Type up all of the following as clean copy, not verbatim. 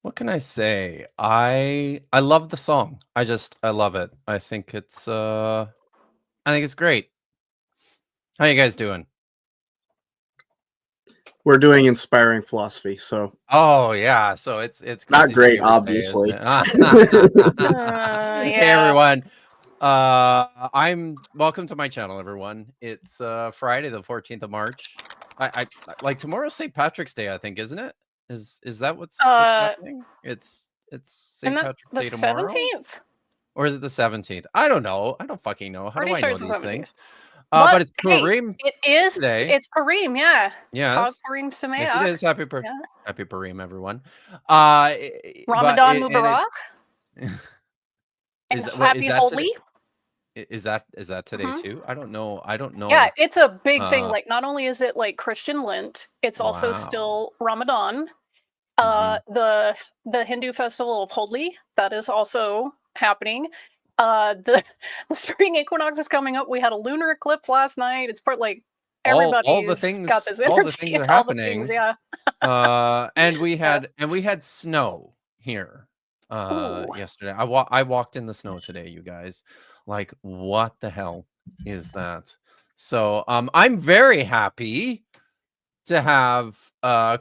What can I say? I love the song. I love it. I think it's great. How you guys doing? We're doing inspiring philosophy, so Oh yeah, so it's not Chrissy's great, favorite day, isn't obviously. it? Hey Yeah. everyone. I'm welcome to my channel, everyone. It's Friday the 14th of March. I like tomorrow's St. Patrick's Day, I think, isn't it? Is that what's happening? It's St. Isn't that Patrick's the Day tomorrow? 17th? Or is it the 17th? I don't know. I don't fucking know. How Pretty do I sure know it's the these 17th. things? What? But it's Hey, Purim it is. today. It's Purim, yeah. Chag Yes. Purim Yes, it Sameach. is. Happy Yeah. Happy Purim, everyone. Ramadan Mubarak. And And wait, Happy that Holy. today? Is that today too? I don't know. Yeah, it's a big thing. Uh, Like, not only is it like Christian Lent, it's also Wow. still Ramadan. Mhm. The Hindu festival of Holi, that is also happening. The spring equinox is coming up. We had a lunar eclipse last night. It's part like all the everybody's things got this all the energy. things are It's all the happening. things, yeah. And we had snow here Ooh. yesterday. I walked in the snow today, you guys. Like, what the hell is that? So I'm very happy to have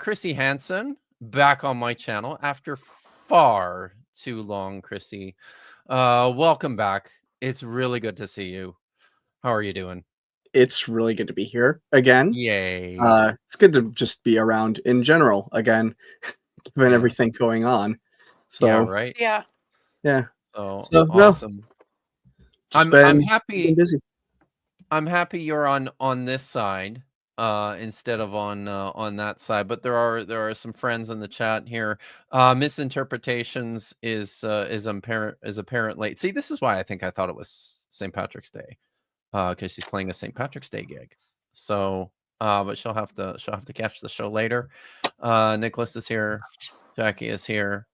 Chrissy Hansen back on my channel after far too long. Chrissy, welcome back. It's really good to see you. How are you doing? It's really good to be here again. Yay. It's good to just be around in general again, given Yeah. everything going on. So Yeah, right. Yeah. yeah. So So awesome. I'm happy. busy. I'm happy you're on this side instead of on that side. But there are some friends in the chat here. Misinterpretations is apparently. See, this is why I think I thought it was St. Patrick's Day. Because she's playing a St. Patrick's Day gig. So but she'll have to catch the show later. Nicholas is here. Jackie is here.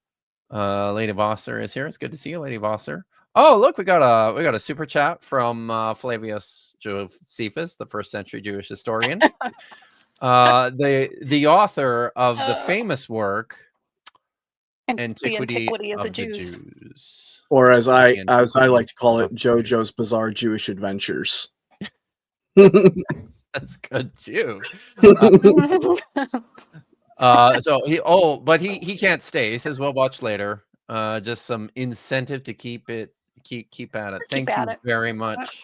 Lady Vosser is here. It's good to see you, Lady Vosser. Oh, look, we got a super chat from Flavius Josephus, the first century Jewish historian. The author of the famous work Antiquity of the of the Jews. Or as I The like to call it, Antiquity of the Jews. JoJo's Bizarre Jewish Adventures. That's good too. Jews. So he can't stay. He says we'll watch later. Just some incentive to keep at it. Thank you very much.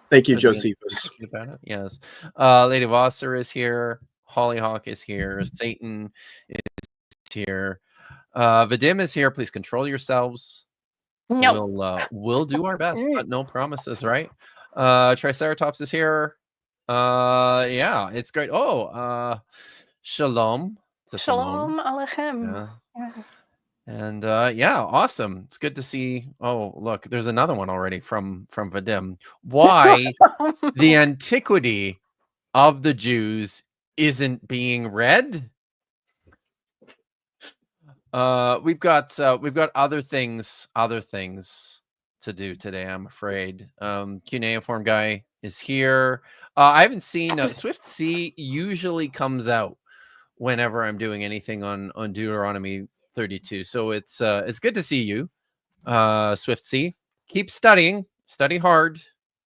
Thank you, Josephus. Keep at it. Yes. Lady Vosser is here. Hollyhock is here. Satan is here. Vadim is here. Please control yourselves. No. We'll do our best, but no promises, right? Triceratops is here. Yeah, it's great. Oh, shalom. Shalom Aleichem. Yeah. And yeah, awesome. It's good to see. Oh, look, there's another one already from Vadim. Why the Antiquity of the Jews isn't being read? We've got other things to do today, I'm afraid. Cuneiform guy is here. I haven't seen Swift C usually comes out whenever I'm doing anything on Deuteronomy 32. So it's good to see you, Swift C. Keep studying, study hard,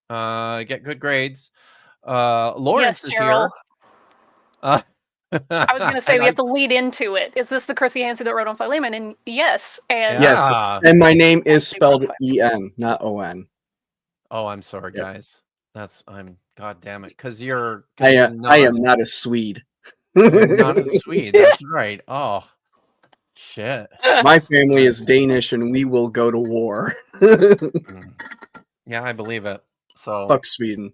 get good grades. Lawrence is here. I was going to say we have to lead into it. Is this the Chrissy Hansen that wrote on Philemon? And yes, and yes, and my name is spelled E-N, not O-N. Oh, I'm sorry, guys. God damn it, because I am not a Swede. You're not a Swede. That's right. Oh, shit. My family is Danish, and we will go to war. Yeah, I believe it. So fuck Sweden.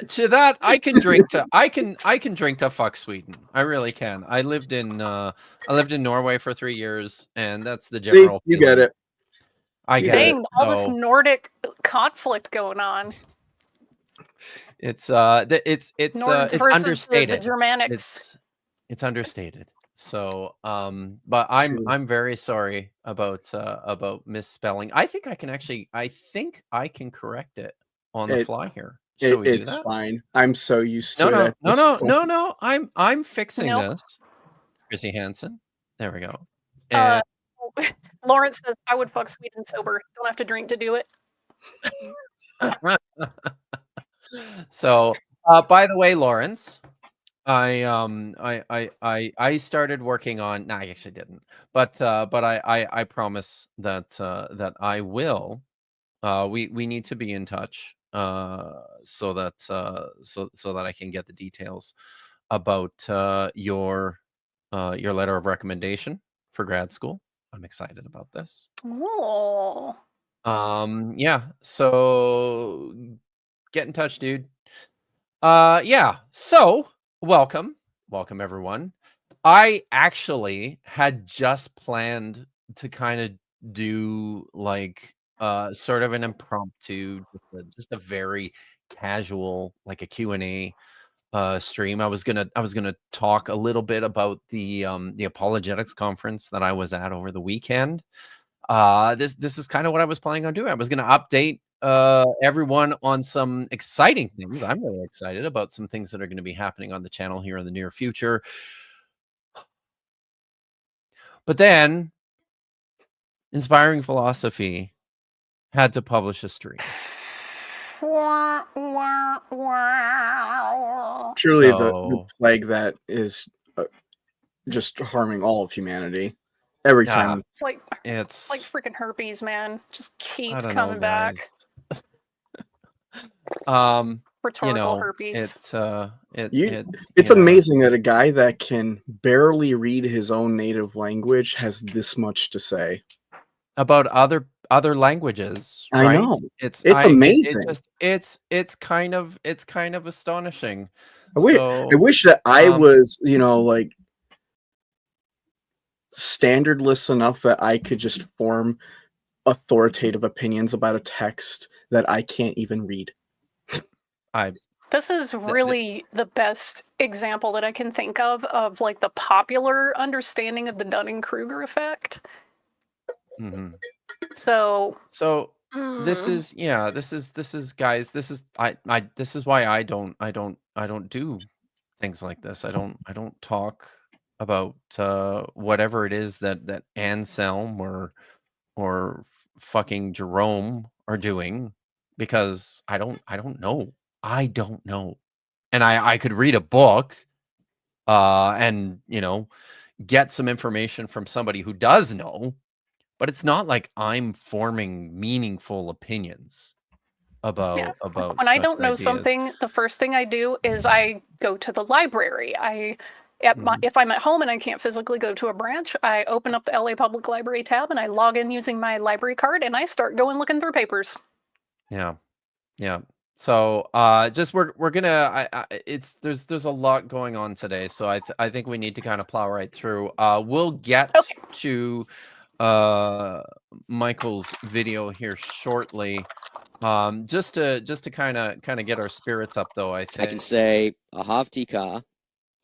To that, I can drink to. I can drink to fuck Sweden. I really can. I lived in Norway for 3 years, and that's the general. You get it. I get it. All this Nordic conflict going on. It's understated. The Germanics. It's understated. So, but I'm very sorry about misspelling. I think I can correct it on the fly here. Shall we do that? It's fine. I'm so used to it. No. I'm fixing this. Chrissy Hansen. There we go. Uh, Lawrence says, I would fuck Sweden sober. Don't have to drink to do it. So, by the way, Lawrence, I started working on. No, I actually didn't, but I promise that that I will. We need to be in touch, so that so that I can get the details about your letter of recommendation for grad school. I'm excited about this. Oh. Yeah. So get in touch, dude. Yeah. So welcome everyone. I actually had just planned to kind of do like sort of an impromptu, just a very casual, like a Q&A stream. I was gonna talk a little bit about the Apologetics conference that I was at over the weekend. This is kind of what I was planning on doing. I was gonna update everyone on some exciting things. I'm really excited about some things that are going to be happening on the channel here in the near future. But then Inspiring Philosophy had to publish a stream. Truly the So plague that is just harming all of humanity every time. It's like it's freaking herpes, man. Just I keeps don't know, coming back. guys. Rhetorical herpes. It's amazing that a guy that can barely read his own native language has this much to say about other languages, I right? know. It's amazing. It's kind of astonishing. I wish that I was, like standardless enough that I could just form authoritative opinions about a text that I can't even read. This is really the best example that I can think of like the popular understanding of the Dunning-Kruger effect. Mhm. So this is guys, this is this is why I don't do things like this. I don't talk about whatever it is that Anselm or fucking Jerome are doing, because I don't know. I don't know. And I could read a book and get some information from somebody who does know, but it's not like I'm forming meaningful opinions about when I don't know ideas. something, the first thing I do is I go to the library. If I'm at home and I can't physically go to a branch, I open up the LA Public Library tab and I log in using my library card and I start going looking through papers. Yeah. So just we're gonna there's a lot going on today, so I think we need to kind of plow right through. We'll get to Michael's video here shortly. Just to kind of get our spirits up, though, I think I can say Ahavtika,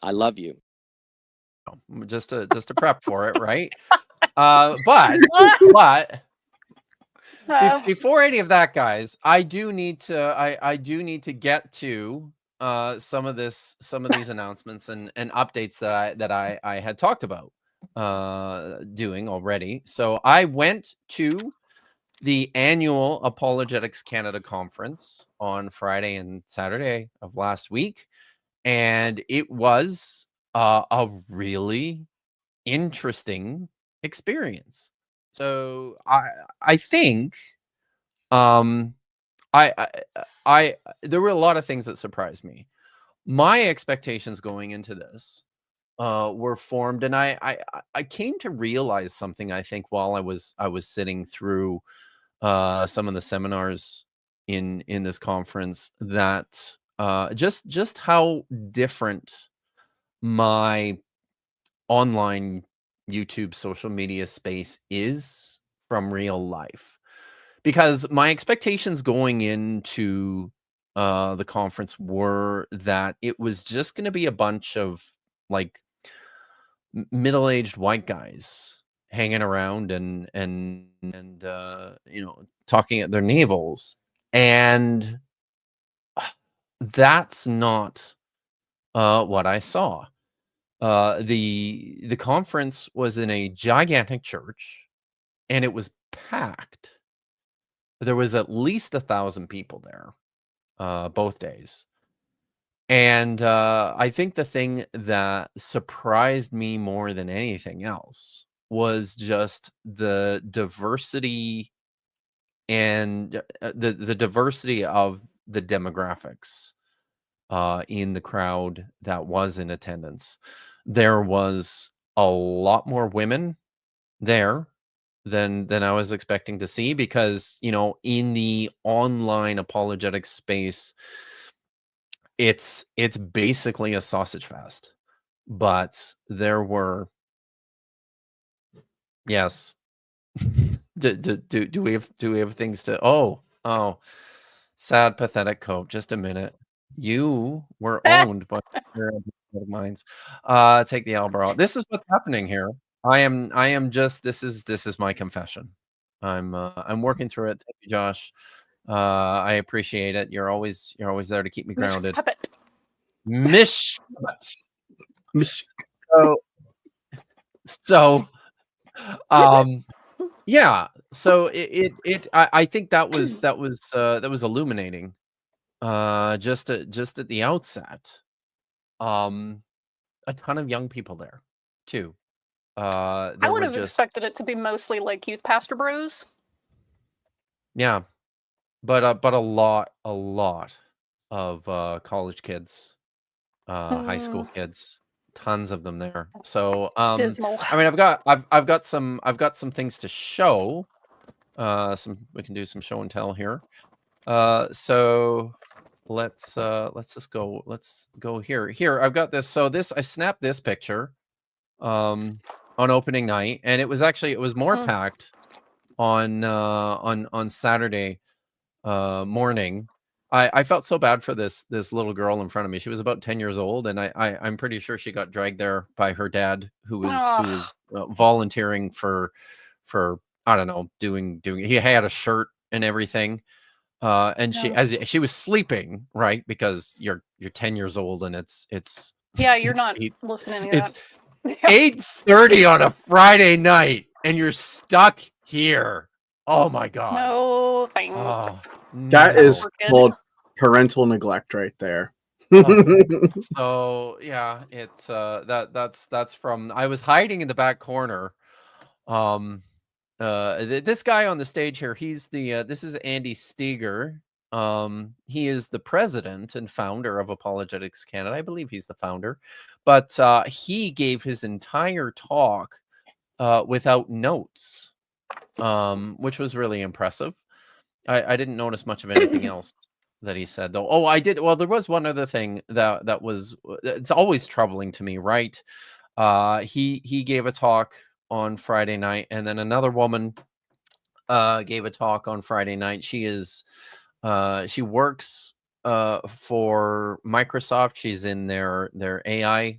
I love you. just to prep for it, right? But before any of that, guys, I do need to get to some of these announcements and updates that I had talked about doing already. So I went to the annual Apologetics Canada conference on Friday and Saturday of last week, and it was a really interesting experience. So I think I there were a lot of things that surprised me. My expectations going into this were formed, and I came to realize something, I think, while I was sitting through some of the seminars in this conference, that just how different my online YouTube social media space is from real life. Because my expectations going into the conference were that it was just going to be a bunch of like middle-aged white guys hanging around and talking at their navels, and that's not what I saw. The conference was in a gigantic church, and it was packed. There was at least 1,000 people there, both days. And I think the thing that surprised me more than anything else was just the diversity and the diversity of the demographics in the crowd that was in attendance. There was a lot more women there than I was expecting to see, because in the online apologetics space, it's basically a sausage fest. But there were, yes. Do we have things to? Oh, sad, pathetic Cope. Just a minute. You were owned by minds. Take the Albro. This is what's happening here. I am just. This is my confession. I'm working through it. Thank you, Josh. I appreciate it. You're always there to keep me grounded. Mish. So, yeah. So I think that was illuminating. Just at the outset. A ton of young people there too. I would have expected it to be mostly like youth pastor bros. Yeah, but a lot of college kids, high school kids, tons of them there. So dismal. I mean, I've got some things to show. We can do some show and tell here. So let's just go. Let's go here. Here, I've got this. So I snapped this picture on opening night, and it was more packed on Saturday morning. I felt so bad for this little girl in front of me. She was about 10 years old, and I'm pretty sure she got dragged there by her dad, who was volunteering for I don't know, doing. He had a shirt and everything. And she was sleeping, right? Because you're 10 years old, and it's you're not listening to it's that. 8:30 on a Friday night, and you're stuck here. Oh my God. No thing. That is called parental neglect right there. So yeah, it's that's from. I was hiding in the back corner. This guy on the stage here, he's this is Andy Steger. He is the president and founder of Apologetics Canada. I believe he's the founder, but he gave his entire talk without notes, which was really impressive. I didn't notice much of anything else that he said, though. Oh, I did. Well, there was one other thing that was. It's always troubling to me, right? He gave a talk on Friday night, and then another woman gave a talk on Friday night. She works for Microsoft. She's in their AI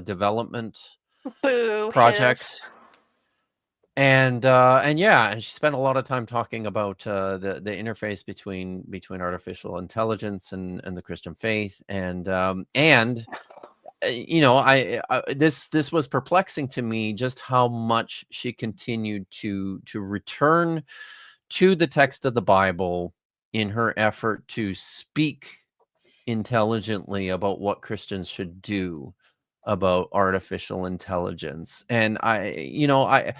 development projects. And she spent a lot of time talking about the interface between artificial intelligence and the Christian faith, and this was perplexing to me, just how much she continued to return to the text of the Bible in her effort to speak intelligently about what Christians should do about artificial intelligence. And I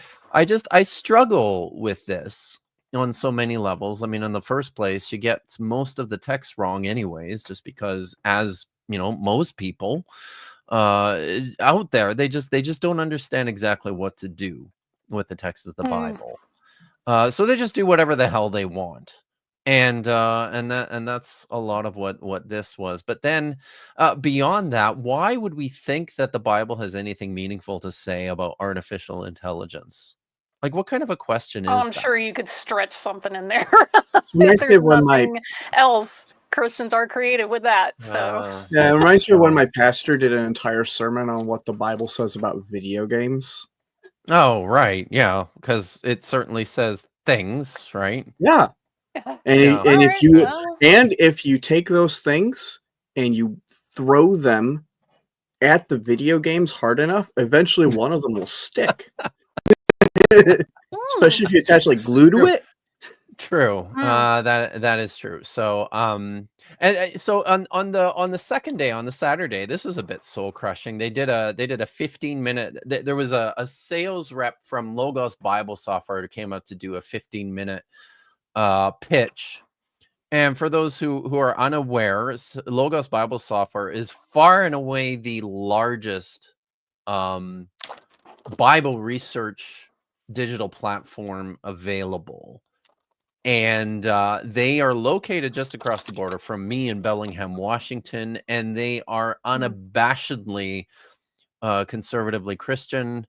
struggle with this on so many levels. I mean, in the first place, she gets most of the text wrong anyways, just because, as most people out there, they just don't understand exactly what to do with the text of the Bible. So they just do whatever the hell they want. And that's a lot of what this was. But then beyond that, why would we think that the Bible has anything meaningful to say about artificial intelligence? Like, what kind of a question is that? I'm sure you could stretch something in there. If there's nothing else, Christians are creative with that. So yeah, it reminds me of when my pastor did an entire sermon on what the Bible says about video games. Oh, right. Yeah, because it certainly says things, right? Yeah. If you take those things and you throw them at the video games hard enough, eventually one of them will stick. Especially if you attach like glue to it. True. That is true. So so on the second day, on the Saturday, this was a bit soul crushing. They did a 15-minute. There was a sales rep from Logos Bible Software who came up to do a 15-minute pitch. And for those who are unaware, Logos Bible Software is far and away the largest Bible research digital platform available. And they are located just across the border from me in Bellingham, Washington, and they are unabashedly conservatively Christian.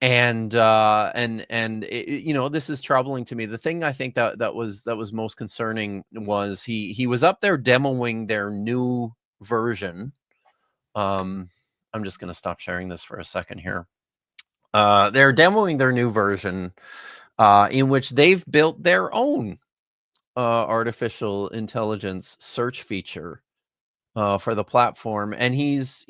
And this is troubling to me. The thing I think that was most concerning was he was up there demoing their new version. I'm just going to stop sharing this for a second here. They're demoing their new version, in which they've built their own artificial intelligence search feature for the platform, and he's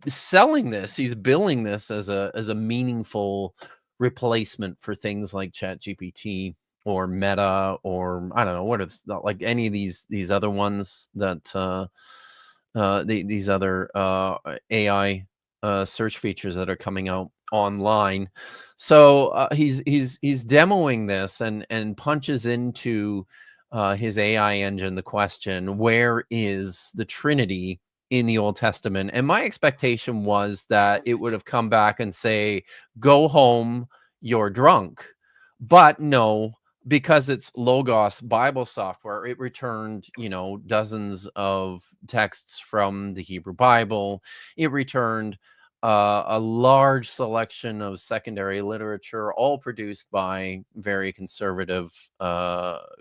selling this, he's billing this as a meaningful replacement for things like ChatGPT or Meta, or I don't know what it's not, like any of these other ones that these other AI search features that are coming out online. So he's demoing this and punches into his AI engine the question, where is the Trinity in the Old Testament? And my expectation was that it would have come back and say, go home, you're drunk. But no, because it's Logos Bible Software, it returned, dozens of texts from the Hebrew Bible. It returned a large selection of secondary literature, all produced by very conservative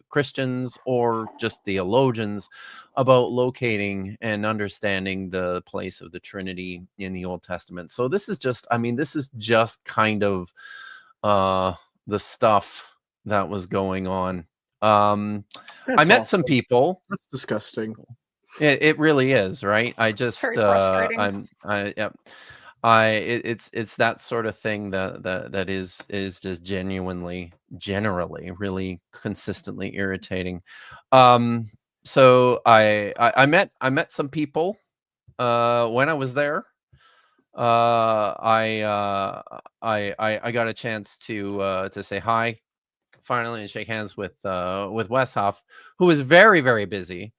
Christians or just theologians, about locating and understanding the place of the Trinity in the Old Testament. So this is just kind of the stuff that was going on. I met some people. That's disgusting. It really is, right? I just Very frustrating. it's that sort of thing that is just generally really consistently irritating. So I met some people when I was there. I got a chance to say hi finally and shake hands with Westhoff, who was very, very busy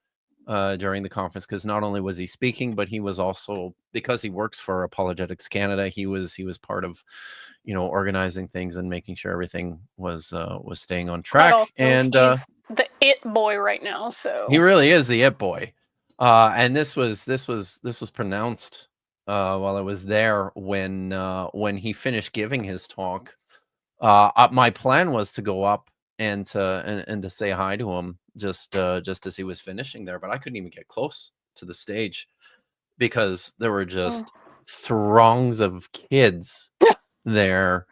during the conference, because not only was he speaking, but he was also, because he works for Apologetics Canada, he was part of organizing things and making sure everything was staying on track. And he's the it boy right now, so he really is the it boy. And this was pronounced while I was there when he finished giving his talk. My plan was to go up and to say hi to him just as he was finishing there, but I couldn't even get close to the stage because there were just throngs of kids there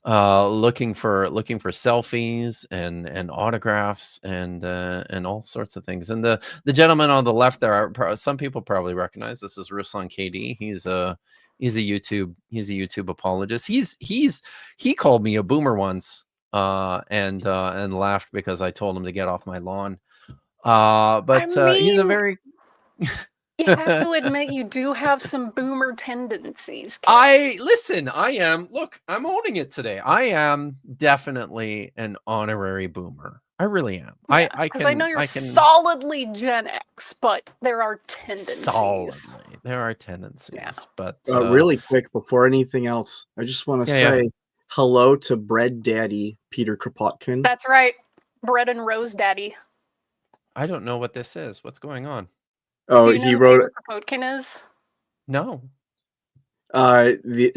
looking for selfies and autographs and all sorts of things. And the gentleman on the left there, some people probably recognize this as Ruslan KD. He's a YouTube apologist. He called me a boomer once and laughed because I told him to get off my lawn. But he's a very you have to admit you do have some boomer tendencies. I'm owning it today. I am definitely an honorary boomer. I really am. Yeah, because I know you're solidly Gen X, but there are tendencies. Solidly. There are tendencies. Yeah. But really quick, before anything else, I just want to say hello to Bread Daddy Peter Kropotkin. That's right. Bread and Rose Daddy. I don't know what this is. What's going on? Oh, do you know he who wrote Peter Kropotkin is? No. The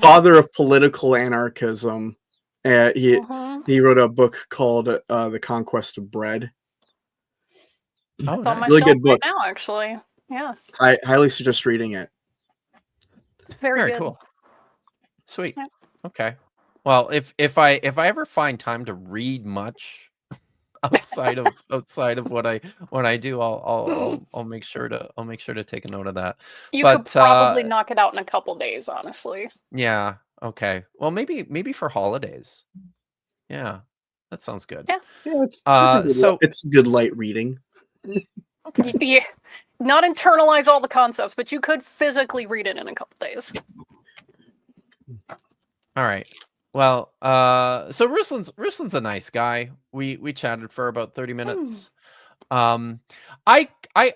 father of political anarchism. He wrote a book called The Conquest of Bread. Oh, it's on my really shelf good book right now, actually. Yeah. I highly suggest reading it. It's very good. Cool. Sweet. Yeah. Okay. Well, if I ever find time to read much, outside of what I do, I'll make sure to take a note of that. You But could probably knock it out in a couple days, honestly. yeah, okay. Well, maybe for holidays. Yeah, that sounds good. Yeah. Yeah, it's good light reading. Okay. Yeah, not internalize all the concepts, but you could physically read it in a couple days. All right. Well, so Ruslan's a nice guy. We chatted for about 30 minutes. I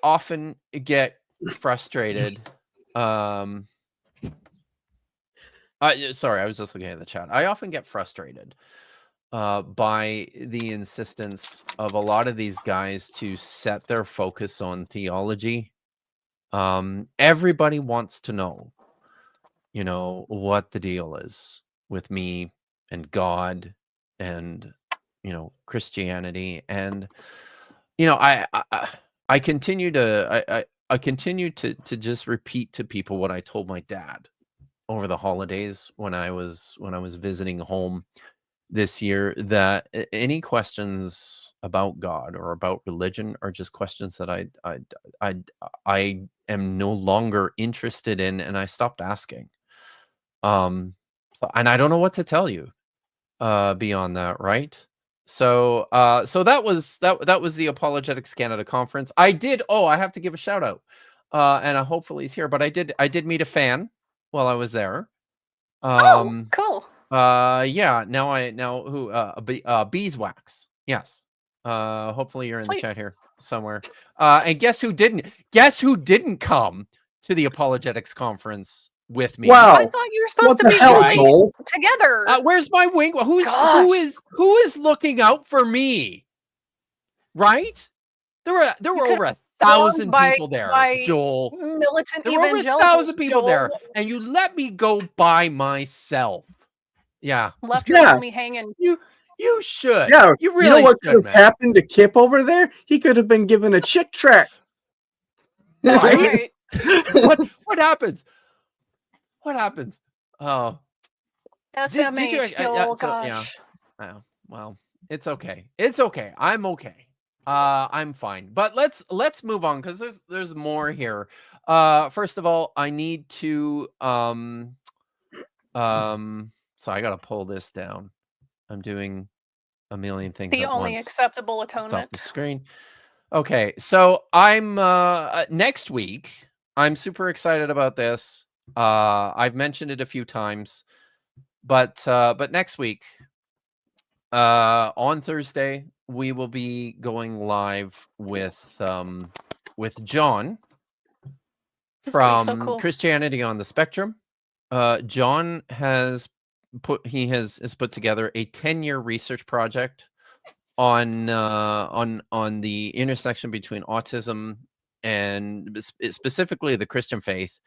often get frustrated. Sorry, I was just looking at the chat. I often get frustrated by the insistence of a lot of these guys to set their focus on theology. Everybody wants to know, what the deal is with me and God and, Christianity. And, I continue to, I continue to just repeat to people what I told my dad over the holidays when I was visiting home this year, that any questions about God or about religion are just questions that I am no longer interested in, and I stopped asking. And I don't know what to tell you beyond that, right? So that was the Apologetics Canada conference. I have to give a shout out, and hopefully he's here. But I did meet a fan while I was there. Cool. Yeah. Beeswax. Yes. Hopefully you're in the Sweet. chat here somewhere. And guess who didn't come to the Apologetics conference with me? Wow. I thought you were supposed What to the be hell, doing Joel? it together. Where's my wing? Who Gosh. is looking out for me? Right? There were You over could've 1,000 by- people there, by Joel. Militant There were over evangelicals. 1,000 people there, Joel and you let me go by myself. Yeah. left your Yeah. homie hanging. You should. Yeah, You you really know what should, could have man. happened to Kip over there? He could have been given a chick track. That's Right? right. What happens? What happens? Oh, SMH, Joel, gosh. oh, well, it's okay. It's okay. I'm okay. I'm fine. But let's move on, because there's more here. First of all, I need to so I gotta pull this down. I'm doing a million things The at only once. acceptable Stop atonement. the screen. Okay, so I'm next week. I'm super excited about this. I've mentioned it a few times, but next week, on Thursday, we will be going live with John This is gonna be so from cool. Christianity on the Spectrum. John has put together a 10-year research project on the intersection between autism and specifically the Christian faith,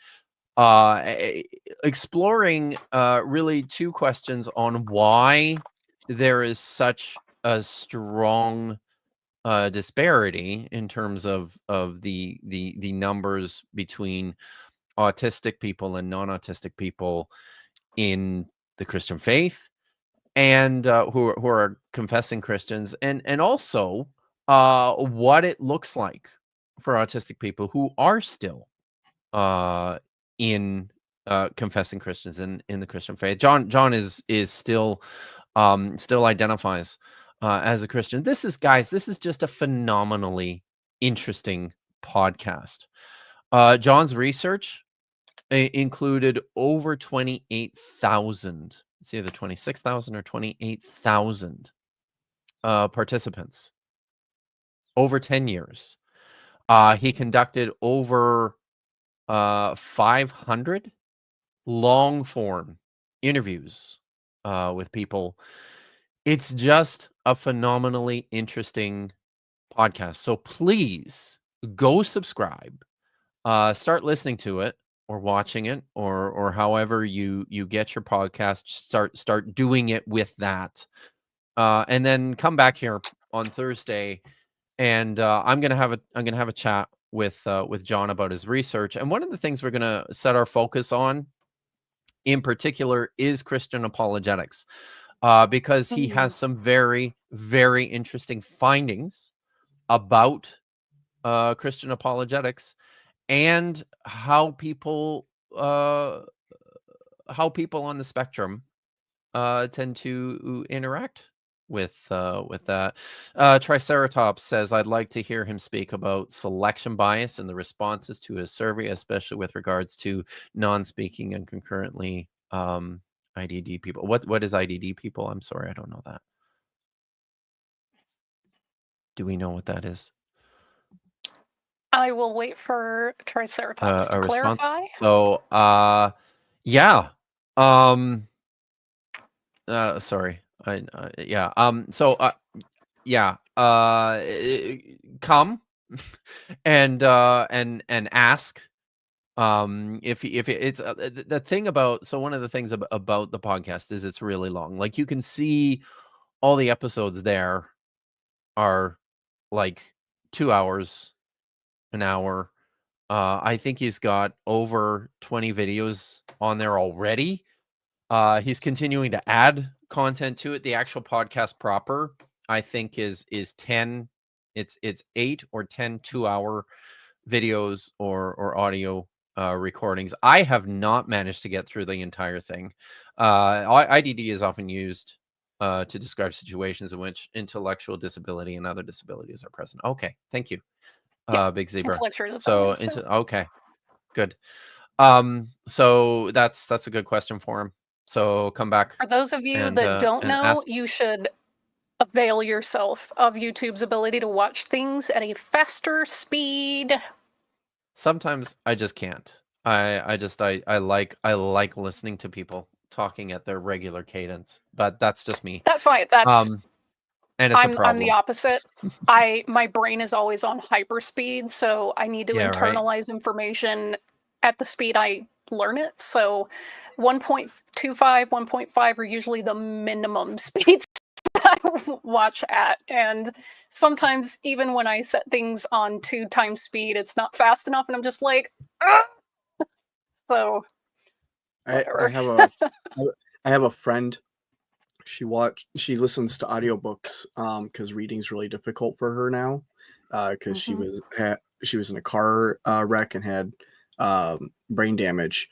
exploring really two questions on why there is such a strong disparity in terms of the numbers between autistic people and non-autistic people in the Christian faith, and who are confessing Christians, and also what it looks like for autistic people who are still in confessing Christians in the Christian faith. John is still identifies as a Christian. This is just a phenomenally interesting podcast. John's research included over 28,000. It's either 26,000 or 28,000 participants over 10 years. He conducted over 500 long form interviews with people. It's just a phenomenally interesting podcast. So please go subscribe, start listening to it, or watching it, or however you get your podcast. Start doing it with that, and then come back here on Thursday, and I'm gonna have a chat with John about his research. And one of the things we're gonna set our focus on, in particular, is Christian apologetics. because he has some very, very interesting findings about Christian apologetics and how people on the spectrum tend to interact with that. Triceratops says, I'd like to hear him speak about selection bias and the responses to his survey, especially with regards to non-speaking and concurrently IDD people. What is IDD people? I'm sorry, I don't know that. Do we know what that is? I will wait for Triceratops to clarify. So, yeah. Sorry. Yeah. Yeah. Come and ask. If it's the thing about, so one of the things about the podcast is it's really long. Like you can see all the episodes there are like 2 hours, an hour. I think he's got over 20 videos on there already. He's continuing to add content to it. The actual podcast proper, I think, is 10. It's 8 or 10 2-hour videos or audio recordings. I have not managed to get through the entire thing. IDD is often used to describe situations in which intellectual disability and other disabilities are present. Okay, thank you. Big Zebra. So okay, good. So that's a good question for him. So come back. For those of you that don't know, you should avail yourself of YouTube's ability to watch things at a faster speed. Sometimes I just can't. I like listening to people talking at their regular cadence, but that's just me. That's fine. That's and it's a problem. I'm the opposite. My brain is always on hyperspeed, so I need to internalize information at the speed I learn it. So 1.25, 1.5 are usually the minimum speeds that I watch at. And sometimes even when I set things on 2 times speed, it's not fast enough and I'm just like, ah! So I have a friend. She listens to audiobooks because reading's really difficult for her now because she was in a car wreck and had brain damage.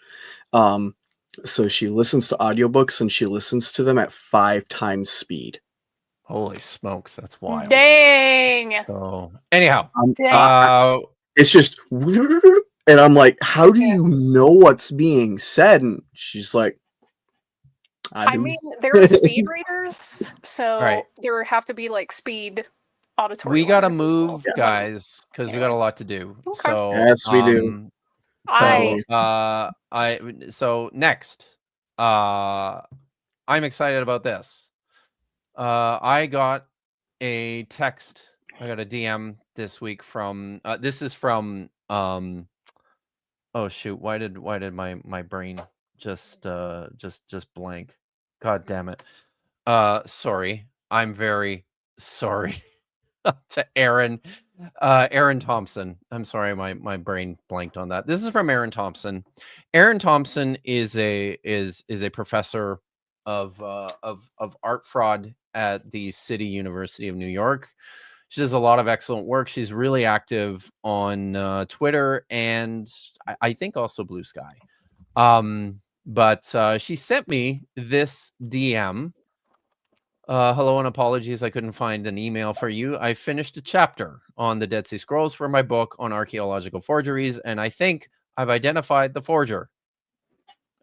So she listens to audiobooks and she listens to them at 5 times speed. Holy smokes, that's wild. Dang. So anyhow, it's just, and I'm like, how do you know what's being said? And she's like, I mean, there are speed readers, so there have to be like speed auditory. We gotta move, guys, because we got a lot to do. Okay. So yes, we do. So next, I'm excited about this. I got a text. I got a DM this week from. This is from. Oh shoot! Why did my brain just blank? God damn it! Sorry. I'm very sorry to Aaron. Aaron Thompson. I'm sorry, my brain blanked on that. This is from Aaron Thompson. Aaron Thompson is a professor of art fraud at the City University of New York. She does a lot of excellent work. She's really active on Twitter and I think also Blue Sky. But she sent me this DM. Hello and apologies, I couldn't find an email for you. I finished a chapter on the Dead Sea Scrolls for my book on archaeological forgeries, and I think I've identified the forger.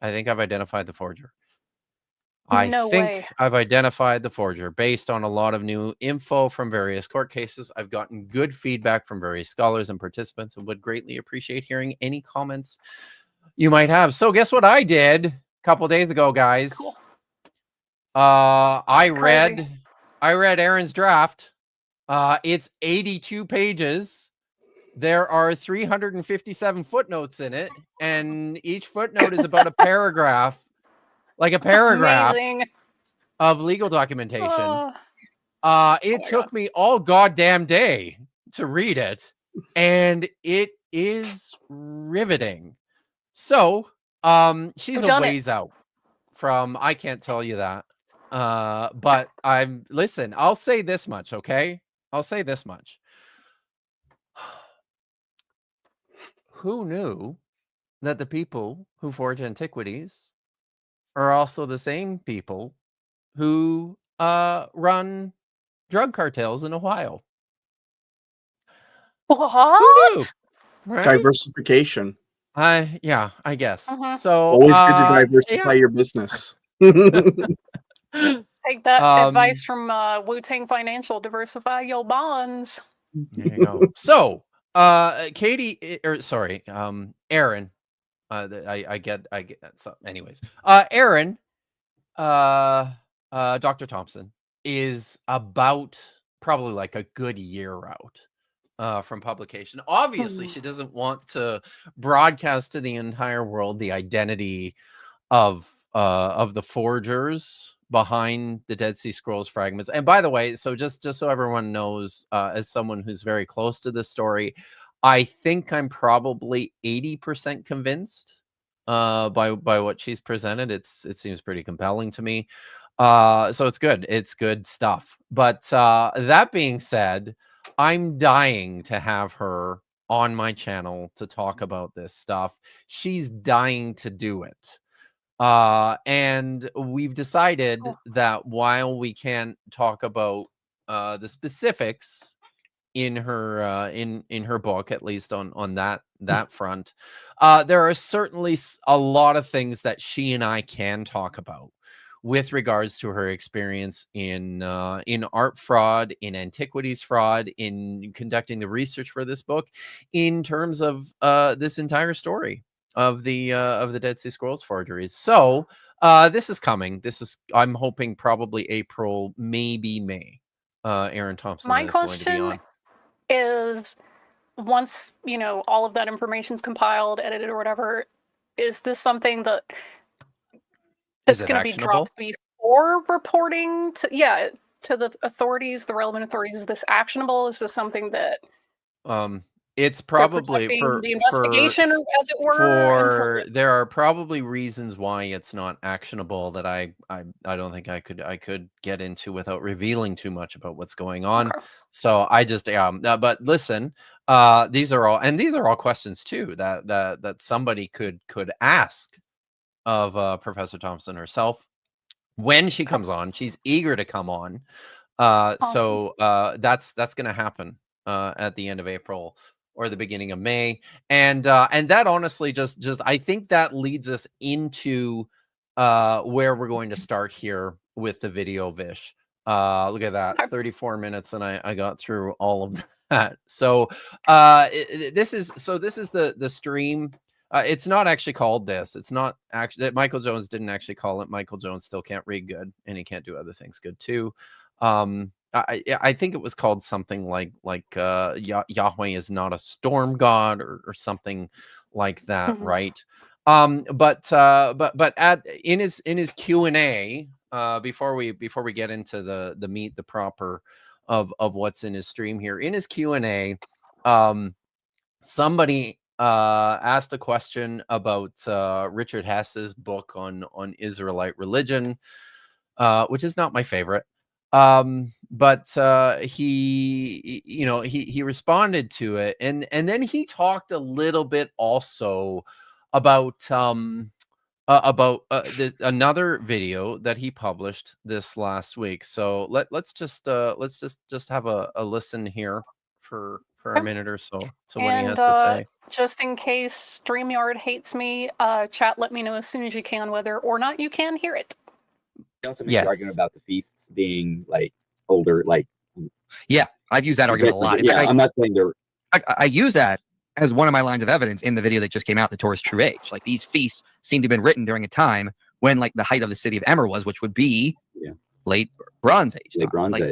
I think I've identified the forger based on a lot of new info from various court cases. I've gotten good feedback from various scholars and participants and would greatly appreciate hearing any comments you might have. So guess what I did a couple days ago, guys? Cool. I read Aaron's draft. It's 82 pages. There are 357 footnotes in it, and each footnote is about a paragraph, like a paragraph of legal documentation. It took me all goddamn day to read it, and it is riveting. So, she's a ways out from, I can't tell you that. But listen, I'll say this much, okay? I'll say this much. Who knew that the people who forge Antiquities are also the same people who run drug cartels in Ohio? Who knew? What? Right? Diversification. Yeah, I guess. Mhm. So Always good to yeah. diversify your business. Take that advice from Wu-Tang Financial. Diversify your bonds. There you go. So, Katie, or sorry, Aaron. I get. So, anyways, Aaron, Dr. Thompson is about probably like a good year out from publication. Obviously, she doesn't want to broadcast to the entire world the identity of the forgers behind the Dead Sea Scrolls fragments. And by the way, so just so everyone knows, as someone who's very close to this story, I think I'm probably 80% convinced by what she's presented. It seems pretty compelling to me. So it's good. It's good stuff. But that being said, I'm dying to have her on my channel to talk about this stuff. She's dying to do it. And we've decided that while we can't talk about the specifics in her in her book, at least on that front, there are certainly a lot of things that she and I can talk about with regards to her experience in art fraud, in antiquities fraud, in conducting the research for this book, in terms of this entire story of the Dead Sea Scrolls forgeries. So this is coming. I'm hoping probably April, maybe May. Aaron Thompson My is going to be question on. is, once all of that information's compiled, edited, or whatever, is this something that's going to be dropped before reporting to the authorities, the relevant authorities? Is this actionable? Is this something that it's probably for the investigation, as it were? There are probably reasons why it's not actionable that I don't think I could get into without revealing too much about what's going on. Okay. So I just but listen, these are all questions too that somebody could ask of Professor Thompson herself when she comes on. She's eager to come on. Awesome. So that's going to happen at the end of April or the beginning of May. And that honestly just I think that leads us into where we're going to start here with the video, Vish. Look at that, 34 minutes, and I got through all of that. So this is the stream. It's not actually called this. It's not actually, Michael Jones didn't actually call it. Michael Jones still can't read good, and he can't do other things good too. I think it was called something like Yahweh is not a storm god or something like that, right? But in his Q&A, before we get into the meat, the proper of what's in his stream here, in his Q&A, somebody asked a question about Richard Hess's book on Israelite religion, which is not my favorite. But he responded to it, and then he talked a little bit also about another video that he published this last week. So let's just have a listen here for a minute or so to what he has to say. Just in case StreamYard hates me, chat, let me know as soon as you can whether or not you can hear it. Also makes the argument about the feasts being like older, like I've used that argument a lot. Yeah, I'm not saying they're. I use that as one of my lines of evidence in the video that just came out, The Torah's True Age. Like, these feasts seem to have been written during a time when like the height of the city of Emer was, which would be late Bronze Age.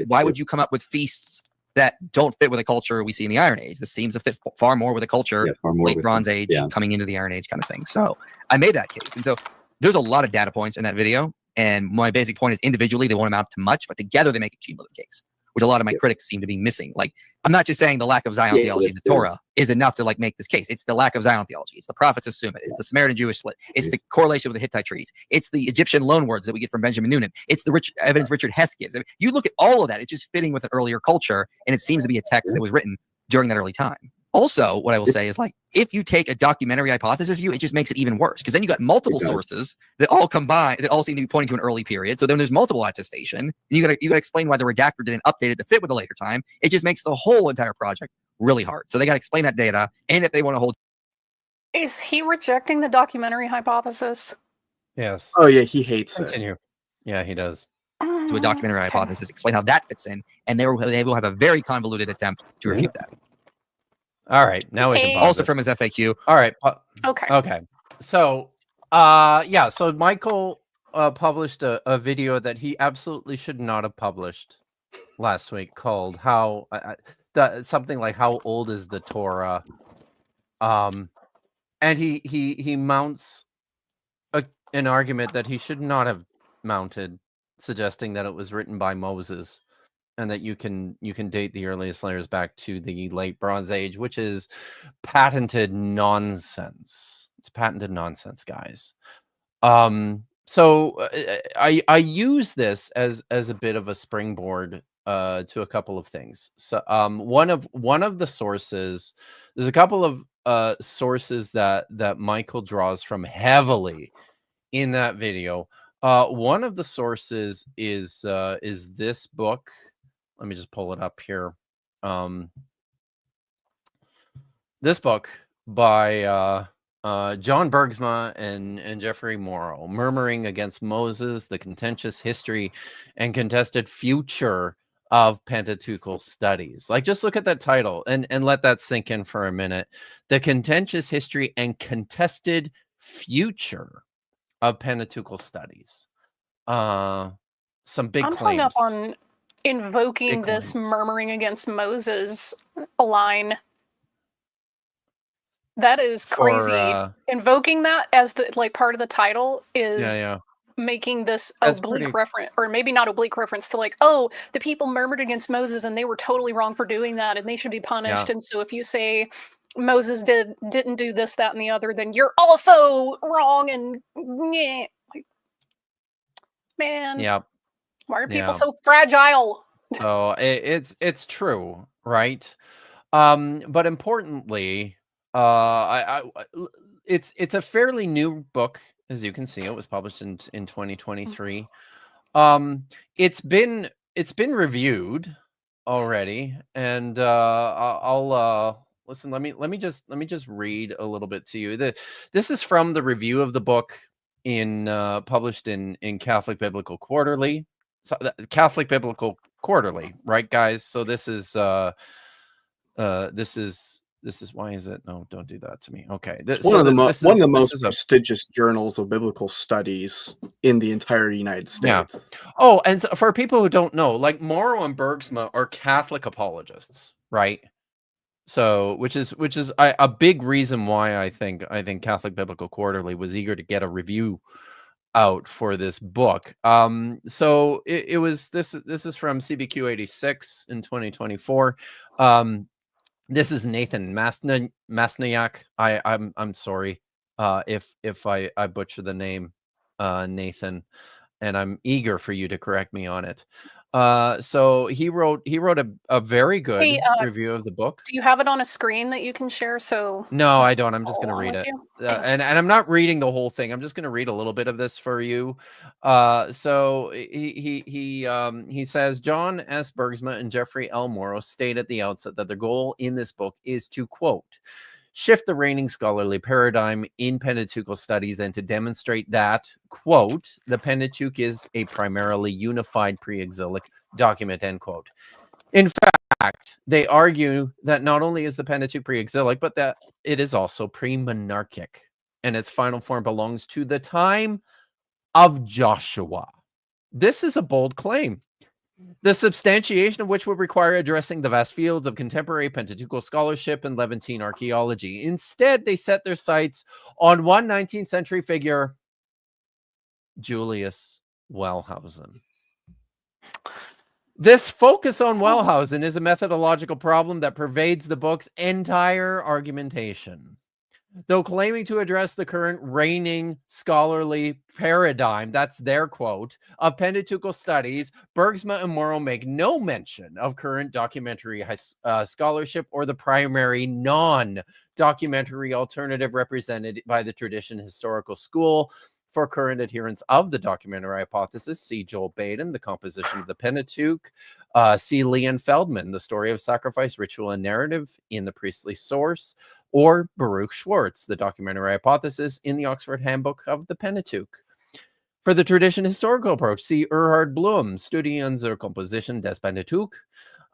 Why would you come up with feasts that don't fit with a culture we see in the Iron Age? This seems to fit far more with a culture late Bronze Age coming into the Iron Age kind of thing. So I made that case, and so there's a lot of data points in that video. And my basic point is, individually, they won't amount to much, but together they make a cumulative case. which a lot of my critics seem to be missing. Like, I'm not just saying the lack of Zion theology in the Torah is enough to like make this case. It's the lack of Zion theology. It's the prophets assume it. It's the Samaritan Jewish split. It's the correlation with the Hittite treaties. It's the Egyptian loanwords that we get from Benjamin Noonan. It's the evidence Richard Hess gives. I mean, you look at all of that, it's just fitting with an earlier culture, and it seems to be a text that was written during that early time. Also, what I will say is, like, if you take a documentary hypothesis view, it just makes it even worse, because then you got multiple sources that all combine, that all seem to be pointing to an early period. So then there's multiple attestation, and you gotta explain why the redactor didn't update it to fit with the later time. It just makes the whole entire project really hard. So they got to explain that data, and if they want to hold. Is he rejecting the documentary hypothesis? Yes. Oh yeah, he hates Continue. it. Yeah, he does. To a documentary hypothesis, explain how that fits in, and they will have a very convoluted attempt to refute that. All right, now we can pause also it. from his FAQ. All right. Okay. So, yeah. So Michael published a video that he absolutely should not have published last week, called "How something like How Old is the Torah?" And he mounts an argument that he should not have mounted, suggesting that it was written by Moses, and that you can date the earliest layers back to the late Bronze Age, which is patented nonsense. It's patented nonsense, guys. So I use this as a bit of a springboard to a couple of things. So one of the sources, there's a couple of sources that Michael draws from heavily in that video. One of the sources is this book. Let me just pull it up here. This book by John Bergsma and Jeffrey Morrow, Murmuring Against Moses, The Contentious History and Contested Future of Pentateuchal Studies. Like, just look at that title and let that sink in for a minute. The Contentious History and Contested Future of Pentateuchal Studies. Some big claims. I'm hung up on invoking this murmuring against Moses line. That is crazy. Invoking that as the part of the title is making this oblique reference, or maybe not oblique reference to like, oh, the people murmured against Moses and they were totally wrong for doing that and they should be punished. And so if you say Moses didn't do this, that, and the other, then you're also wrong. And like, man, why are people so fragile? So it's true, right? But importantly, it's a fairly new book, as you can see. It was published in 2023. It's been reviewed already, and I'll listen. Let me just read a little bit to you. This is from the review of the book published in Catholic Biblical Quarterly. So, Catholic Biblical Quarterly, right, guys? So this is why is it? No, don't do that to me. Okay, one of the most prestigious journals of biblical studies in the entire United States. Yeah. Oh, and so for people who don't know, like, Morrow and Bergsma are Catholic apologists, right? So, which is a big reason why I think Catholic Biblical Quarterly was eager to get a review out for this book. So it was this is from CBQ 86 in 2024. This is Nathan Masnayak. I'm sorry if I butcher the name, Nathan, and I'm eager for you to correct me on it. So he wrote a very good review of the book. Do you have it on a screen that you can share? So no, I don't. I'm just going to read it, and I'm not reading the whole thing. I'm just going to read a little bit of this for you. So he says, John S. Bergsma and Jeffrey L. Morrow state at the outset that their goal in this book is to, quote, shift the reigning scholarly paradigm in Pentateuchal studies and to demonstrate that, quote, the Pentateuch is a primarily unified pre-exilic document, end quote. In fact, they argue that not only is the Pentateuch pre-exilic, but that it is also pre-monarchic, and its final form belongs to the time of Joshua. This is a bold claim, the substantiation of which would require addressing the vast fields of contemporary Pentateuchal scholarship and Levantine archaeology. Instead, they set their sights on one 19th century figure, Julius Wellhausen. This focus on Wellhausen is a methodological problem that pervades the book's entire argumentation. Though claiming to address the current reigning scholarly paradigm, that's their quote, of Pentateuchal studies, Bergsma and Morrow make no mention of current documentary scholarship or the primary non-documentary alternative represented by the tradition historical school. For current adherents of the documentary hypothesis, see Joel Baden, The Composition of the Pentateuch, see Leon Feldman, The Story of Sacrifice, Ritual and Narrative in the Priestly Source, or Baruch Schwartz, The Documentary Hypothesis in the Oxford Handbook of the Pentateuch. For the tradition historical approach, see Erhard Blum, Studien zur Komposition des Pentateuch,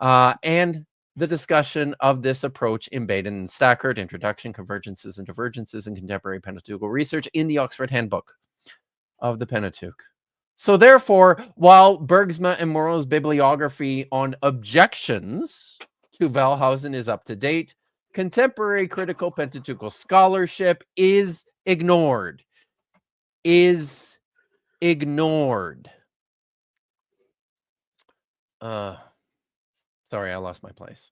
and the discussion of this approach in Baden and Stackert, Introduction, Convergences and Divergences in Contemporary Pentateuchal Research in the Oxford Handbook of the Pentateuch. So therefore, while Bergsma and Morrow's bibliography on objections to Wellhausen is up to date, contemporary critical Pentateuchal scholarship is ignored. Sorry, I lost my place.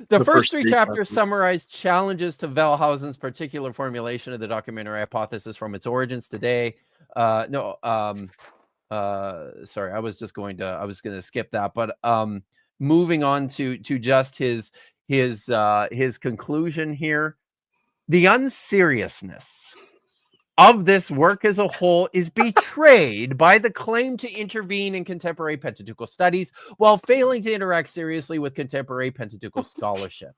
The first three chapters summarize challenges to Wellhausen's particular formulation of the documentary hypothesis from its origins today. Sorry, I was going to skip that, but moving on to just his conclusion here. The unseriousness of this work as a whole is betrayed by the claim to intervene in contemporary Pentateuchal studies while failing to interact seriously with contemporary Pentateuchal scholarship.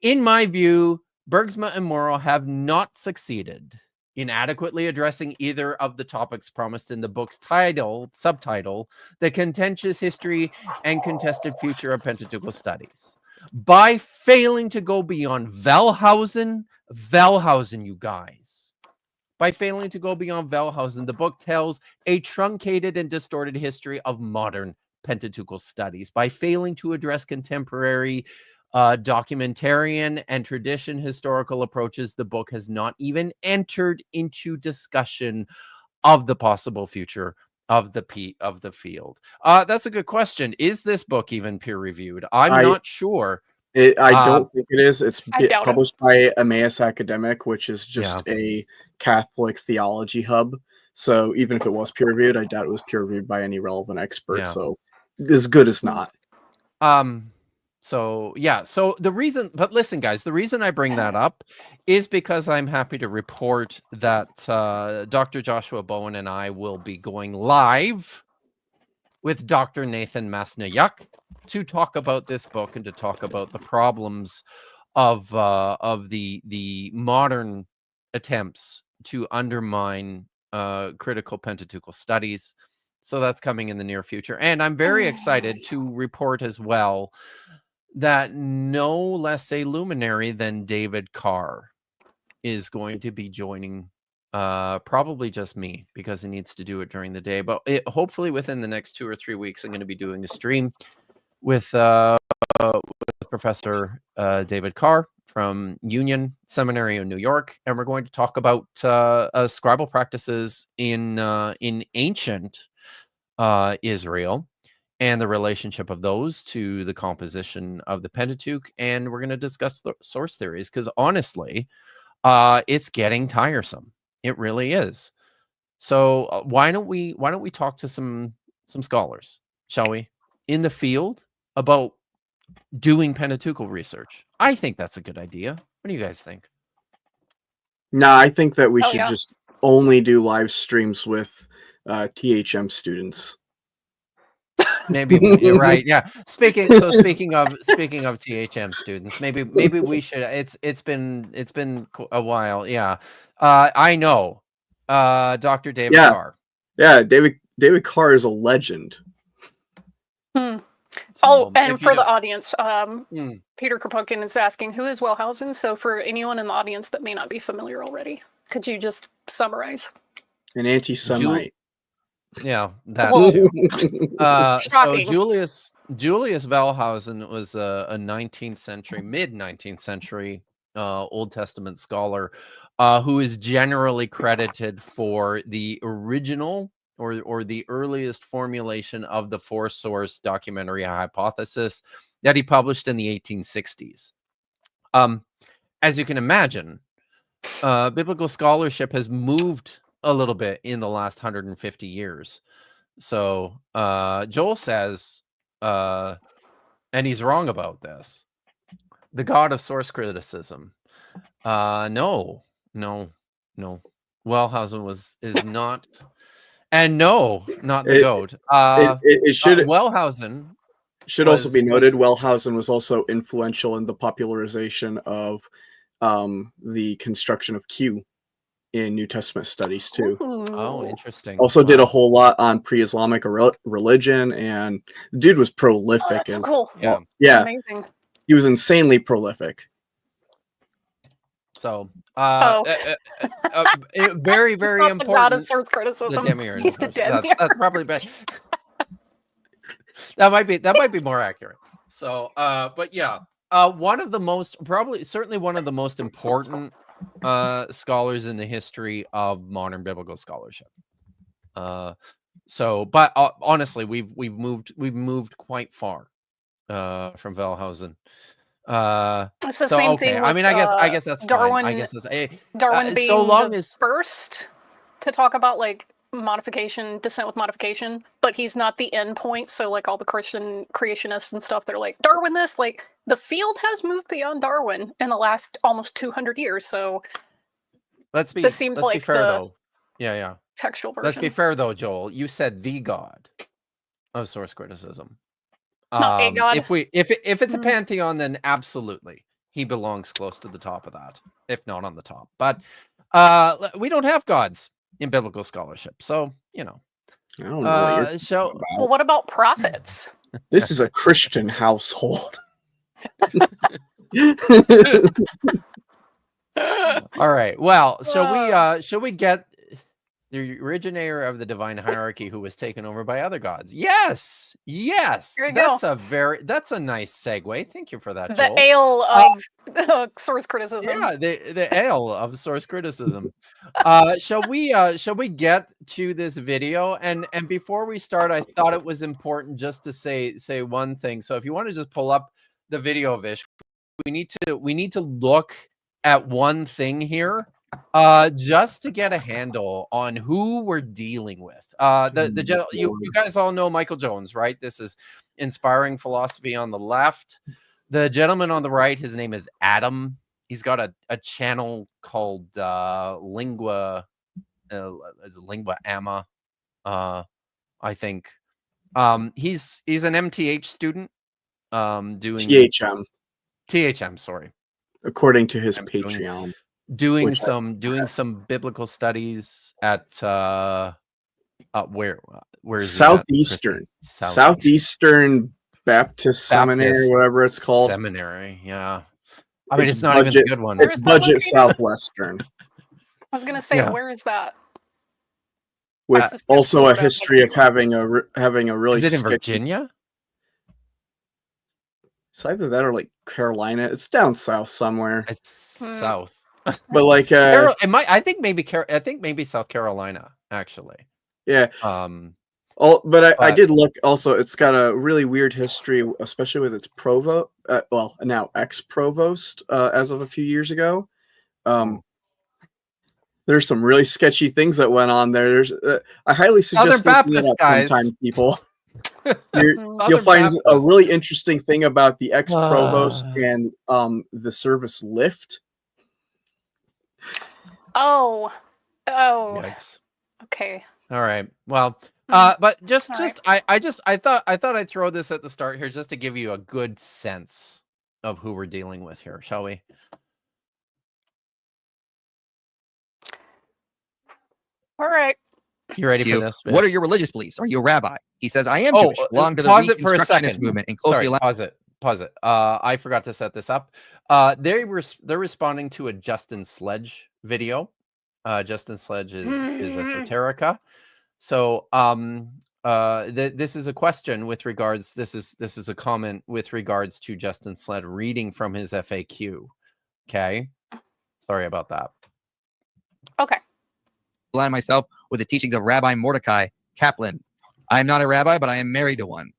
In my view, Bergsma and Morrow have not succeeded in adequately addressing either of the topics promised in the book's subtitle, The Contentious History and Contested Future of Pentateuchal Studies. By failing to go beyond Wellhausen, you guys. By failing to go beyond Wellhausen, the book tells a truncated and distorted history of modern Pentateuchal studies. By failing to address contemporary documentarian and tradition historical approaches, the book has not even entered into discussion of the possible future of the field. That's a good question. Is this book even peer-reviewed? I'm not sure. I don't think it is. It's published by Emmaus Academic, which is just a Catholic theology hub. So even if it was peer-reviewed, I doubt it was peer-reviewed by any relevant expert. So as good as not. So the reason, but listen, guys, the reason I bring that up is because I'm happy to report that Dr. Joshua Bowen and I will be going live with Dr. Nathan Masnayak to talk about this book and to talk about the problems of the modern attempts to undermine critical Pentateuchal studies. So that's coming in the near future. And I'm very excited to report as well that no less a luminary than David Carr is going to be joining, probably just me, because he needs to do it during the day. But hopefully within the next 2 or 3 weeks, I'm going to be doing a stream with Professor David Carr from Union Seminary in New York, and we're going to talk about scribal practices in ancient Israel and the relationship of those to the composition of the Pentateuch, and we're going to discuss the source theories, because honestly, it's getting tiresome. It really is. So why don't we talk to some scholars, shall we, in the field about doing Pentateuchal research? I think that's a good idea. What do you guys think? No, I think that we should just only do live streams with THM students. Maybe you're right. Yeah. Speaking of THM students, maybe we should. It's been a while. Yeah. I know. Dr. David Carr. Yeah, David Carr is a legend. So, and for the audience, Peter Kropotkin is asking, who is Wellhausen? So for anyone in the audience that may not be familiar already, could you just summarize? An anti-Semite. Yeah, that too. So Julius Wellhausen was a 19th century, mid-19th century Old Testament scholar who is generally credited for the original or the earliest formulation of the four-source documentary hypothesis that he published in the 1860s. As you can imagine, biblical scholarship has moved a little bit in the last 150 years. So Joel says, and he's wrong about this, the God of source criticism. No. Wellhausen is not, and no, not the goat. It should Wellhausen should also be noted. Wellhausen was also influential in the popularization of the construction of Q in New Testament studies too. Oh, interesting. Also did a whole lot on pre-Islamic religion, and the dude was prolific. That's so cool. Yeah, amazing. He was insanely prolific. So, very, very important. The God of source criticism. He's the demiurge. That's probably best. that might be more accurate. So, but yeah, one of the most, certainly one of the most important scholars in the history of modern biblical scholarship. So, but honestly, we've moved quite far from Wellhausen. It's the same thing with, I mean, I guess that's Darwin. fine. I guess that's Darwin being so long the as first to talk about like descent with modification, but he's not the end point. So like all the Christian creationists and stuff, they're like, Darwin this, like the field has moved beyond Darwin in the last almost 200 years. So let's be fair though. Yeah. Textual version. Let's be fair though, Joel. You said the God of source criticism. Not a God. If it's a pantheon, then absolutely he belongs close to the top of that, if not on the top. But we don't have gods in biblical scholarship, so you know. I don't know what you're talking about. Well, what about prophets? This is a Christian household. All right. Well, shall we get the originator of the divine hierarchy who was taken over by other gods? Yes. That's a nice segue. Thank you for that, Joel. The ale of source criticism. Yeah, the ale of source criticism. Shall we get to this video? And before we start, I thought it was important just to say one thing. So if you want to just pull up the video, Vish, we need to look at one thing here. Just to get a handle on who we're dealing with. You guys all know Michael Jones, right? This is Inspiring Philosophy on the left. The gentleman on the right, his name is Adam. He's got a channel called Lingua Amma, I think. He's an MTH student. Doing THM, sorry. According to his Patreon. Doing some biblical studies at where is Southeastern Baptist Seminary, whatever it's called. Seminary, yeah. I mean, it's not even a good one. It's budget Southwestern. I was gonna say, where is that? With also a history of having a really. Is it in Virginia? It's either that or like Carolina. It's down south somewhere. It's south. But like I think maybe South Carolina, actually. Yeah. But I did look also. It's got a really weird history, especially with its provost. Now ex-provost, as of a few years ago. There's some really sketchy things that went on there. There's I highly suggest looking it up sometime, people. You'll find a really interesting thing about the ex-provost and the service lift. Oh. Yikes. Okay. All right. Well, but I thought I'd throw this at the start here just to give you a good sense of who we're dealing with here, shall we? All right. You ready for this? What are your religious beliefs? Are you a rabbi? He says, I am Jewish. Belong to the Reconstructionist movement and closely Pause it. I forgot to set this up. They're responding to a Justin Sledge video. Justin Sledge is esoterica. So this is a question with regards. This is a comment with regards to Justin Sledge reading from his FAQ. Okay, sorry about that. Okay. Align myself with the teachings of Rabbi Mordecai Kaplan. I am not a rabbi, but I am married to one.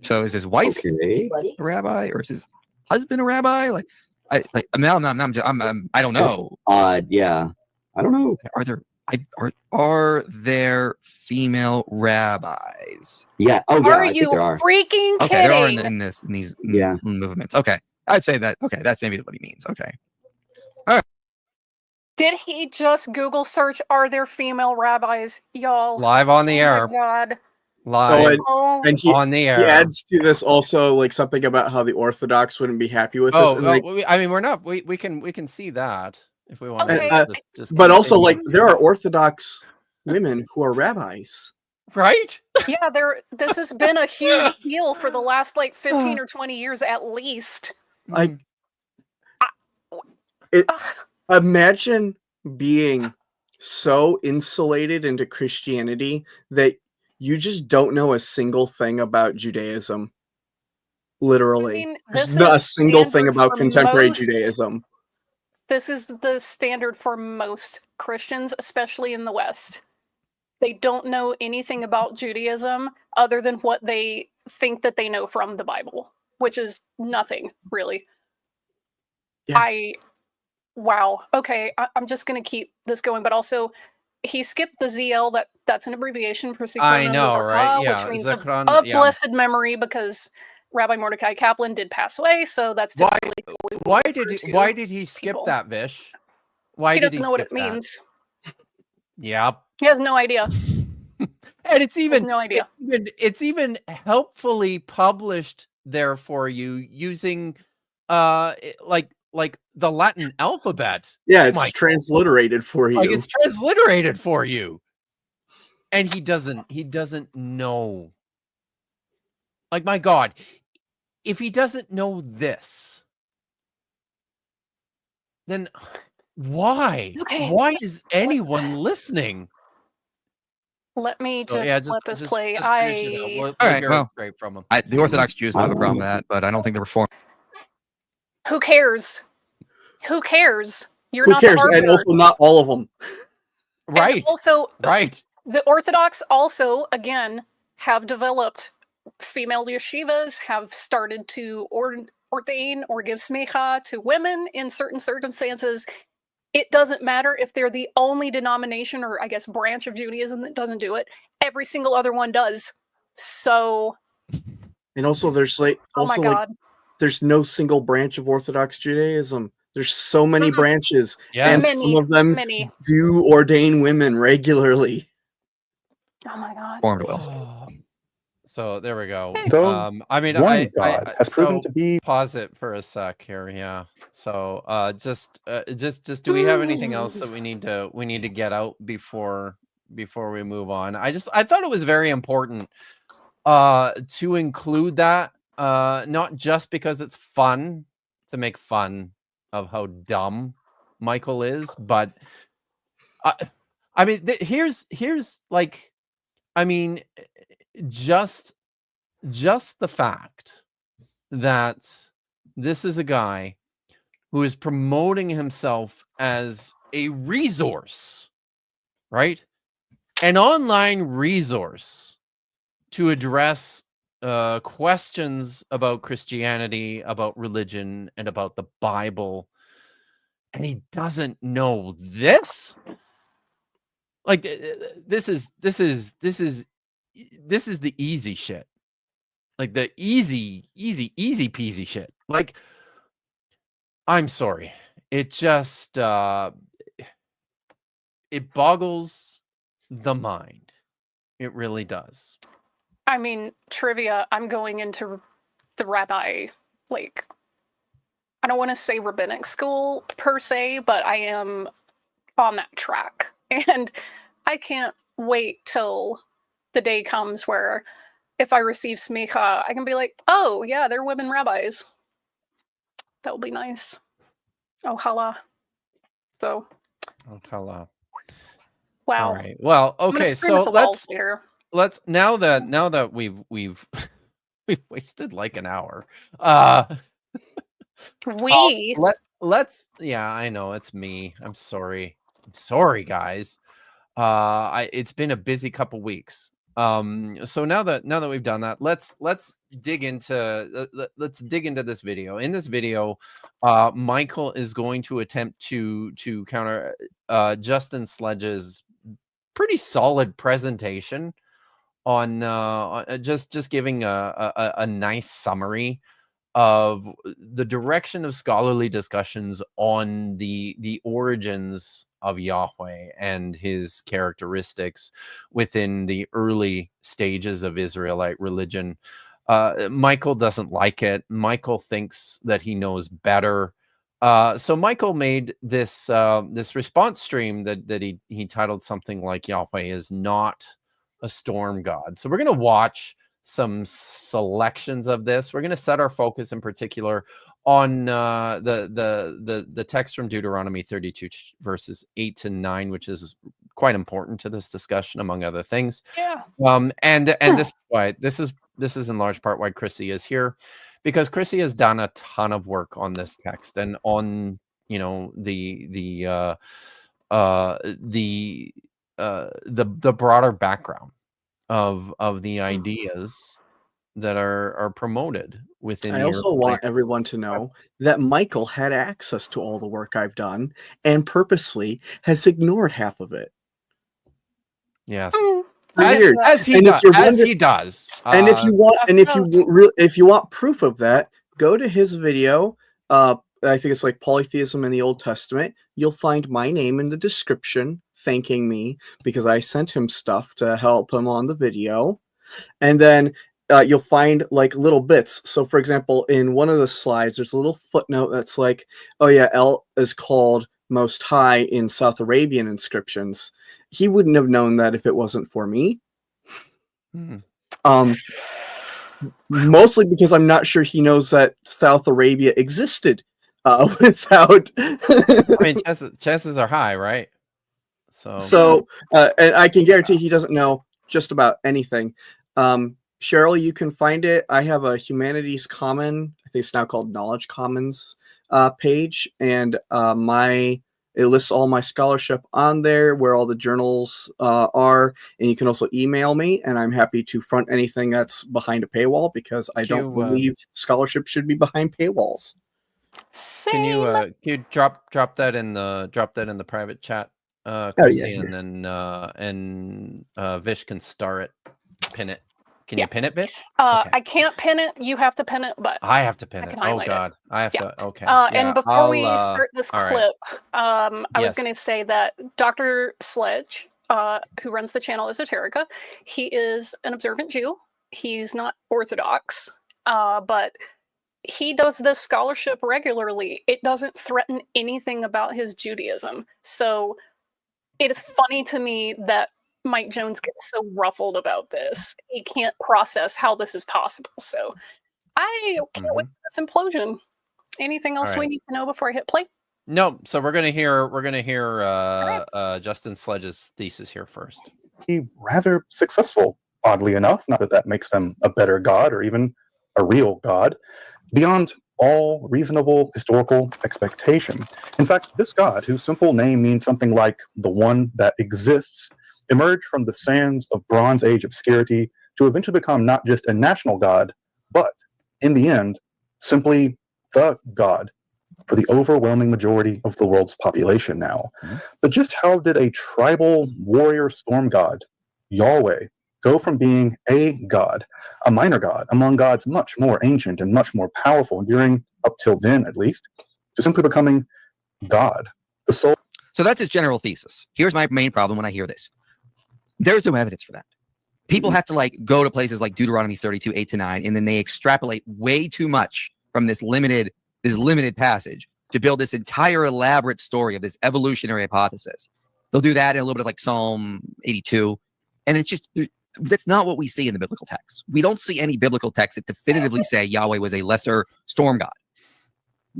So is his wife Okay. a rabbi, or is his husband a rabbi? I don't know. Yeah. I don't know. Are there female rabbis? Yeah. Oh, yeah. Are I think you there are. freaking Okay, there are kidding? in these Yeah. movements. Okay, I'd say that. Okay, that's maybe what he means. Okay. Did he just Google search, are there female rabbis? Y'all. Live on the Oh air. my God. Live And he on the air. he adds to this also like something about how the Orthodox wouldn't be happy with this. And, like, I mean, we're not. We can see that if we want. Okay. To just but also continue. like there are Orthodox women who are rabbis. Right? Yeah, this has been a huge deal for the last like 15 or 20 years at least. Like imagine being so insulated into Christianity that you just don't know a single thing about Judaism. Literally. I mean, There's this not a is single thing standard about for contemporary most- Judaism. This is the standard for most Christians, especially in the West. They don't know anything about Judaism other than what they think that they know from the Bible, which is nothing, really. Yeah. Wow. Okay, I'm just going to keep this going, but also he skipped the ZL. That's an abbreviation for Zichron I know, Levrach, right? Yeah, which means Zichron, of yeah. blessed memory, because Rabbi Mordecai Kaplan did pass away, so that's typically what we Why refer did to why did he skip people. that, Vish? Why He did doesn't he know what skip it means. that? Yep. He has no idea. And it's He has even no idea. it's even helpfully published there for you using like the Latin alphabet. Yeah, it's My- transliterated for you. Like it's transliterated for you. And he doesn't know. Like, my God, if he doesn't know this, then why? Okay. Why is anyone listening? Let me So, just let this play. Just finish it out. We'll right, hear well, it straight from him. The Orthodox Jews don't have a problem with that, but I don't think the Reform. Who cares? Who cares? You're Who not cares? the And arbiter. also not all of them. And Right. also, Right. the Orthodox also, again, have developed female yeshivas, have started to ordain or give smicha to women in certain circumstances. It doesn't matter if they're the only denomination or, I guess, branch of Judaism that doesn't do it. Every single other one does. So, And also there's like oh my God. there's no single branch of Orthodox Judaism. There's so many branches. And Yes. some of them Many. do ordain women regularly. Oh my God. Reformed will. So there we go. So, I mean, one God has proven to be. Pause it for a sec here. Yeah. So, just do we have anything else that we need to get out before we move on? I thought it was very important to include that, not just because it's fun to make fun of how dumb Michael is, but I mean, here's like, I mean, just the fact that this is a guy who is promoting himself as a resource, right? An online resource to address questions about Christianity, about religion, and about the Bible, and he doesn't know this. Like, this is the easy shit. Like the easy peasy shit. Like, I'm sorry. It just it boggles the mind. It really does. I mean, trivia, I'm going into the rabbi, like, I don't want to say rabbinic school per se, but I am on that track. And I can't wait till the day comes where if I receive smicha, I can be like, oh, yeah, they're women rabbis. That will be nice. Oh, hala. So. Oh, hello. Wow. All right. Well, okay. So let's now that we've we've wasted like an hour. Let's yeah, I know it's me. I'm sorry. I'm sorry, guys. It's been a busy couple weeks. So now that we've done that, let's dig into let's dig into this video. In this video, Michael is going to attempt to counter Justin Sledge's pretty solid presentation on just giving a nice summary of the direction of scholarly discussions on the origins of Yahweh and his characteristics within the early stages of Israelite religion. Michael doesn't like it. Michael thinks that he knows better. So Michael made this this response stream that he titled something like "Yahweh is not a storm god." So we're going to watch some selections of this. We're going to set our focus in particular on the text from Deuteronomy 32 verses 8 to 9, which is quite important to this discussion, among other things. Yeah. And this is why this is in large part why Chrissy is here, because Chrissy has done a ton of work on this text and on, you know, the broader background of the ideas that are promoted within. I also want everyone to know that Michael had access to all the work I've done and purposely has ignored half of it. Yes. As he does. And if you want, if you want proof of that, go to his video. I think it's like Polytheism in the Old Testament. You'll find my name in the description, thanking me because I sent him stuff to help him on the video. And then you'll find like little bits. So, for example, in one of the slides, there's a little footnote that's like, "Oh yeah, El is called Most High in South Arabian inscriptions." He wouldn't have known that if it wasn't for me. Mostly because I'm not sure he knows that South Arabia existed without. I mean, chances are high, right? So, and I can guarantee he doesn't know just about anything. Cheryl, you can find it. I have a Humanities Common, I think it's now called Knowledge Commons page, and it lists all my scholarship on there, where all the journals are, and you can also email me, and I'm happy to front anything that's behind a paywall, because I don't believe scholarship should be behind paywalls. Same. Can you drop that in the private chat, Chrissy, and then Vish can star it, pin it. Can you pin it, Vish? Okay. I can't pin it. You have to pin it, but I have to pin it. Oh God, I have to. Okay. And before we start this clip, I was going to say that Dr. Sledge, who runs the channel Esoterica, he is an observant Jew. He's not Orthodox, but he does this scholarship regularly. It doesn't threaten anything about his Judaism. So it is funny to me that Mike Jones gets so ruffled about this. He can't process how this is possible. So I can't wait for this implosion. Anything else we need to know before I hit play? No. So we're gonna hear Justin Sledge's thesis here first. Rather successful, oddly enough. Not that that makes them a better god or even a real god, beyond all reasonable historical expectation. In fact, this god, whose simple name means something like the one that exists, emerged from the sands of Bronze Age obscurity to eventually become not just a national god, but, in the end, simply the god for the overwhelming majority of the world's population now. But just how did a tribal warrior storm god, Yahweh, go from being a god, a minor god, among gods much more ancient and much more powerful, enduring up till then at least, to simply becoming God, the soul? So that's his general thesis. Here's my main problem when I hear this. There's no evidence for that. People have to go to places like Deuteronomy 32, 8 to 9, and then they extrapolate way too much from this limited passage to build this entire elaborate story of this evolutionary hypothesis. They'll do that in a little bit of like Psalm 82. And it's just, that's not what we see in the biblical text. We don't see any biblical text that definitively say Yahweh was a lesser storm god.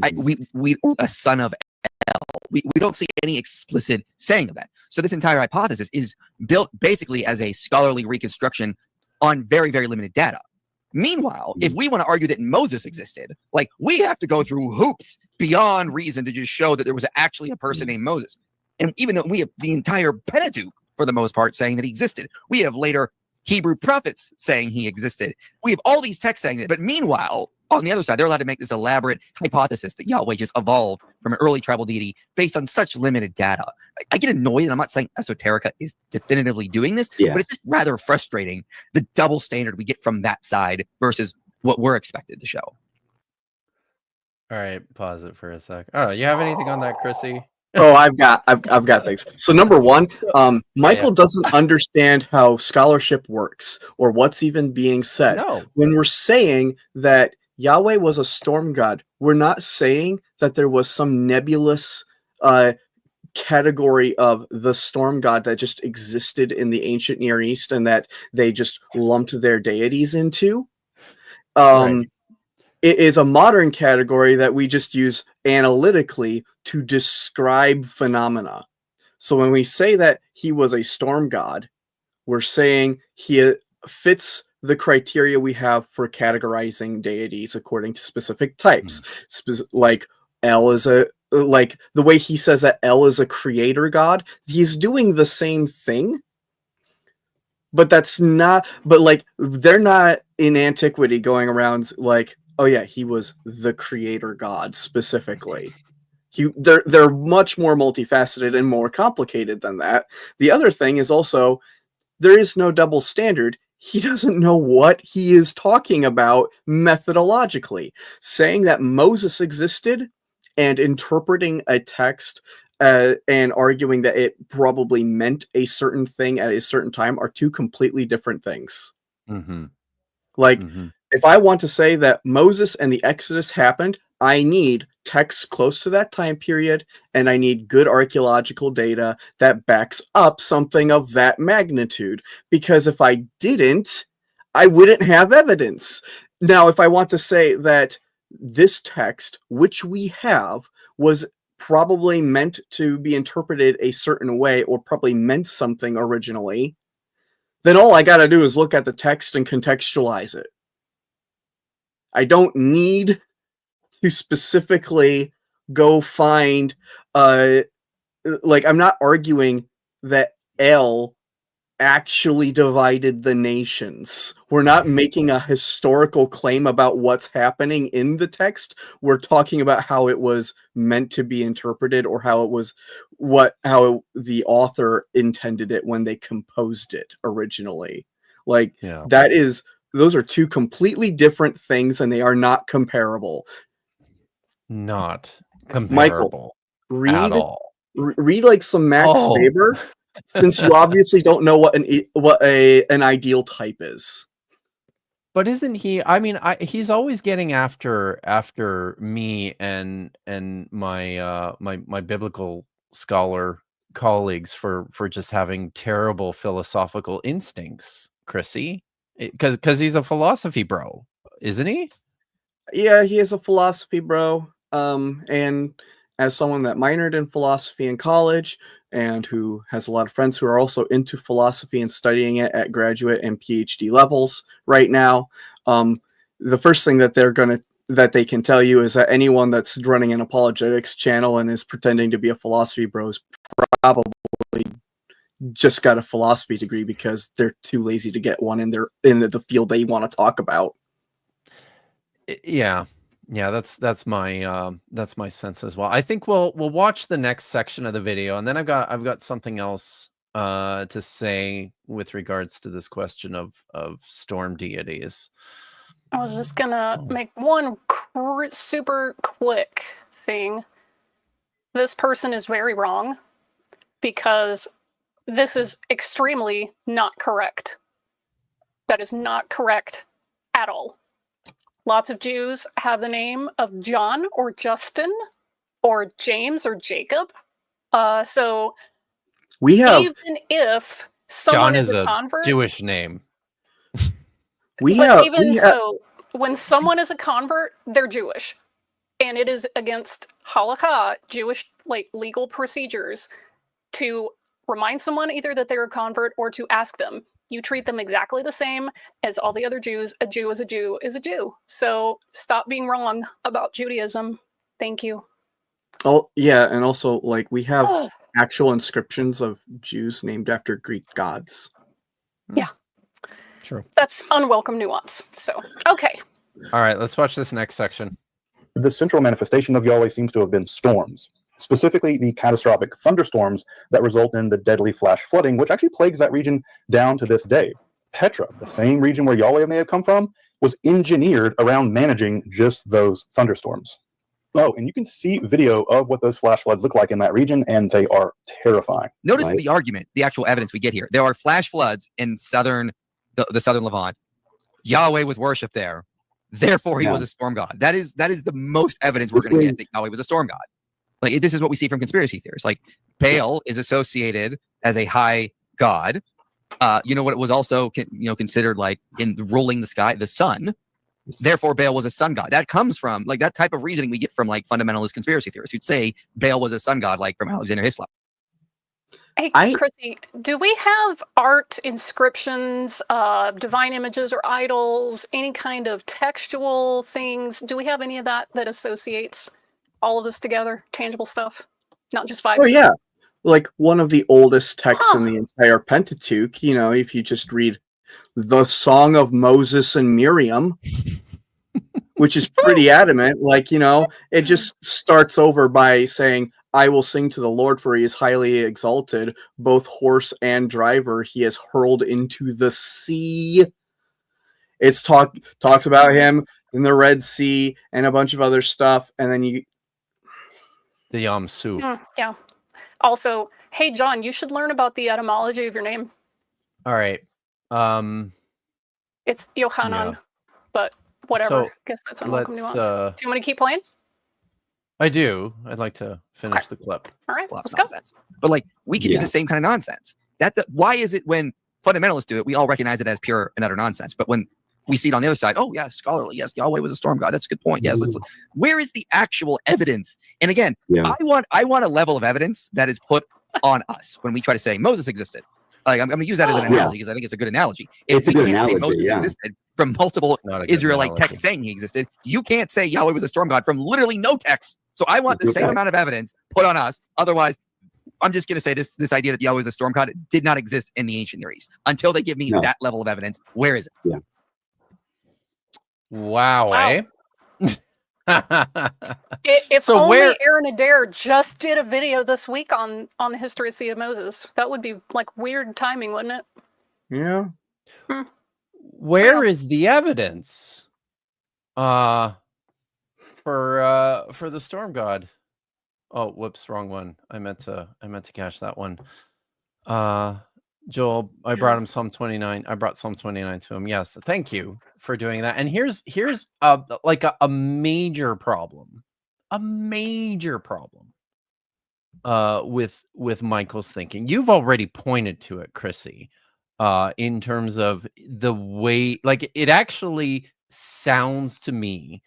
A son of El. We don't see any explicit saying of that. So this entire hypothesis is built basically as a scholarly reconstruction on very, very limited data. Meanwhile, if we want to argue that Moses existed, we have to go through hoops beyond reason to just show that there was actually a person named Moses. And even though we have the entire Pentateuch for the most part, saying that he existed. We have later Hebrew prophets saying he existed. We have all these texts saying that. But meanwhile, on the other side, they're allowed to make this elaborate hypothesis that Yahweh just evolved from an early tribal deity based on such limited data. I get annoyed, and I'm not saying esoterica is definitively doing this, but it's just rather frustrating, the double standard we get from that side versus what we're expected to show. All right, pause it for a sec. Oh, you have anything on that, Chrissy? Oh, I've got things. So number one, Michael doesn't understand how scholarship works or what's even being said. No. When we're saying that Yahweh was a storm god, we're not saying that there was some nebulous category of the storm god that just existed in the ancient Near East and that they just lumped their deities into. Right. It is a modern category that we just use analytically to describe phenomena. So when we say that he was a storm god, we're saying he fits the criteria we have for categorizing deities according to specific types. Like El is like the way he says that El is a creator god, he's doing the same thing. But that's not, but like, they're not in antiquity going around like, oh yeah, he was the creator god specifically. They're much more multifaceted and more complicated than that. The other thing is also, there is no double standard. He doesn't know what he is talking about methodologically. Saying that Moses existed and interpreting a text and arguing that it probably meant a certain thing at a certain time are two completely different things. Like, if I want to say that Moses and the Exodus happened, I need texts close to that time period, and I need good archaeological data that backs up something of that magnitude. Because if I didn't, I wouldn't have evidence. Now, if I want to say that this text, which we have, was probably meant to be interpreted a certain way or probably meant something originally, then all I got to do is look at the text and contextualize it. I don't need to specifically go find, like, I'm not arguing that El actually divided the nations. We're not making a historical claim about what's happening in the text. We're talking about how it was meant to be interpreted or how the author intended it when they composed it originally. Like, those are two completely different things, and they are not comparable. Not comparable. Michael, at all. Read like some Max Weber, since you obviously don't know what an ideal type is. But isn't he? I mean, he's always getting after me and my my biblical scholar colleagues for just having terrible philosophical instincts, Chrissy. Because he's a philosophy bro, isn't he? Yeah, he is a philosophy bro. And as someone that minored in philosophy in college and who has a lot of friends who are also into philosophy and studying it at graduate and PhD levels right now, the first thing that they can tell you is that anyone that's running an apologetics channel and is pretending to be a philosophy bro is probably just got a philosophy degree because they're too lazy to get one in the field they want to talk about. Yeah, that's my sense as well. I think we'll watch the next section of the video, and then I've got something else to say with regards to this question of storm deities. I was just gonna make one super quick thing. This person is very wrong because this is extremely not correct. That is not correct at all. Lots of Jews have the name of John or Justin or James or Jacob. So we have, even if someone John is a convert, Jewish name. So when someone is a convert, they're Jewish. And it is against halakha, Jewish legal procedures, to remind someone either that they're a convert or to ask them. You treat them exactly the same as all the other Jews. A Jew is a Jew is a Jew. So stop being wrong about Judaism. Thank you. Oh yeah, and also we have actual inscriptions of Jews named after Greek gods. Yeah. True. That's unwelcome nuance. So, okay. All right, let's watch this next section. The central manifestation of Yahweh seems to have been storms, specifically the catastrophic thunderstorms that result in the deadly flash flooding, which actually plagues that region down to this day. Petra, the same region where Yahweh may have come from, was engineered around managing just those thunderstorms. Oh, and you can see video of what those flash floods look like in that region, and they are terrifying. Notice Right. the argument, the actual evidence we get here. There are flash floods in the southern Levant. Yahweh was worshipped there. Therefore, he was a storm god. That is the most evidence we're going to get that Yahweh was a storm god. Like, this is what we see from conspiracy theorists. Like, Baal is associated as a high god. You know what? It was also considered like in ruling the sky, the sun. Therefore, Baal was a sun god. That comes from like that type of reasoning we get from like fundamentalist conspiracy theorists who'd say Baal was a sun god, like from Alexander Hislop. Hey, Chrissy, do we have art, inscriptions, divine images or idols, any kind of textual things? Do we have any of that associates all of this together? Tangible stuff, not just vibes? Oh, yeah. Like one of the oldest texts in the entire Pentateuch, if you just read the Song of Moses and Miriam, which is pretty adamant. Like, it just starts over by saying, I will sing to the Lord, for he is highly exalted, both horse and driver he has hurled into the sea. It's talks about him in the Red Sea and a bunch of other stuff, and then the Yam Suf. Yeah. Also, hey John, you should learn about the etymology of your name. All right. It's Yohanan, but whatever. So, I guess that's unwelcome nuance. Do you want to keep playing? I do. I'd like to finish the clip. All right, let's nonsense. Go. But like, we can do the same kind of nonsense. Why is it when fundamentalists do it, we all recognize it as pure and utter nonsense? But when we see it on the other side, oh yeah, scholarly, yes, Yahweh was a storm god. That's a good point. Yes, where is the actual evidence? And again, I want a level of evidence that is put on us when we try to say Moses existed. Like, I'm going to use that as an analogy because I think it's a good analogy. It's a good analogy. Moses existed from multiple Israelite texts saying he existed. You can't say Yahweh was a storm god from literally no text. So I want the same amount of evidence put on us. Otherwise, I'm just going to say this idea that Yahweh is a storm god did not exist in the ancient Near East until they give me that level of evidence. Where is it? Yeah. Wow. If so only Aaron Adair just did a video this week on the history of Seed of Moses. That would be like weird timing, wouldn't it? Yeah. Where is the evidence for the storm god? Oh, whoops, wrong one. I meant to cache that one. Joel, I brought him Psalm 29. I brought Psalm 29 to him. Yes, thank you for doing that. And here's a major problem. A major problem with Michael's thinking. You've already pointed to it, Chrissy, in terms of the way, like, it actually sounds to me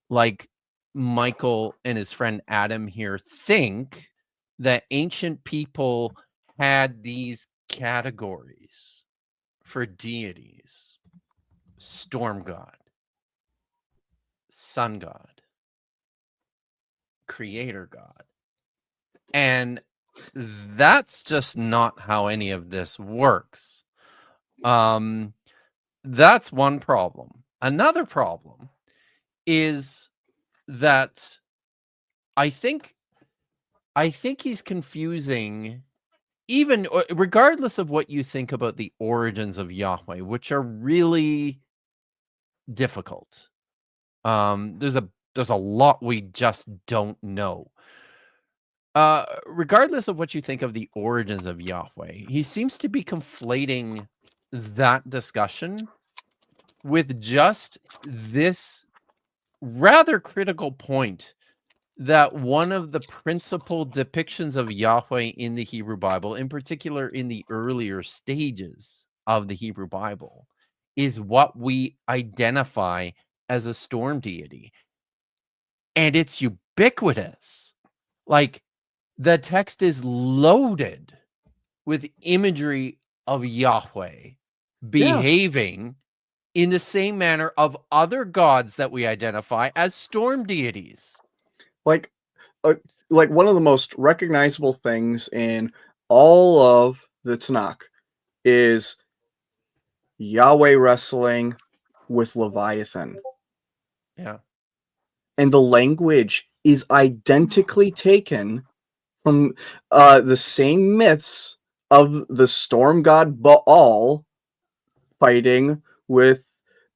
like Michael and his friend Adam here think that ancient people had these categories for deities: storm god, sun god, creator god. And that's just not how any of this works. That's one problem. Another problem is that I think he's confusing, even regardless of what you think about the origins of Yahweh, which are really difficult. There's a lot we just don't know. Regardless of what you think of the origins of Yahweh, he seems to be conflating that discussion with just this rather critical point that one of the principal depictions of Yahweh in the Hebrew Bible, in particular in the earlier stages of the Hebrew Bible, is what we identify as a storm deity. And it's ubiquitous. Like, the text is loaded with imagery of Yahweh behaving in the same manner of other gods that we identify as storm deities. Like, like one of the most recognizable things in all of the Tanakh is Yahweh wrestling with Leviathan. Yeah. And the language is identically taken from the same myths of the storm god Baal fighting with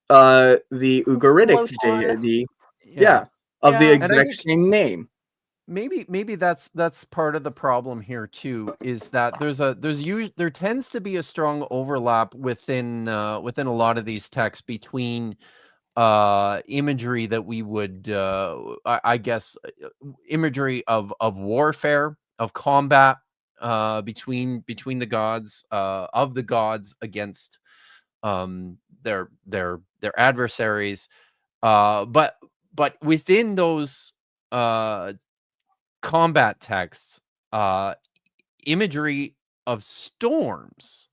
the Ugaritic Lotan. deity. Yeah, of the Yeah. exact same name. Maybe that's part of the problem here too, is that there tends to be a strong overlap within within a lot of these texts between imagery that we would I guess imagery of warfare, of combat between the gods, of the gods against their adversaries, but within those combat texts, imagery of storms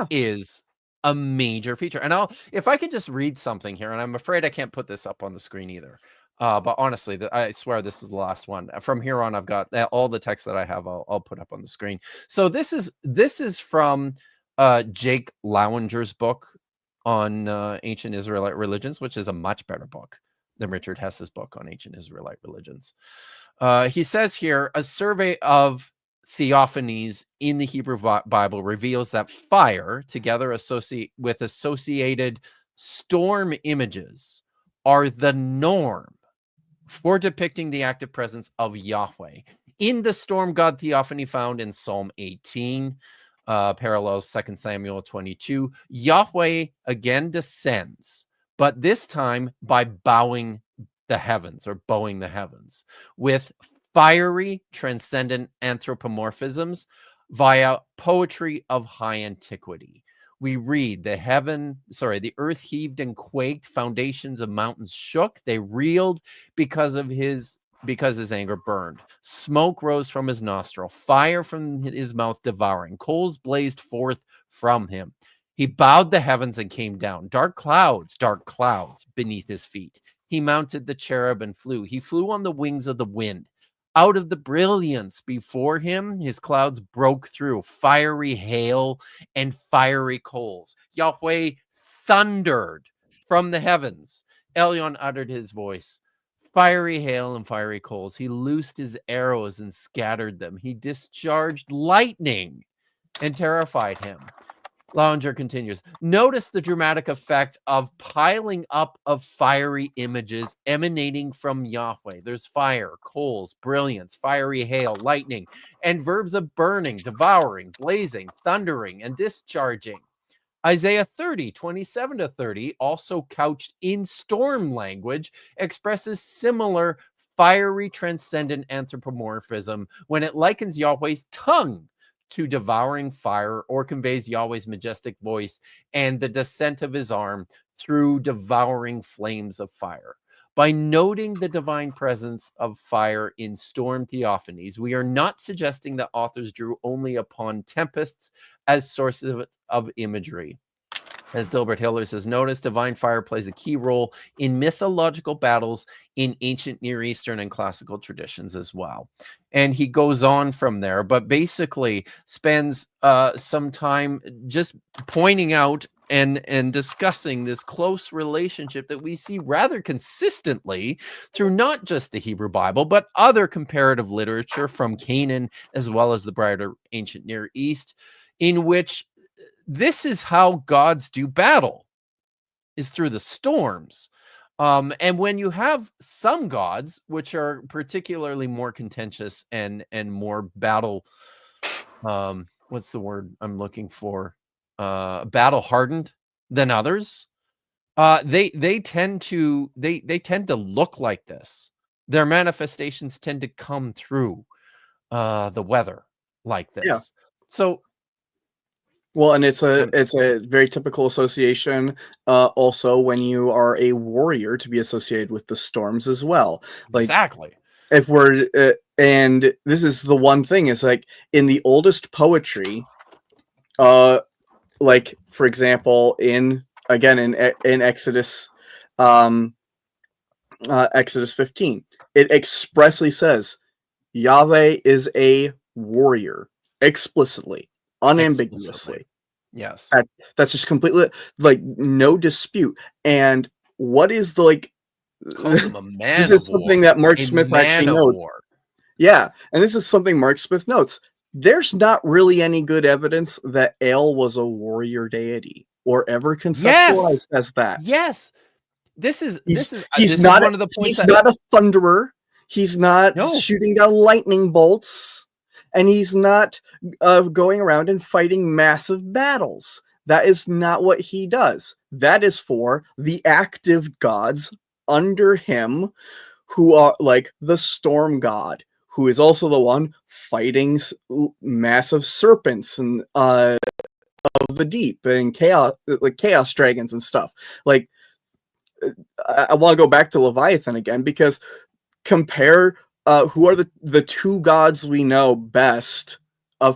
is a major feature. And if I could just read something here, and I'm afraid I can't put this up on the screen either. But honestly, I swear this is the last one. From here on, I've got all the text that I have. I'll put up on the screen. So this is from Jake Lowenger's book on ancient Israelite religions, which is a much better book than Richard Hess's book on ancient Israelite religions. He says here, a survey of theophanies in the Hebrew Bible reveals that fire, together with associated storm images, are the norm for depicting the active presence of Yahweh. In the storm god theophany found in Psalm 18, parallels 2 Samuel 22, Yahweh again descends, but this time by bowing the heavens, or bowing the heavens, with fiery transcendent anthropomorphisms via poetry of high antiquity. We read, the earth heaved and quaked, foundations of mountains shook, they reeled because his anger burned. Smoke rose from his nostril, fire from his mouth devouring, coals blazed forth from him. He bowed the heavens and came down, dark clouds beneath his feet. He mounted the cherub and flew. He flew on the wings of the wind. Out of the brilliance before him, his clouds broke through, fiery hail and fiery coals. Yahweh thundered from the heavens. Elyon uttered his voice. Fiery hail and fiery coals. He loosed his arrows and scattered them. He discharged lightning and terrified him. Lowenger continues, notice the dramatic effect of piling up of fiery images emanating from Yahweh. There's fire, coals, brilliance, fiery hail, lightning, and verbs of burning, devouring, blazing, thundering, and discharging. Isaiah 30, 27 to 30, also couched in storm language, expresses similar fiery transcendent anthropomorphism when it likens Yahweh's tongue to devouring fire, or conveys Yahweh's majestic voice and the descent of his arm through devouring flames of fire. By noting the divine presence of fire in storm theophanies, we are not suggesting that authors drew only upon tempests as sources of imagery. As Dilbert Hillers has noticed, divine fire plays a key role in mythological battles in ancient Near Eastern and classical traditions as well. And he goes on from there, but basically spends some time just pointing out and discussing this close relationship that we see rather consistently through not just the Hebrew Bible, but other comparative literature from Canaan as well as the broader ancient Near East, in which this is how gods do battle, is through the storms. And when you have some gods, which are particularly more contentious and more battle, what's the word I'm looking for? Battle hardened than others. They tend to look like this. Their manifestations tend to come through the weather like this. Yeah. So. Well, and it's a very typical association also when you are a warrior to be associated with the storms as well. Like, exactly. If we're and this is the one thing is like in the oldest poetry, like for example in Exodus, Exodus 15, it expressly says Yahweh is a warrior, explicitly, unambiguously. Yes. That's just completely, like, no dispute. And what is the, like, Calls him a man this of is something war. that Mark A Smith man actually of notes. war. Yeah, and this is something Mark Smith notes. There's not really any good evidence that El was a warrior deity or ever conceptualized as that. Yes. This is He's one of the points he's that not a thunderer. He's not No. shooting down lightning bolts, and he's not going around and fighting massive battles. That is not what he does. That is for the active gods under him, who are like the storm god, who is also the one fighting massive serpents and of the deep and chaos dragons and stuff. Like, I want to go back to Leviathan again, because compare who are the two gods we know best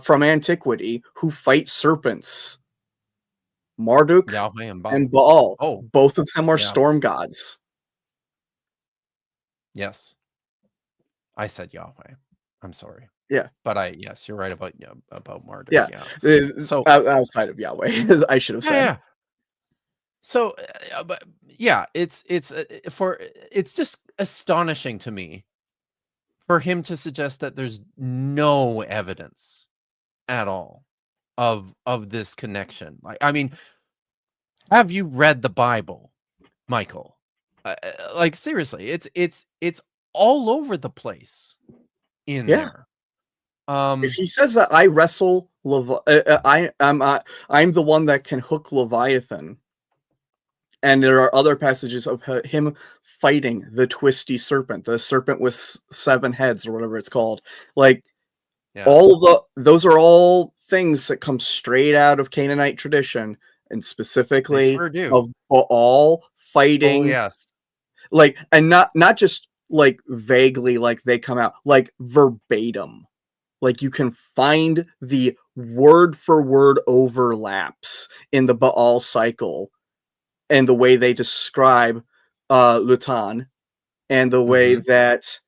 from antiquity who fight serpents. Marduk Yahweh and Baal. and Baal. Oh, both of them are yeah. storm gods. Yes. I said Yahweh. I'm sorry. Yeah. But yes, you're right about Marduk. Yeah. So outside of Yahweh, I should have said. yeah. So, but yeah, it's just astonishing to me for him to suggest that there's no evidence at all of this connection. Like, I mean, have you read the Bible, Michael? Like, seriously, it's all over the place in there. If he says that I wrestle I'm the one that can hook Leviathan, and there are other passages of him fighting the twisty serpent, the serpent with 7 heads or whatever it's called. Like, those are all things that come straight out of Canaanite tradition, and specifically of Baal fighting. Oh, yes. Like, and not just like vaguely, like they come out, like verbatim. Like, you can find the word for word overlaps in the Baal cycle and the way they describe Lutan, and the way that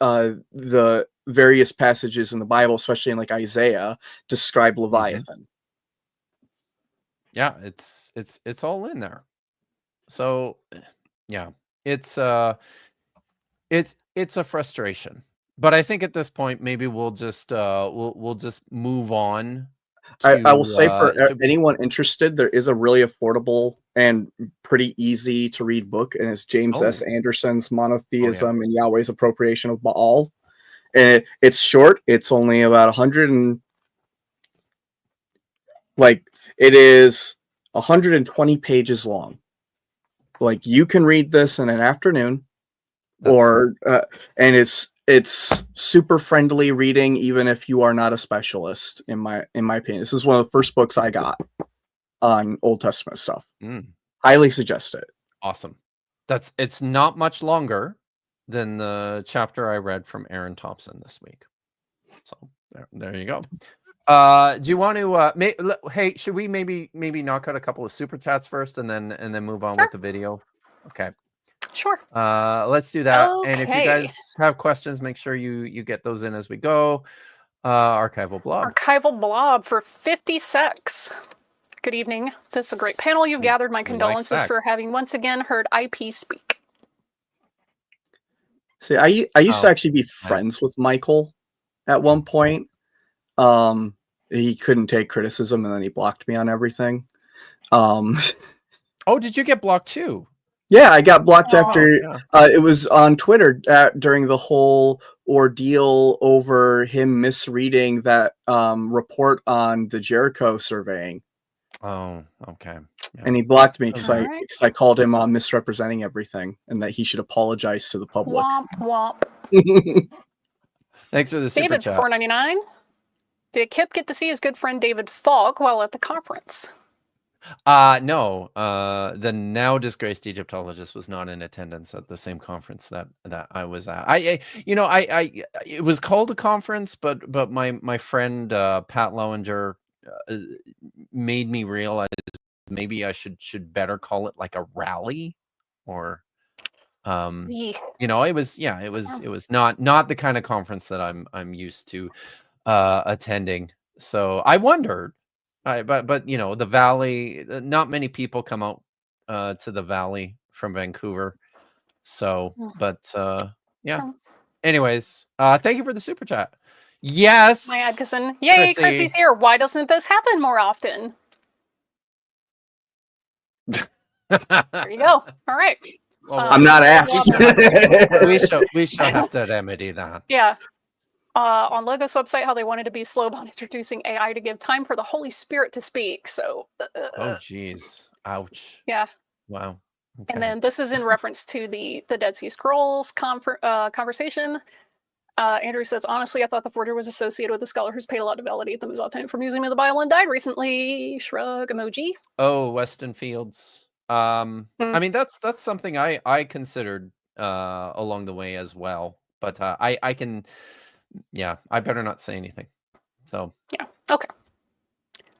the various passages in the Bible, especially in like Isaiah, describe Leviathan. Yeah, it's all in there. So yeah, it's a frustration. But I think at this point, maybe we'll just we'll just move on. I will say, for anyone interested, there is a really affordable and pretty easy to read book, and it's James S. Anderson's Monotheism and Yahweh's Appropriation of Baal. And it's short. It's only about 100 and it is 120 pages long. Like, you can read this in an afternoon, and it's super friendly reading, even if you are not a specialist. In my opinion, this is one of the first books I got on Old Testament stuff. Highly suggest it. Awesome. It's not much longer than the chapter I read from Aaron Thompson this week. So there you go. Do you want to hey, should we maybe knock out a couple of super chats first and then move on with the video? Okay. Sure. Let's do that. Okay. And if you guys have questions, make sure you get those in as we go. Archival blob for 50 secs. Good evening. This is a great panel you've gathered. My condolences for having once again heard IP speak. See, I used to actually be friends with Michael at one point. He couldn't take criticism, and then he blocked me on everything. Oh, did you get blocked too? Yeah, I got blocked after it was on Twitter during the whole ordeal over him misreading that report on the Jericho surveying. Oh, okay. Yeah. And he blocked me because I called him on misrepresenting everything, and that he should apologize to the public. Womp womp. Thanks for the super David, chat. $4.99. Did Kip get to see his good friend David Fogg while at the conference? No. The now disgraced Egyptologist was not in attendance at the same conference that I was at. It was called a conference, but my friend Pat Lowinger made me realize maybe I should better call it like a rally, or You know, it was not the kind of conference that I'm used to attending. So I wondered, but you know, the Valley, not many people come out to the Valley from Vancouver. So, but yeah. Anyways, thank you for the super chat. Yes, My Atkinson. Yay, Chrissy's here. Why doesn't this happen more often? There you go. All right. Well, I'm not asked. we shall have to remedy that. Yeah. On Logos website, how they wanted to be slow about introducing AI to give time for the Holy Spirit to speak. So. Oh, geez. Ouch. Yeah. Wow. Okay. And then this is in reference to the Dead Sea Scrolls conversation. Andrew says, honestly, I thought the forger was associated with a scholar who's paid a lot to validate them as authentic from using the Bible and died recently. Shrug emoji. Oh, Weston Fields. I mean, that's something I considered along the way as well. But I can, yeah, I better not say anything. So yeah, okay.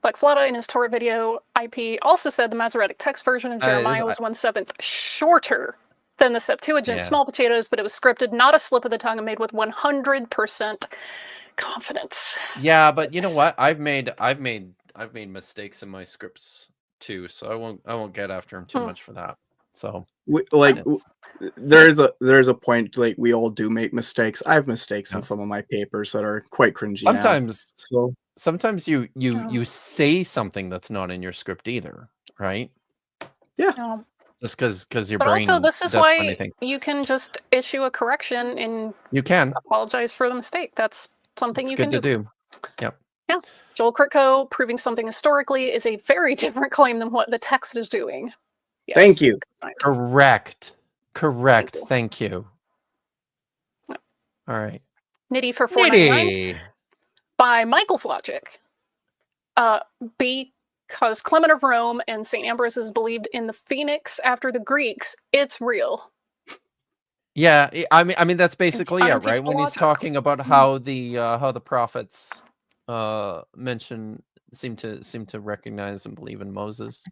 Lex Lotta in his Torah video IP also said the Masoretic text version of Jeremiah was 1/7 shorter than the Septuagint small potatoes, but it was scripted, not a slip of the tongue, and made with 100% confidence. Yeah, but you know what? I've made mistakes in my scripts too, so I won't get after him too much for that. So there's a point, like, we all do make mistakes. I have mistakes in some of my papers that are quite cringy. Sometimes you say something that's not in your script either, right? Yeah. Just because your but brain. Also, this is does why anything. You can just issue a correction and you can apologize for the mistake. That's something you can do. Yep. Yeah. Joel Kritko proving something historically is a very different claim than what the text is doing. Yes. Thank you. Correct. Thank you. Yep. All right. Nitty for $4.99 by Michael's logic. Because Clement of Rome and St. Ambrose is believed in the phoenix after the Greeks, it's real. Yeah, I mean that's basically it, right? When he's talking about how the prophets seem to recognize and believe in Moses.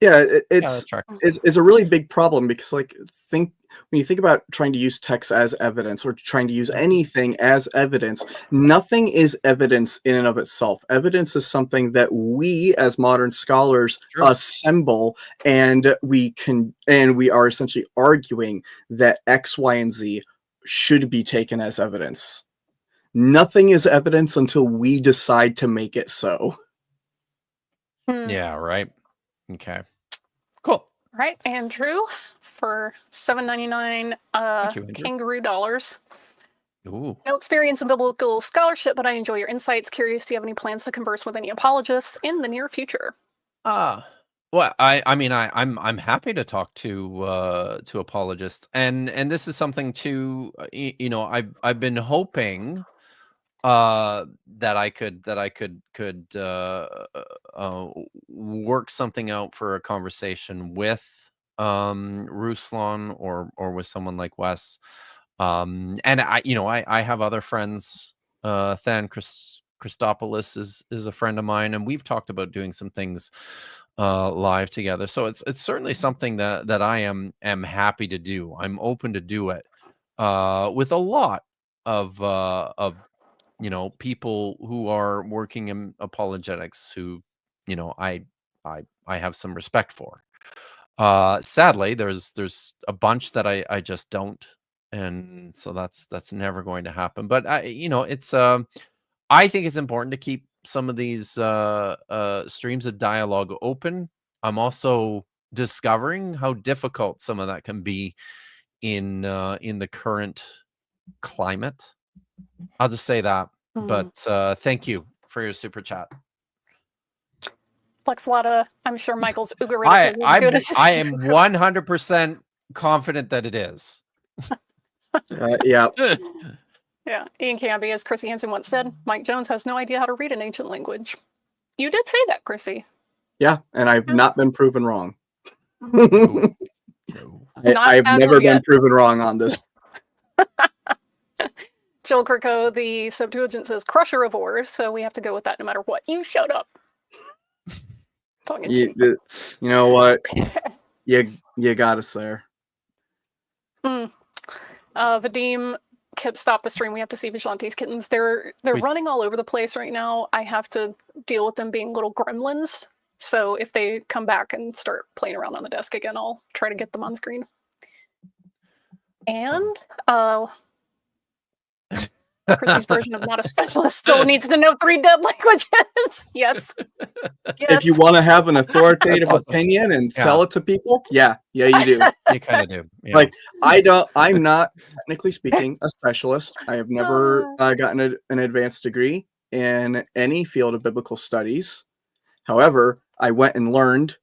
Yeah, it's a really big problem because, like, when you think about trying to use text as evidence or trying to use anything as evidence, nothing is evidence in and of itself. Evidence is something that we as modern scholars assemble, and we are essentially arguing that X, Y, and Z should be taken as evidence. Nothing is evidence until we decide to make it so. Yeah, right. Okay. Cool. All right, Andrew, for $7.99 kangaroo dollars. Ooh. No experience in biblical scholarship, but I enjoy your insights. Curious, do you have any plans to converse with any apologists in the near future? Well, I mean, I'm happy to talk to apologists, and this is something too. You know, I've been hoping that I could work something out for a conversation with Ruslan or with someone like Wes. And I have other friends. Than Christopoulos is a friend of mine, and we've talked about doing some things live together. So it's certainly something that I am happy to do. I'm open to do it with a lot of people who are working in apologetics who, I have some respect for. Sadly, there's a bunch that I just don't, and so that's never going to happen. But it's I think it's important to keep some of these streams of dialogue open. I'm also discovering how difficult some of that can be in the current climate. I'll just say that. But thank you for your super chat. Lex Lotta, I'm sure Michael's Ugaritic is as good as his I am 100% confident that it is. Yeah. Yeah. Ian Canby, as Chrissy Hansen once said, Mike Jones has no idea how to read an ancient language. You did say that, Chrissy. Yeah, and I've not been proven wrong. I've never been proven wrong on this. Joel Kirko, the Septuagint says crusher of ores, so we have to go with that no matter what. You showed up. You know what? you got us there. Vadim, stop the stream. We have to see Vigilante's kittens. They're running all over the place right now. I have to deal with them being little gremlins. So if they come back and start playing around on the desk again, I'll try to get them on screen. And Chrissy's version of not a specialist still needs to know 3 dead languages. Yes. If you want to have an authoritative opinion and sell it to people, yeah, you do. You kind of do. Yeah. Like I'm not technically speaking a specialist. I have never gotten an advanced degree in any field of biblical studies. However, I went and learned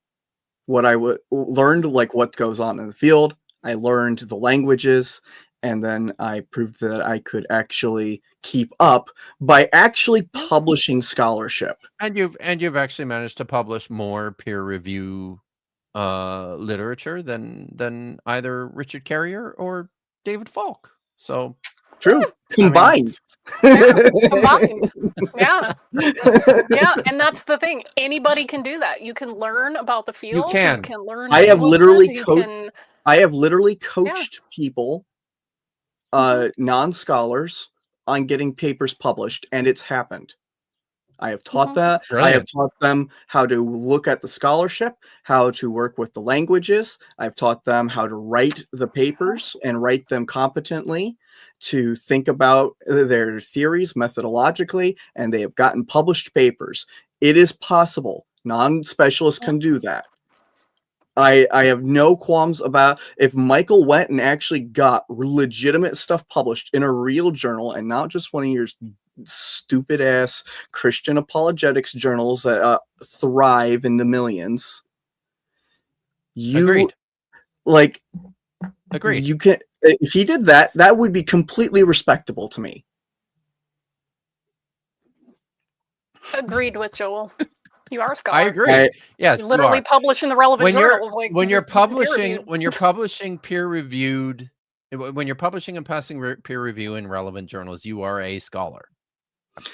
learned like what goes on in the field. I learned the languages, and then I proved that I could actually keep up by actually publishing scholarship. And you've actually managed to publish more peer review literature than either Richard Carrier or David Falk. So true. Combined. Combined. Yeah. Yeah, and that's the thing. Anybody can do that. You can learn about the field. You can learn. I have literally coached people, non-scholars, on getting papers published, and it's happened. I have taught that. Brilliant. I have taught them how to look at the scholarship, how to work with the languages. I've taught them how to write the papers and write them competently, to think about their theories methodologically, and they have gotten published papers. It is possible. Non-specialists can do that. I have no qualms about if Michael went and actually got legitimate stuff published in a real journal and not just one of your stupid ass Christian apologetics journals that thrive in the millions. Agreed. You can, if he did that, that would be completely respectable to me. Agreed with Joel. You are a scholar. I agree. Yes, you literally publish in the relevant journals. When you're publishing peer-reviewed, when you're publishing and passing peer review in relevant journals, you are a scholar.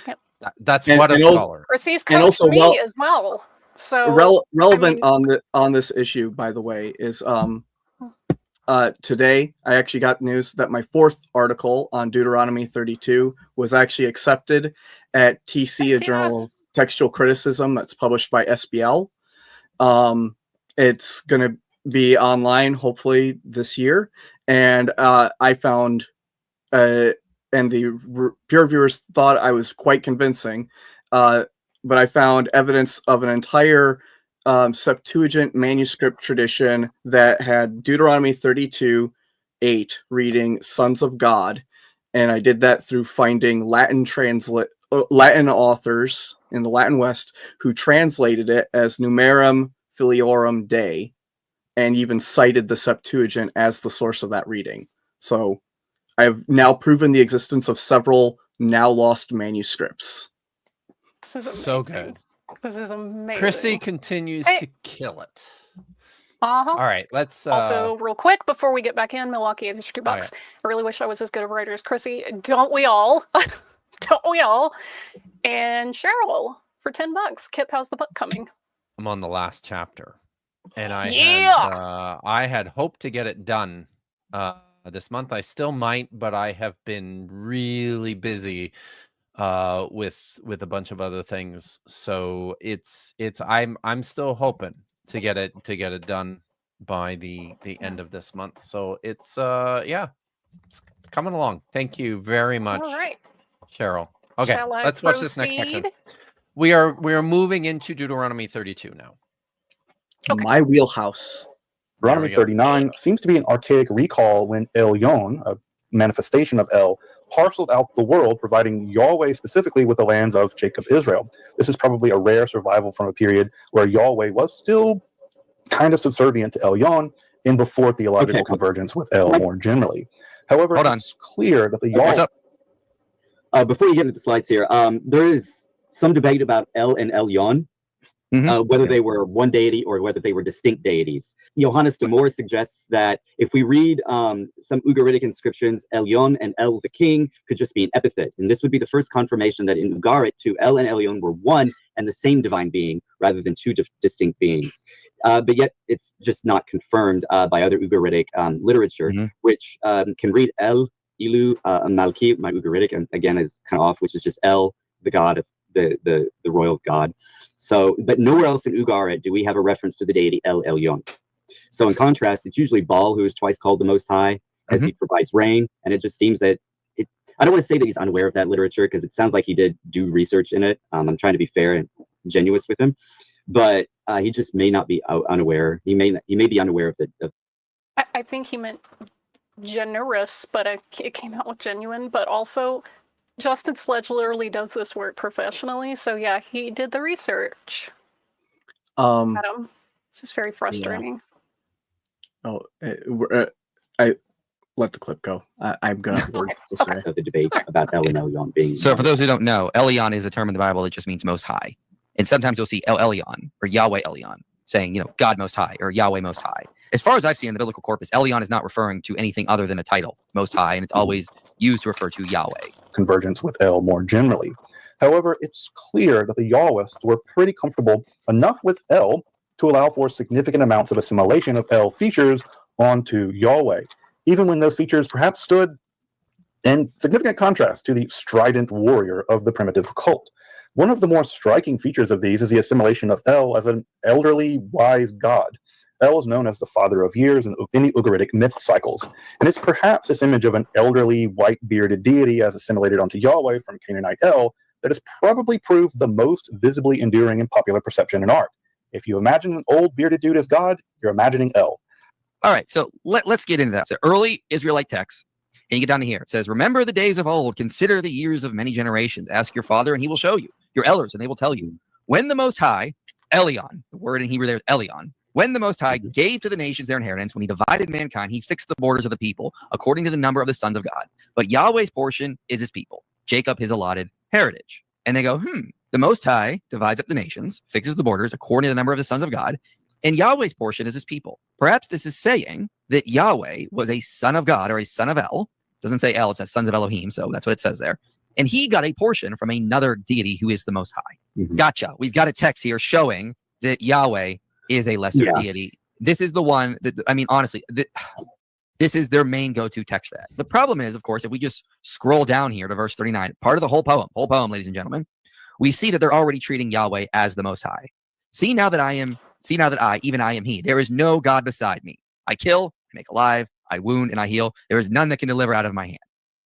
Yep. That's what a scholar. Chrissy's coached me as well. So relevant on this issue, by the way, is today I actually got news that my 4th article on Deuteronomy 32 was actually accepted at TC, a journal of textual criticism that's published by SBL. It's going to be online hopefully this year, and I found and the peer reviewers thought I was quite convincing, but I found evidence of an entire Septuagint manuscript tradition that had Deuteronomy 32:8 reading "Sons of God," and I did that through finding Latin authors in the Latin West who translated it as Numerum Filiorum Dei, and even cited the Septuagint as the source of that reading. So I have now proven the existence of several now lost manuscripts. This is amazing. So good. This is amazing. Chrissy continues to kill it. All right, let's also real quick before we get back in, Milwaukee is $2. I really wish I was as good a writer as Chrissy. Don't we all? Don't we all? And Cheryl for $10. Kip, how's the book coming? I'm on the last chapter, and I had hoped to get it done this month. I still might, but I have been really busy with a bunch of other things. So I'm still hoping to get it done by the end of this month. So it's coming along. Thank you very much. All right, Cheryl. Okay, let's watch this next section. We are moving into Deuteronomy 32 now. Okay. My wheelhouse. Deuteronomy 39 seems to be an archaic recall when Elyon, a manifestation of El, parceled out the world, providing Yahweh specifically with the lands of Jacob Israel. This is probably a rare survival from a period where Yahweh was still kind of subservient to Elyon in before theological convergence with El more generally. However, it's clear that the Yahweh... Before you get into the slides here, there is some debate about El and Elyon. Whether they were one deity or whether they were distinct deities. Johannes de Moor suggests that if we read some Ugaritic inscriptions, Elyon and El the king could just be an epithet. And this would be the first confirmation that in Ugarit, El and Elyon were one and the same divine being rather than two distinct beings. but yet it's just not confirmed by other Ugaritic literature, which can read El Ilu Malki, my Ugaritic, and again is kind of off, which is just El, the god of the royal god. So, but nowhere else in Ugarit do we have a reference to the deity El Elyon. So in contrast, it's usually Baal who is twice called the Most High, as he provides rain, and it just seems that I don't want to say that he's unaware of that literature, because it sounds like he did do research in it. I'm trying to be fair and genuous with him, but he just may not be unaware. He may be unaware of the. I think he meant generous, but it came out with genuine. But also, Justin Sledge literally does this work professionally, so yeah, he did the research. Adam, this is very frustrating. Yeah. I let the clip go. I'm gonna have words to say. The debate about El and Elyon being. So for those who don't know, Elyon is a term in the Bible that just means Most High, and sometimes you'll see El Elyon or Yahweh Elyon, saying God Most High or Yahweh Most High. As far as I've seen in the biblical corpus, Elyon is not referring to anything other than a title, Most High, and it's always used to refer to Yahweh. Convergence with El more generally. However, it's clear that the Yahwists were pretty comfortable enough with El to allow for significant amounts of assimilation of El features onto Yahweh, even when those features perhaps stood in significant contrast to the strident warrior of the primitive cult. One of the more striking features of these is the assimilation of El as an elderly, wise god. El is known as the father of years in the Ugaritic myth cycles, and it's perhaps this image of an elderly, white-bearded deity as assimilated onto Yahweh from Canaanite El that has probably proved the most visibly enduring in popular perception and art. If you imagine an old bearded dude as God, you're imagining El. All right, so let's get into that. So early Israelite texts, and you get down to here. It says, remember the days of old, consider the years of many generations. Ask your father, and he will show you. Your elders, and they will tell you. When the Most High, Elyon, the word in Hebrew there is Elyon, when the Most High gave to the nations their inheritance, when he divided mankind, he fixed the borders of the people according to the number of the sons of God. But Yahweh's portion is his people, Jacob his allotted heritage. And they go, the Most High divides up the nations, fixes the borders according to the number of the sons of God, and Yahweh's portion is his people. Perhaps this is saying that Yahweh was a son of God or a son of El. Doesn't say El, it says sons of Elohim, so that's what it says there. And he got a portion from another deity who is the Most High. Gotcha. We've got a text here showing that Yahweh is a lesser deity. This is the one that, I mean, honestly, this is their main go-to text for that. The problem is, of course, if we just scroll down here to verse 39, part of the whole poem, ladies and gentlemen, we see that they're already treating Yahweh as the Most High. See now that even I am he. There is no God beside me. I kill, I make alive, I wound, and I heal. There is none that can deliver out of my hand.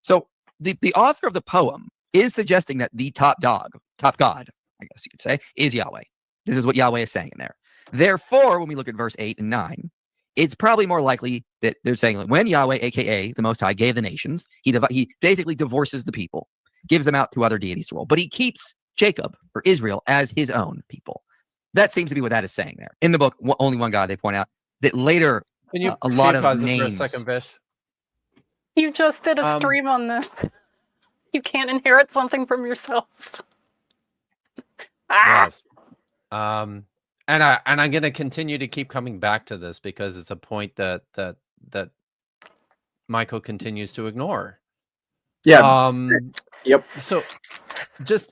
So the author of the poem is suggesting that the top God, I guess you could say, is Yahweh. This is what Yahweh is saying in there. Therefore, when we look at verse 8 and 9, it's probably more likely that they're saying when Yahweh, a.k.a. the Most High, gave the nations, he basically divorces the people, gives them out to other deities to rule, but he keeps Jacob or Israel as his own people. That seems to be what that is saying there. In the book, only one God, they point out that later Can you a lot of names. For a second, Vish? You just did a stream on this. You can't inherit something from yourself. Yes. And I'm going to continue to keep coming back to this because it's a point that Michael continues to ignore. Yeah. Yep. So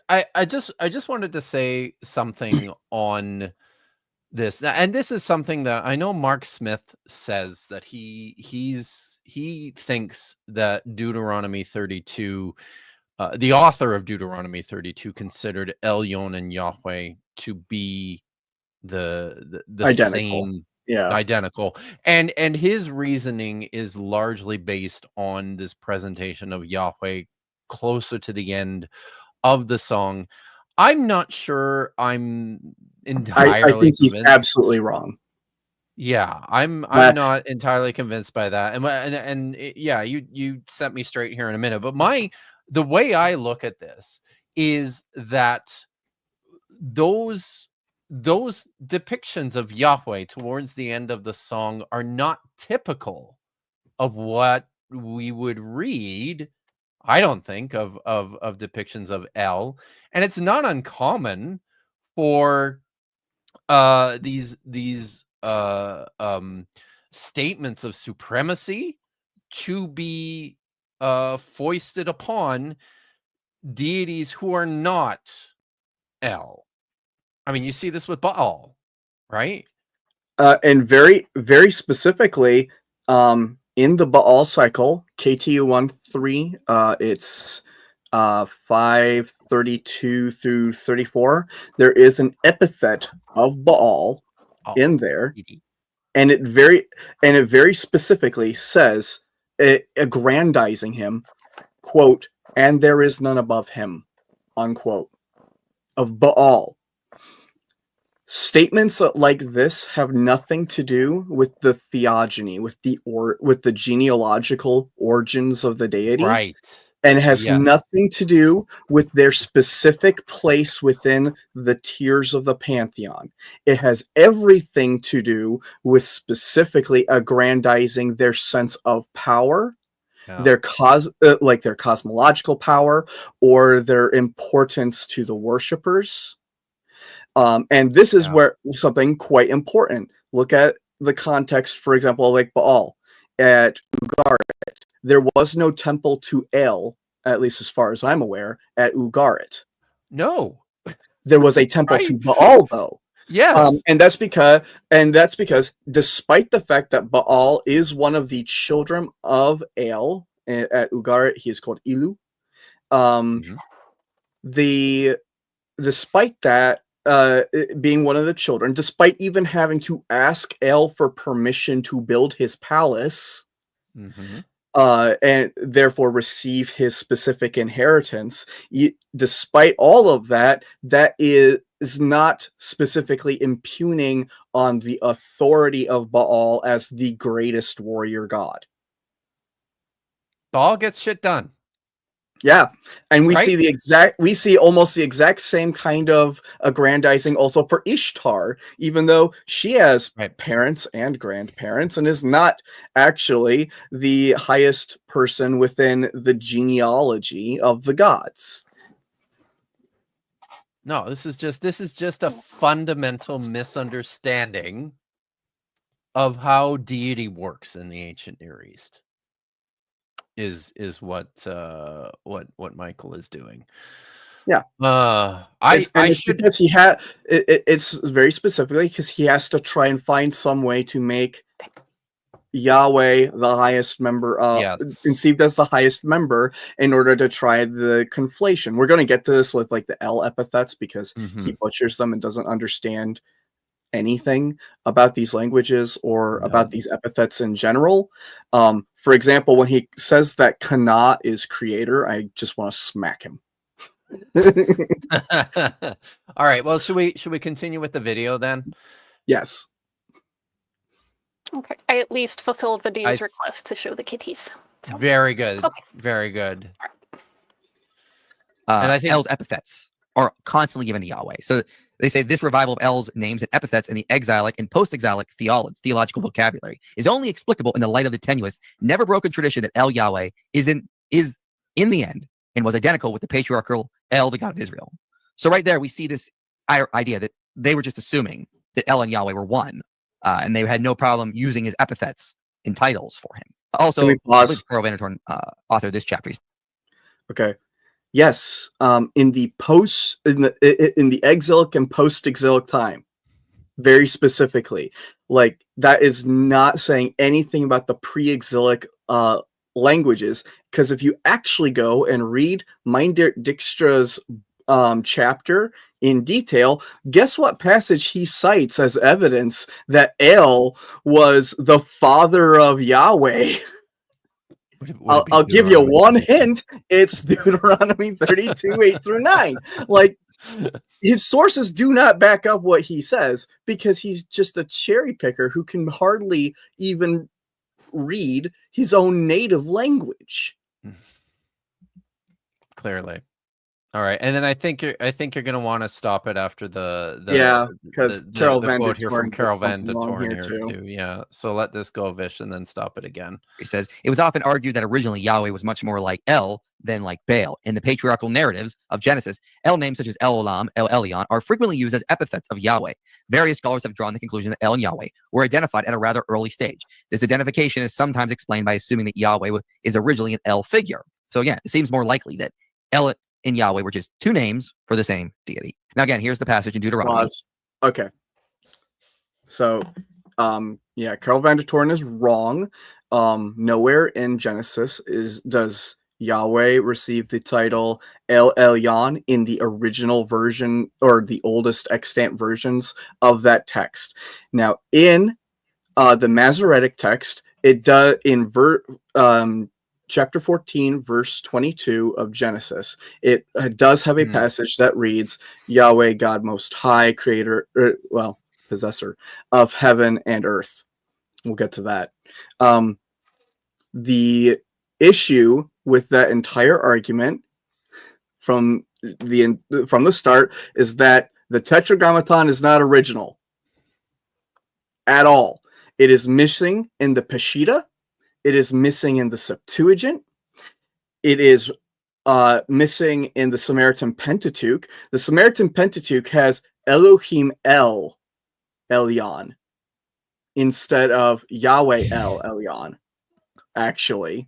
I just wanted to say something on this, and this is something that I know Mark Smith says that he thinks that Deuteronomy 32, the author of Deuteronomy 32, considered Elyon and Yahweh to be the identical. Identical, and his reasoning is largely based on this presentation of Yahweh closer to the end of the song. I'm not sure I'm entirely I think he's convinced. absolutely wrong. Yeah, I'm not entirely convinced by that. And yeah, you sent me straight here in a minute. But the way I look at this is that those depictions of Yahweh towards the end of the song are not typical of what we would read, I don't think, of depictions of El. And it's not uncommon for these statements of supremacy to be foisted upon deities who are not El. I mean, you see this with Baal, right? And very, very specifically, in the Baal cycle, KTU 1.3, it's 532 through 34. There is an epithet of Baal in there, and it very specifically says, aggrandizing him, quote, "And there is none above him," unquote, of Baal. Statements like this have nothing to do with the theogony, with the genealogical origins of the deity, Right? and has Yes. nothing to do with their specific place within the tiers of the pantheon. It has everything to do with specifically aggrandizing their sense of power, their cosmological power, or their importance to the worshippers. And this is where something quite important. Look at the context, for example, like Baal at Ugarit. There was no temple to El, at least as far as I'm aware, at Ugarit. No. There was a temple to Baal, though. Yes. And that's because despite the fact that Baal is one of the children of El at Ugarit, he is called Ilu. Despite that, being one of the children, despite even having to ask El for permission to build his palace, and therefore receive his specific inheritance, despite all of that, that is not specifically impugning on the authority of Baal as the greatest warrior god. Baal gets shit done. Yeah, and we see almost the exact same kind of aggrandizing also for Ishtar, even though she has parents and grandparents and is not actually the highest person within the genealogy of the gods. No, this is just a fundamental misunderstanding of how deity works in the ancient Near East. Is what Michael is doing. Yeah. It's very specifically because he has to try and find some way to make Yahweh the highest member conceived as the highest member in order to try the conflation. We're going to get to this with like the El epithets because he butchers them and doesn't understand anything about these languages or about these epithets in general. For example, when he says that Kana is creator, I just want to smack him. All right. Well, should we continue with the video then? Yes. Okay. I at least fulfilled Vidya's request to show the kitties. So. Very good. Okay. Very good. And I think El's epithets are constantly given to Yahweh. So they say this revival of El's names and epithets in the exilic and post-exilic theological vocabulary is only explicable in the light of the tenuous, never broken tradition that El Yahweh is in the end and was identical with the patriarchal El, the God of Israel. So right there, we see this idea that they were just assuming that El and Yahweh were one, and they had no problem using his epithets in titles for him. Also, Carl Vandertorn authored this chapter. Okay. Yes, in the exilic and post-exilic time, very specifically, like that is not saying anything about the pre-exilic languages, because if you actually go and read Meindert Dijkstra's chapter in detail, guess what passage he cites as evidence that El was the father of Yahweh? I'll give you one hint. It's Deuteronomy 32, 8 through 9. Like, his sources do not back up what he says because he's just a cherry picker who can hardly even read his own native language. Clearly. All right, and then I think you're going to want to stop it after the because Carol Van quote here from Carol Van der Toorn here too. Yeah, so let this go, Vish, and then stop it again. He says it was often argued that originally Yahweh was much more like El than like Baal. In the patriarchal narratives of Genesis, El names such as El Olam, El Elyon are frequently used as epithets of Yahweh. Various scholars have drawn the conclusion that El and Yahweh were identified at a rather early stage. This identification is sometimes explained by assuming that Yahweh is originally an El figure. So again, it seems more likely that El and Yahweh were just two names for the same deity. Now again, here's the passage in Deuteronomy. Okay. So Carl van der Toorn is wrong. Nowhere in Genesis does Yahweh received the title El Elyon in the original version or the oldest extant versions of that text. Now, in the Masoretic text, it does in chapter 14, verse 22 of Genesis. It does have a passage that reads, Yahweh, God Most High, creator, possessor of heaven and earth. We'll get to that. The issue with that entire argument from the start is that the Tetragrammaton is not original at all. It is missing in the Peshitta. It is missing in the Septuagint. It is missing in the Samaritan Pentateuch. The Samaritan Pentateuch has Elohim El Elyon instead of Yahweh El Elyon, actually.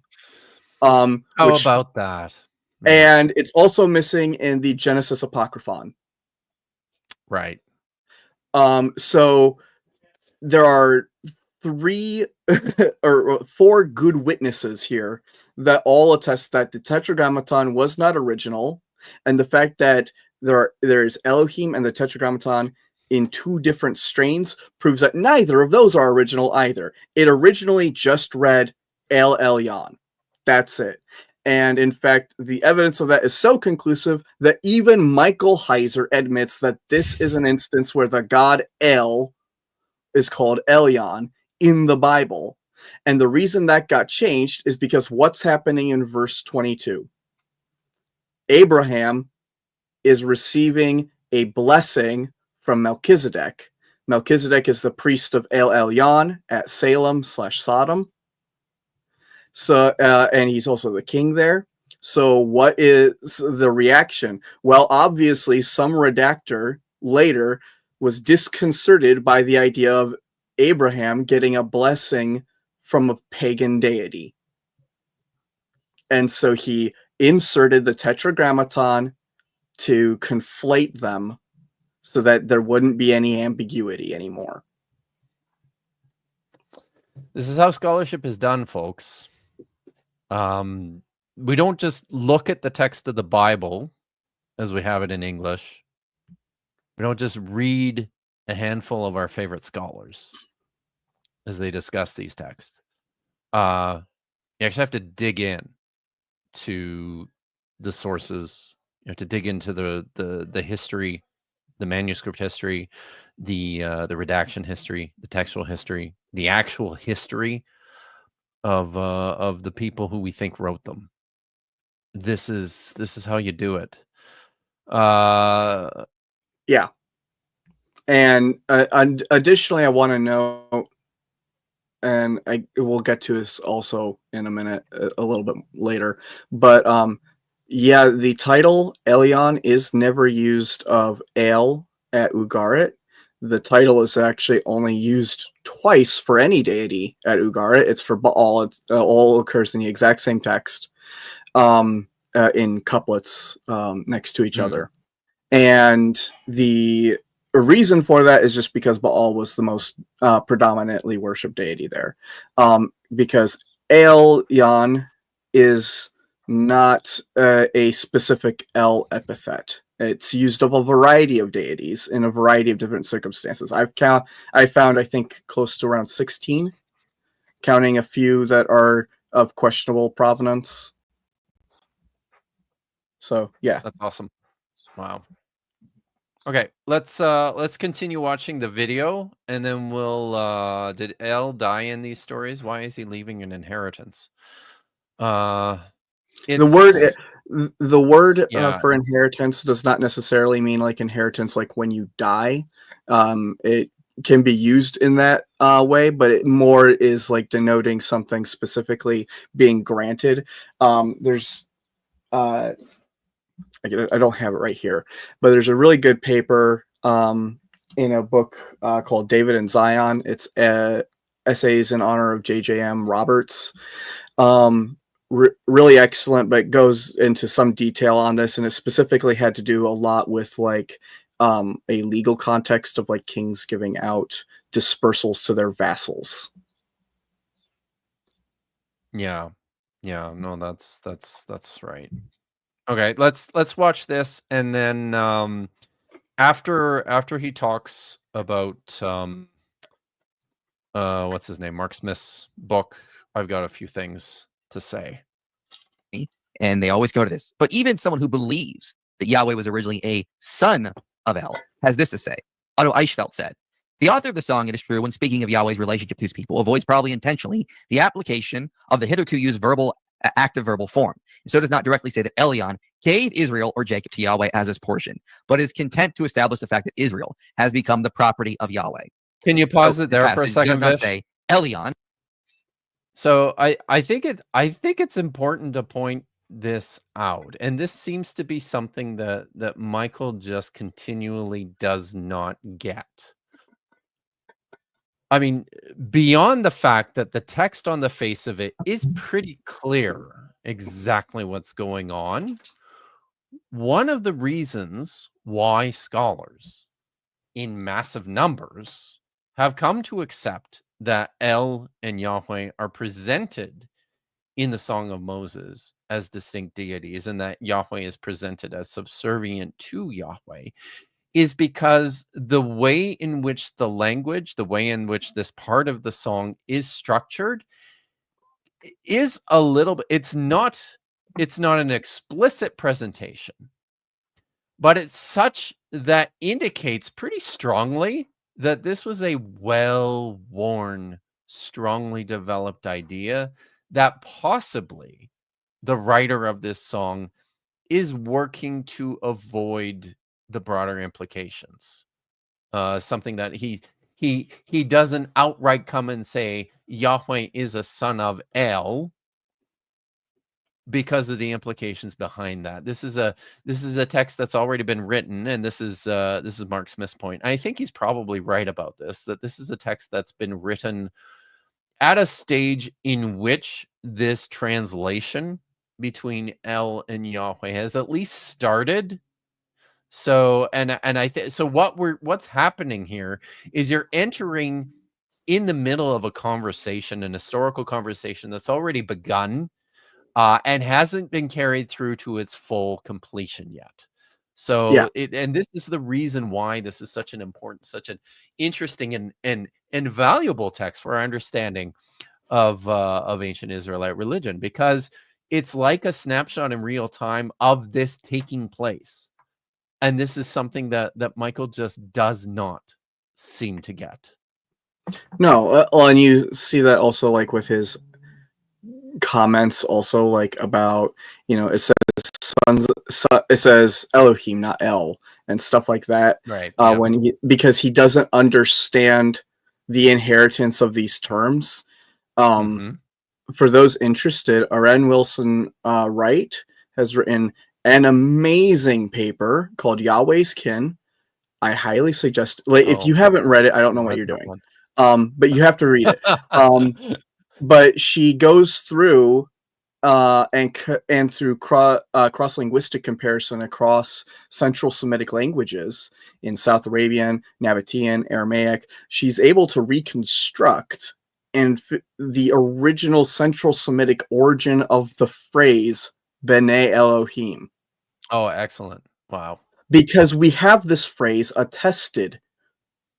How about that? And it's also missing in the Genesis Apocryphon. Right. So there are 3 or 4 good witnesses here that all attest that the Tetragrammaton was not original, and the fact that there is Elohim and the Tetragrammaton in 2 different strains proves that neither of those are original either. It originally just read El Elyon. That's it. And in fact, the evidence of that is so conclusive that even Michael Heiser admits that this is an instance where the god El is called Elyon in the Bible. And the reason that got changed is because what's happening in verse 22? Abraham is receiving a blessing from Melchizedek. Melchizedek is the priest of El Elyon at Salem/Sodom. So, and he's also the king there. So what is the reaction? Well, obviously some redactor later was disconcerted by the idea of Abraham getting a blessing from a pagan deity. And so he inserted the Tetragrammaton to conflate them so that there wouldn't be any ambiguity anymore. This is how scholarship is done, folks. We don't just look at the text of the Bible as we have it in English. We don't just read a handful of our favorite scholars as they discuss these texts. You actually have to dig in to the sources. You have to dig into the history, the manuscript history, the redaction history, the textual history, the actual history of the people who we think wrote them. This is how you do it. Yeah. And additionally, I want to know, and I will get to this also in a minute, a little bit later, but yeah, the title Elyon is never used of El at Ugarit. The title is actually only used twice for any deity at Ugarit. It's for Baal. It all occurs in the exact same text, in couplets next to each other. And the reason for that is just because Baal was the most predominantly worshipped deity there. Because Elyon is not a specific El epithet. It's used of a variety of deities in a variety of different circumstances. I found, I think, close to around 16, counting a few that are of questionable provenance. So, yeah. That's awesome. Wow. Okay, let's continue watching the video, and then we'll did El die in these stories? Why is he leaving an inheritance? The word for inheritance does not necessarily mean like inheritance like when you die. It can be used in that way, but it more is like denoting something specifically being granted. There's I don't have it right here, but there's a really good paper in a book called David and Zion. It's essays in honor of J.J.M. Roberts. Really excellent, but goes into some detail on this, and it specifically had to do a lot with like a legal context of like kings giving out dispersals to their vassals. Yeah. No, that's right. Okay, let's watch this, and then after he talks about what's his name, Mark Smith's book, I've got a few things to say. And they always go to this. But even someone who believes that Yahweh was originally a son of El has this to say. Otto Eichfeld said, the author of the song, it is true, when speaking of Yahweh's relationship to his people, avoids probably intentionally the application of the hitherto used active verbal form. And so does not directly say that Elion gave Israel or Jacob to Yahweh as his portion, but is content to establish the fact that Israel has become the property of Yahweh. Can you pause it there for a second? Does not say Elion. So I think it's important to point this out, and this seems to be something that Michael just continually does not get. I mean, beyond the fact that the text on the face of it is pretty clear exactly what's going on, one of the reasons why scholars in massive numbers have come to accept that El and Yahweh are presented in the Song of Moses as distinct deities, and that Yahweh is presented as subservient to Yahweh, is because the way in which the language, the way in which this part of the song is structured is a little bit, it's not an explicit presentation, but it's such that indicates pretty strongly that this was a well-worn, strongly developed idea that possibly the writer of this song is working to avoid the broader implications. Something that he doesn't outright come and say Yahweh is a son of El, because of the implications behind that. This is a text that's already been written, and this is Mark Smith's point. I think he's probably right about this, that this is a text that's been written at a stage in which this translation between El and Yahweh has at least started. So so what's happening here is you're entering in the middle of a conversation, an historical conversation that's already begun, and hasn't been carried through to its full completion yet. So and this is the reason why this is such an important, such an interesting and valuable text for our understanding of ancient Israelite religion, because it's like a snapshot in real time of this taking place. And this is something that Michael just does not seem to get. No, and you see that also like with his comments also, like about, it says Elohim, not El, and stuff like that. Right. Because he doesn't understand the inheritance of these terms. For those interested, Aren Wilson Wright has written an amazing paper called Yahweh's Kin. I highly suggest, if you haven't read it, I don't know what you're doing. But you have to read it. But she goes through and through cross-linguistic comparison across Central Semitic languages in South Arabian, Nabatean, Aramaic, she's able to reconstruct the original Central Semitic origin of the phrase B'nai Elohim. Oh, excellent. Wow. Because we have this phrase attested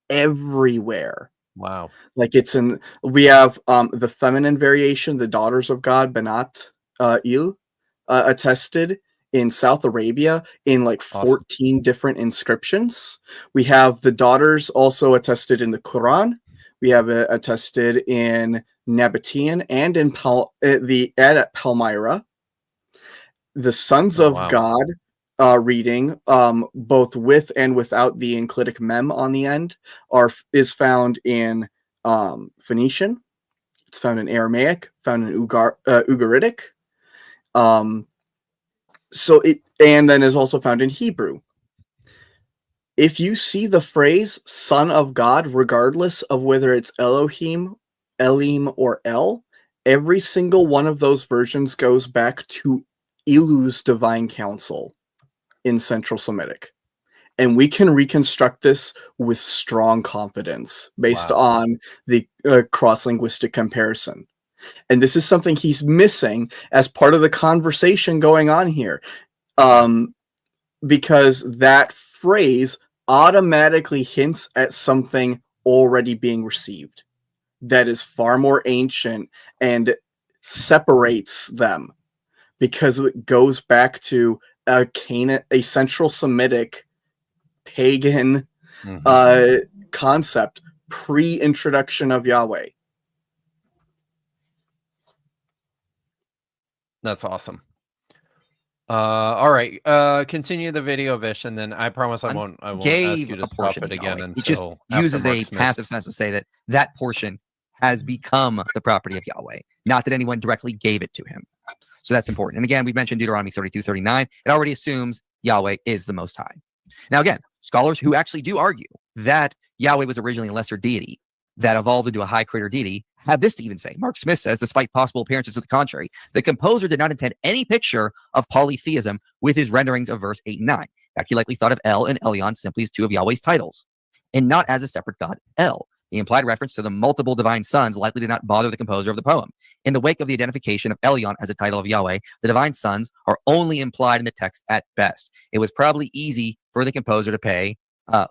everywhere. Wow. Like we have the feminine variation, the daughters of God, Banat Il, attested in South Arabia in like 14 different inscriptions. We have the daughters also attested in the Quran. We have it attested in Nabatean and in at Palmyra. The sons of God reading, both with and without the enclitic mem on the end, is found in Phoenician. It's found in Aramaic, found in Ugaritic. And then is also found in Hebrew. If you see the phrase "son of God," regardless of whether it's Elohim, Elim, or El, every single one of those versions goes back to Elu's divine council in Central Semitic. And we can reconstruct this with strong confidence based on the cross-linguistic comparison. And this is something he's missing as part of the conversation going on here. Because that phrase automatically hints at something already being received that is far more ancient and separates them, because it goes back to a Central Semitic pagan concept pre-introduction of Yahweh. That's awesome. All right. Continue the video, Vish, and then I promise I won't ask you to stop it again until it just uses a passive sense to say that that portion has become the property of Yahweh, not that anyone directly gave it to him. So that's important. And again, we've mentioned Deuteronomy 32:39. It already assumes Yahweh is the Most High. Now, again, scholars who actually do argue that Yahweh was originally a lesser deity that evolved into a high creator deity have this to even say. Mark Smith says, despite possible appearances to the contrary, the composer did not intend any picture of polytheism with his renderings of verse 8 and 9. In fact, he likely thought of El and Elyon simply as two of Yahweh's titles, and not as a separate god, El. The implied reference to the multiple divine sons likely did not bother the composer of the poem. In the wake of the identification of Elyon as a title of Yahweh, the divine sons are only implied in the text at best. It was probably easy for the composer to pay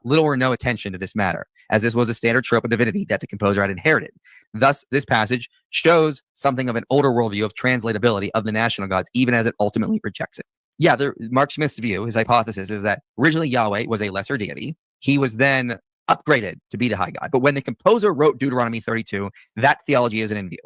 little or no attention to this matter, as this was a standard trope of divinity that the composer had inherited. Thus, this passage shows something of an older worldview of translatability of the national gods, even as it ultimately rejects it. Yeah, Mark Smith's view, his hypothesis, is that originally Yahweh was a lesser deity. He was then upgraded to be the high god. But when the composer wrote Deuteronomy 32, that theology isn't in view.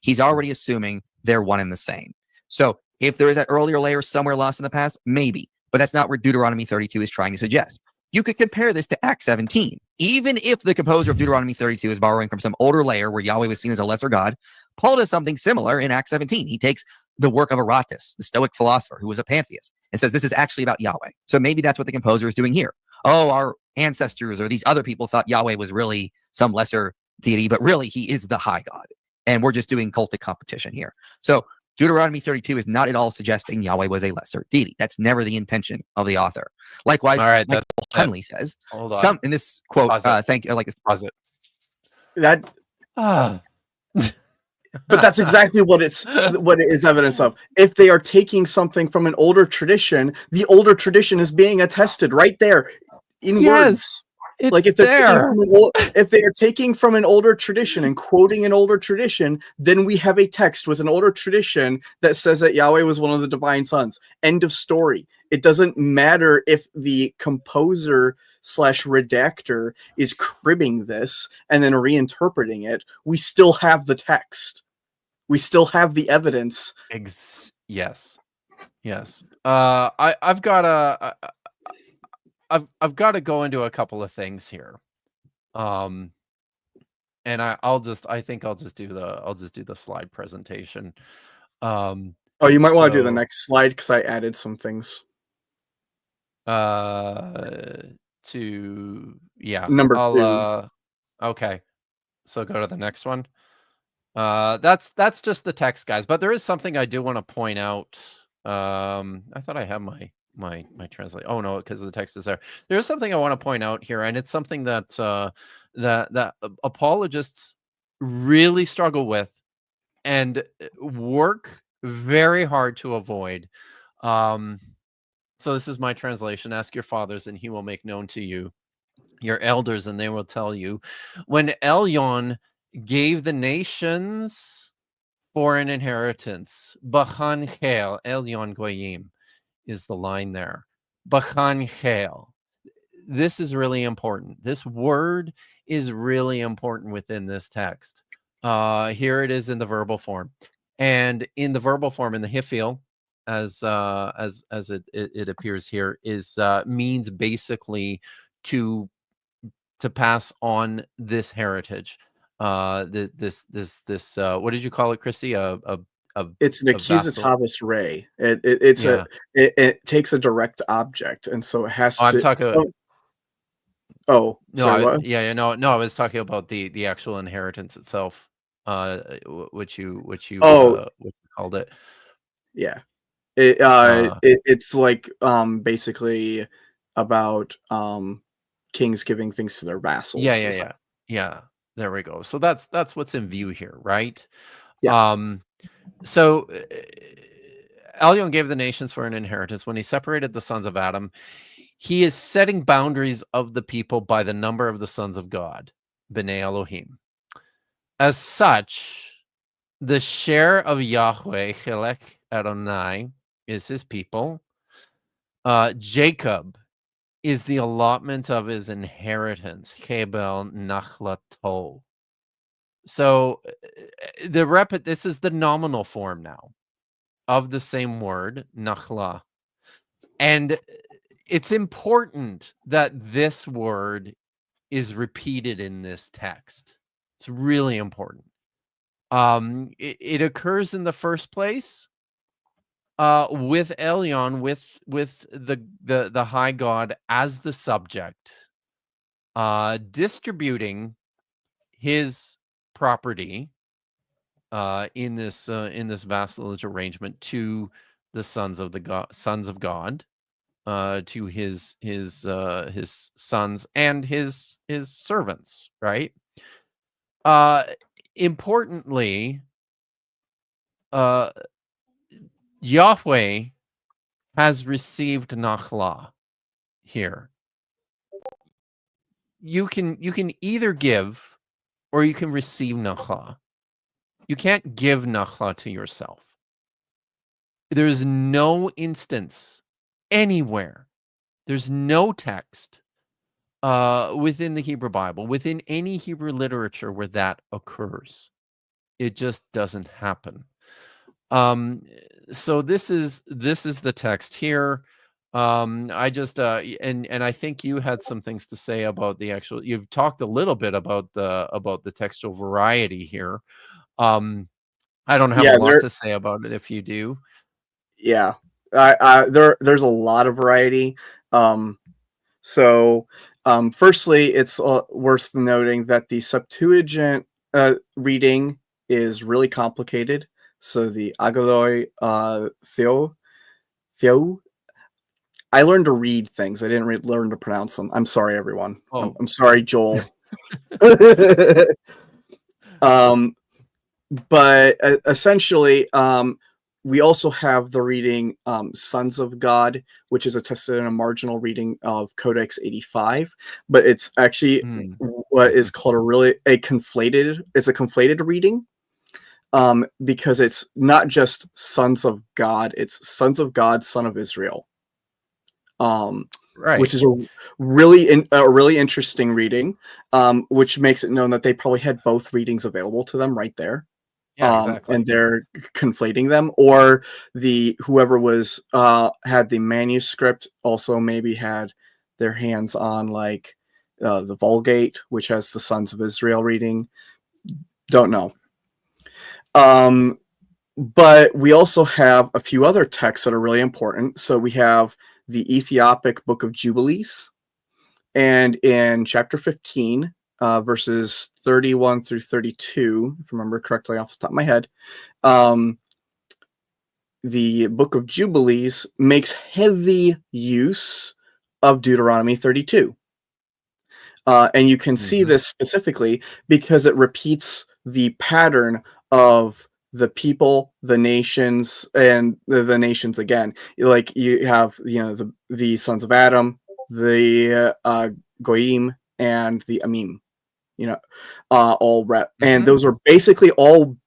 He's already assuming they're one and the same. So if there is that earlier layer somewhere lost in the past, maybe. But that's not where Deuteronomy 32 is trying to suggest. You could compare this to Acts 17. Even if the composer of Deuteronomy 32 is borrowing from some older layer where Yahweh was seen as a lesser god, Paul does something similar in Acts 17. He takes the work of Aratus, the Stoic philosopher who was a pantheist, and says this is actually about Yahweh. So maybe that's what the composer is doing here. Oh, our ancestors or these other people thought Yahweh was really some lesser deity, but really he is the high god. And we're just doing cultic competition here. So Deuteronomy 32 is not at all suggesting Yahweh was a lesser deity. That's never the intention of the author. Likewise, like Hunley says, some in this quote, thank you, I like this. Pause it. That, but that's exactly what it is evidence of. If they are taking something from an older tradition, the older tradition is being attested right there in words. It's like if they are taking from an older tradition and quoting an older tradition, then we have a text with an older tradition that says that Yahweh was one of the divine sons. End of story. It doesn't matter if the composer / redactor is cribbing this and then reinterpreting it. We still have the text. We still have the evidence. Yes. I've got I've got to go into a couple of things here, and I think I'll just do the slide presentation. Oh, you might want to do the next slide because I added some things. Number 2. Okay, so go to the next one. That's just the text, guys. But there is something I do want to point out. I thought I had my translate. Oh no, because the text is there. There's something I want to point out here, and it's something that that apologists really struggle with and work very hard to avoid. So this is my translation. Ask your fathers, and he will make known to you your elders, and they will tell you. When Elyon gave the nations for an inheritance, Bachan Chel, Elyon Goyim, is the line there. Bachan Chel. This is really important. This word is really important within this text. Here it is in the verbal form. And in the verbal form, in the Hifil, as it appears here, is means basically to pass on this heritage. This what did you call it, Chrissy? It's an accusativus ray. It takes a direct object, and so it has to. I'm talking about. Oh no, sorry, what? I was talking about the actual inheritance itself, which you called it. Yeah, it's like basically about kings giving things to their vassals. Yeah. There we go. So that's what's in view here, right? Yeah. So Elyon gave the nations for an inheritance. When he separated the sons of Adam, he is setting boundaries of the people by the number of the sons of God, B'nai Elohim. As such, the share of Yahweh, Chelek Adonai, is his people. Jacob is the allotment of his inheritance, Hebel Nachlato. So this is the nominal form now of the same word, Nachla. And it's important that this word is repeated in this text. It's really important. It occurs in the first place with Elyon, with the high god as the subject, distributing his property in this vassalage arrangement to the sons of God, to his sons and his servants, right? Importantly, Yahweh has received Nachla here. You can either give or you can receive Nachla. You can't give Nachla to yourself. There is no instance anywhere. There's no text within the Hebrew Bible, within any Hebrew literature where that occurs. It just doesn't happen. So this is the text here. I just and I think you had some things to say about the actual. You've talked a little bit about the textual variety here. I don't have a lot to say about it if you do. Yeah, there's a lot of variety. Firstly, it's worth noting that the Septuagint reading is really complicated. So the Agaloi Theo. I learned to read things. I didn't learn to pronounce them. I'm sorry, everyone. Oh. I'm sorry, Joel. But essentially, we also have the reading Sons of God, which is attested in a marginal reading of Codex 85. But it's actually what is called a conflated reading. Because it's not just Sons of God, it's Sons of God, Son of Israel. Right. Which is a really interesting reading, which makes it known that they probably had both readings available to them right there. Yeah, exactly. And they're conflating them, or whoever was had the manuscript also maybe had their hands on like the Vulgate, which has the Sons of Israel reading. Don't know. But we also have a few other texts that are really important. So we have the Ethiopic Book of Jubilees, and in chapter 15, verses 31 through 32, if I remember correctly off the top of my head, the Book of Jubilees makes heavy use of Deuteronomy 32. And you can see this specifically because it repeats the pattern of the people, the nations, and the nations again. Like you have, the sons of Adam, the Goyim, and the Amim. And those are basically all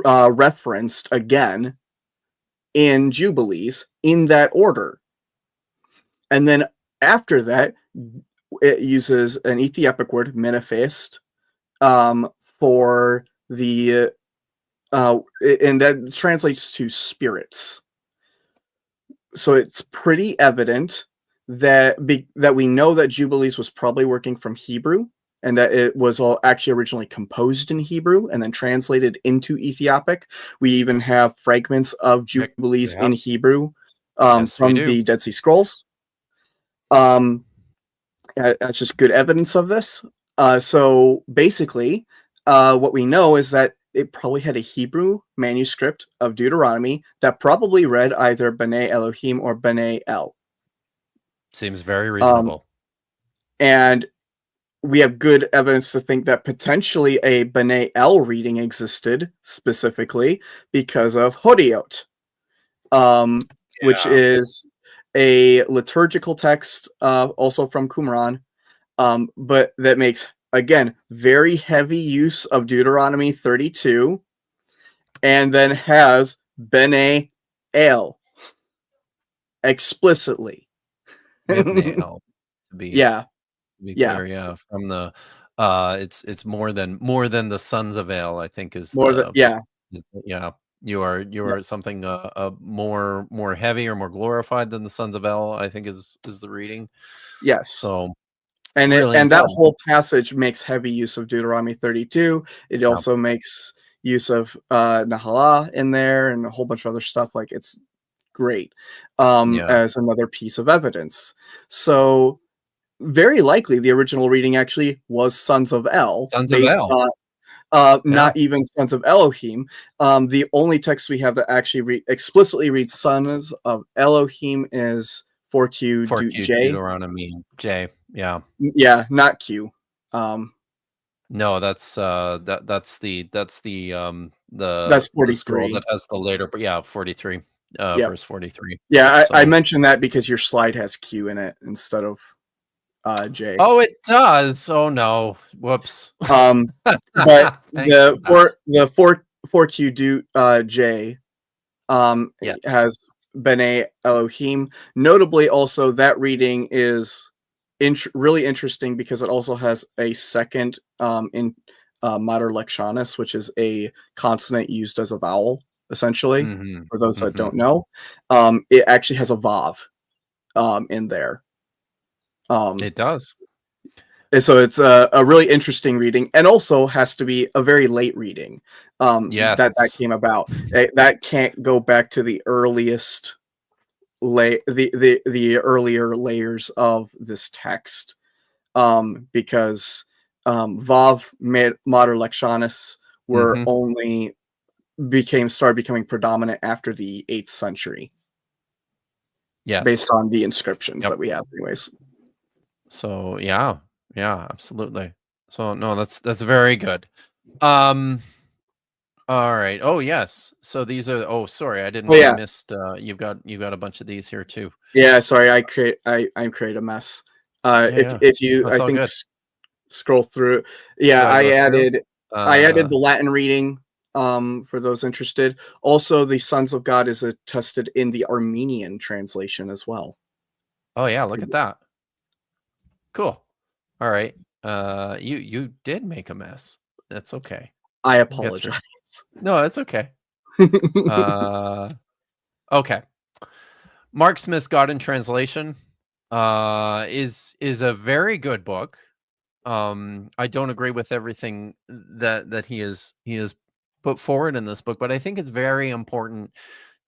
referenced again in Jubilees in that order. And then after that, it uses an Ethiopic word, manifest, for the and that translates to spirits. So it's pretty evident that we know that Jubilees was probably working from Hebrew, and that it was all actually originally composed in Hebrew and then translated into Ethiopic. We even have fragments of Jubilees in Hebrew from the Dead Sea Scrolls. That's just good evidence of this. So basically, what we know is that it probably had a Hebrew manuscript of Deuteronomy that probably read either B'nai Elohim or B'nai El. Seems very reasonable. And we have good evidence to think that potentially a B'nai El reading existed specifically because of Hodiot, which is a liturgical text, also from Qumran, but that makes, again, very heavy use of Deuteronomy 32, and then has B'nai El explicitly. B'nai El, to be clear, from the it's more than the sons of El, I think is you are something more heavy or more glorified than the sons of El, I think is the reading. Yes. So and really and that whole passage makes heavy use of Deuteronomy 32. It also makes use of Nahalah in there and a whole bunch of other stuff. Like, it's great as another piece of evidence. So very likely the original reading actually was Sons of El, not even Sons of Elohim. The only text we have that actually explicitly reads Sons of Elohim is 4Q J. Deuteronomy J. Yeah, not Q. No, that's the 43. scroll that has the later, but 43, verse 43. I mentioned that because your slide has Q in it instead of J. Oh, it does. Oh no, whoops. But the 4Q J has B'nai Elohim. Notably, also that reading is really interesting because it also has a second in Mater Lectionis, which is a consonant used as a vowel, essentially. For those that don't know, it actually has a vav in there. It does. And so it's a really interesting reading, and also has to be a very late reading. That came about. That can't go back to the earliest the earlier layers of this text, because Vav Mater Lectionis were only started becoming predominant after the 8th century. Based on the inscriptions that we have, anyways. So yeah, absolutely. So no, that's very good. All right. Oh yes. So these are. Oh, sorry, I didn't. I missed. You've got a bunch of these here too. Yeah, sorry. I create a mess. If you, I think, scroll through. I added the Latin reading. For those interested. Also, the Sons of God is attested in the Armenian translation as well. Oh yeah, look at that. Cool. All right. You did make a mess. That's okay. I apologize. No, that's okay. Okay. Mark Smith's God in Translation is a very good book. I don't agree with everything that he has put forward in this book, but I think it's very important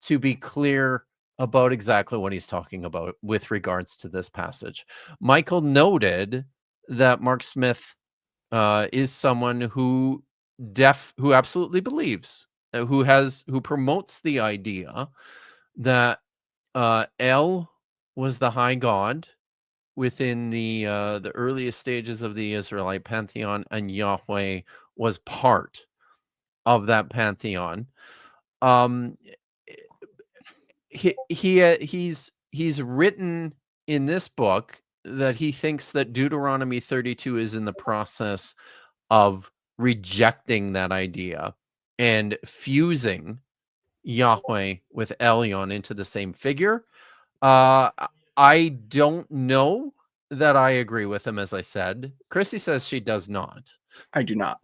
to be clear about exactly what he's talking about with regards to this passage. Michael noted that Mark Smith is someone who absolutely believes, who promotes the idea that El was the high god within the earliest stages of the Israelite pantheon, and Yahweh was part of that pantheon. He's written in this book that he thinks that Deuteronomy 32 is in the process of rejecting that idea and fusing Yahweh with Elyon into the same figure. I don't know that I agree with him, as I said. Chrissy says she does not. I do not.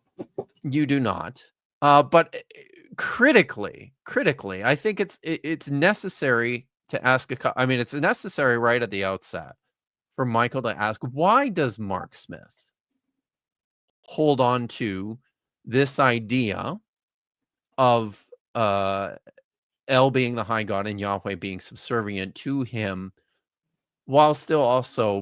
You do not. But critically, I think it's necessary to ask it's necessary right at the outset for Michael to ask, why does Mark Smith hold on to this idea of El being the high god and Yahweh being subservient to him, while still also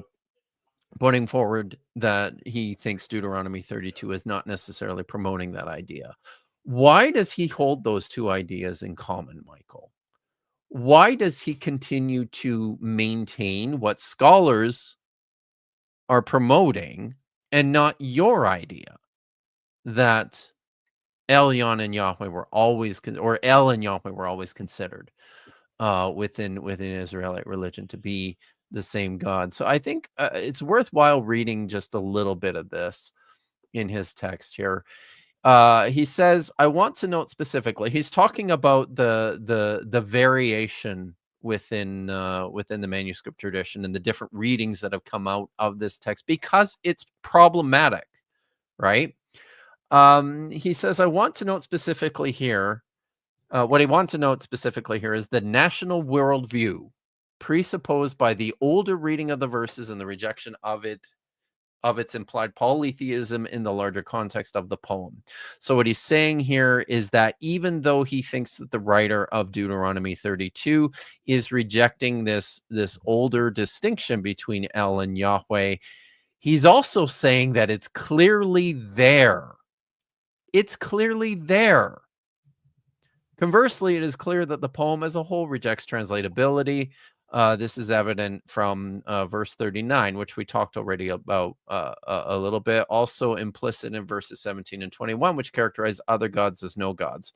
putting forward that he thinks Deuteronomy 32 is not necessarily promoting that idea? Why does he hold those two ideas in common, Michael? why does he continue to maintain what scholars are promoting and not your idea that Elyon and Yahweh were always, or El and Yahweh were always considered within Israelite religion to be the same God? So I think it's worthwhile reading just a little bit of this in his text here. He says, I want to note specifically, he's talking about the variation within the manuscript tradition and the different readings that have come out of this text because it's problematic, right? He says, I want to note specifically here, what he wants to note specifically here is the national worldview presupposed by the older reading of the verses and the rejection of its implied polytheism in the larger context of the poem. So what he's saying here is that even though he thinks that the writer of Deuteronomy 32 is rejecting this older distinction between El and Yahweh, he's also saying that it's clearly there. It's clearly there. Conversely, it is clear that the poem as a whole rejects translatability. This is evident from verse 39, which we talked already about a little bit. Also implicit in verses 17 and 21, which characterize other gods as no gods.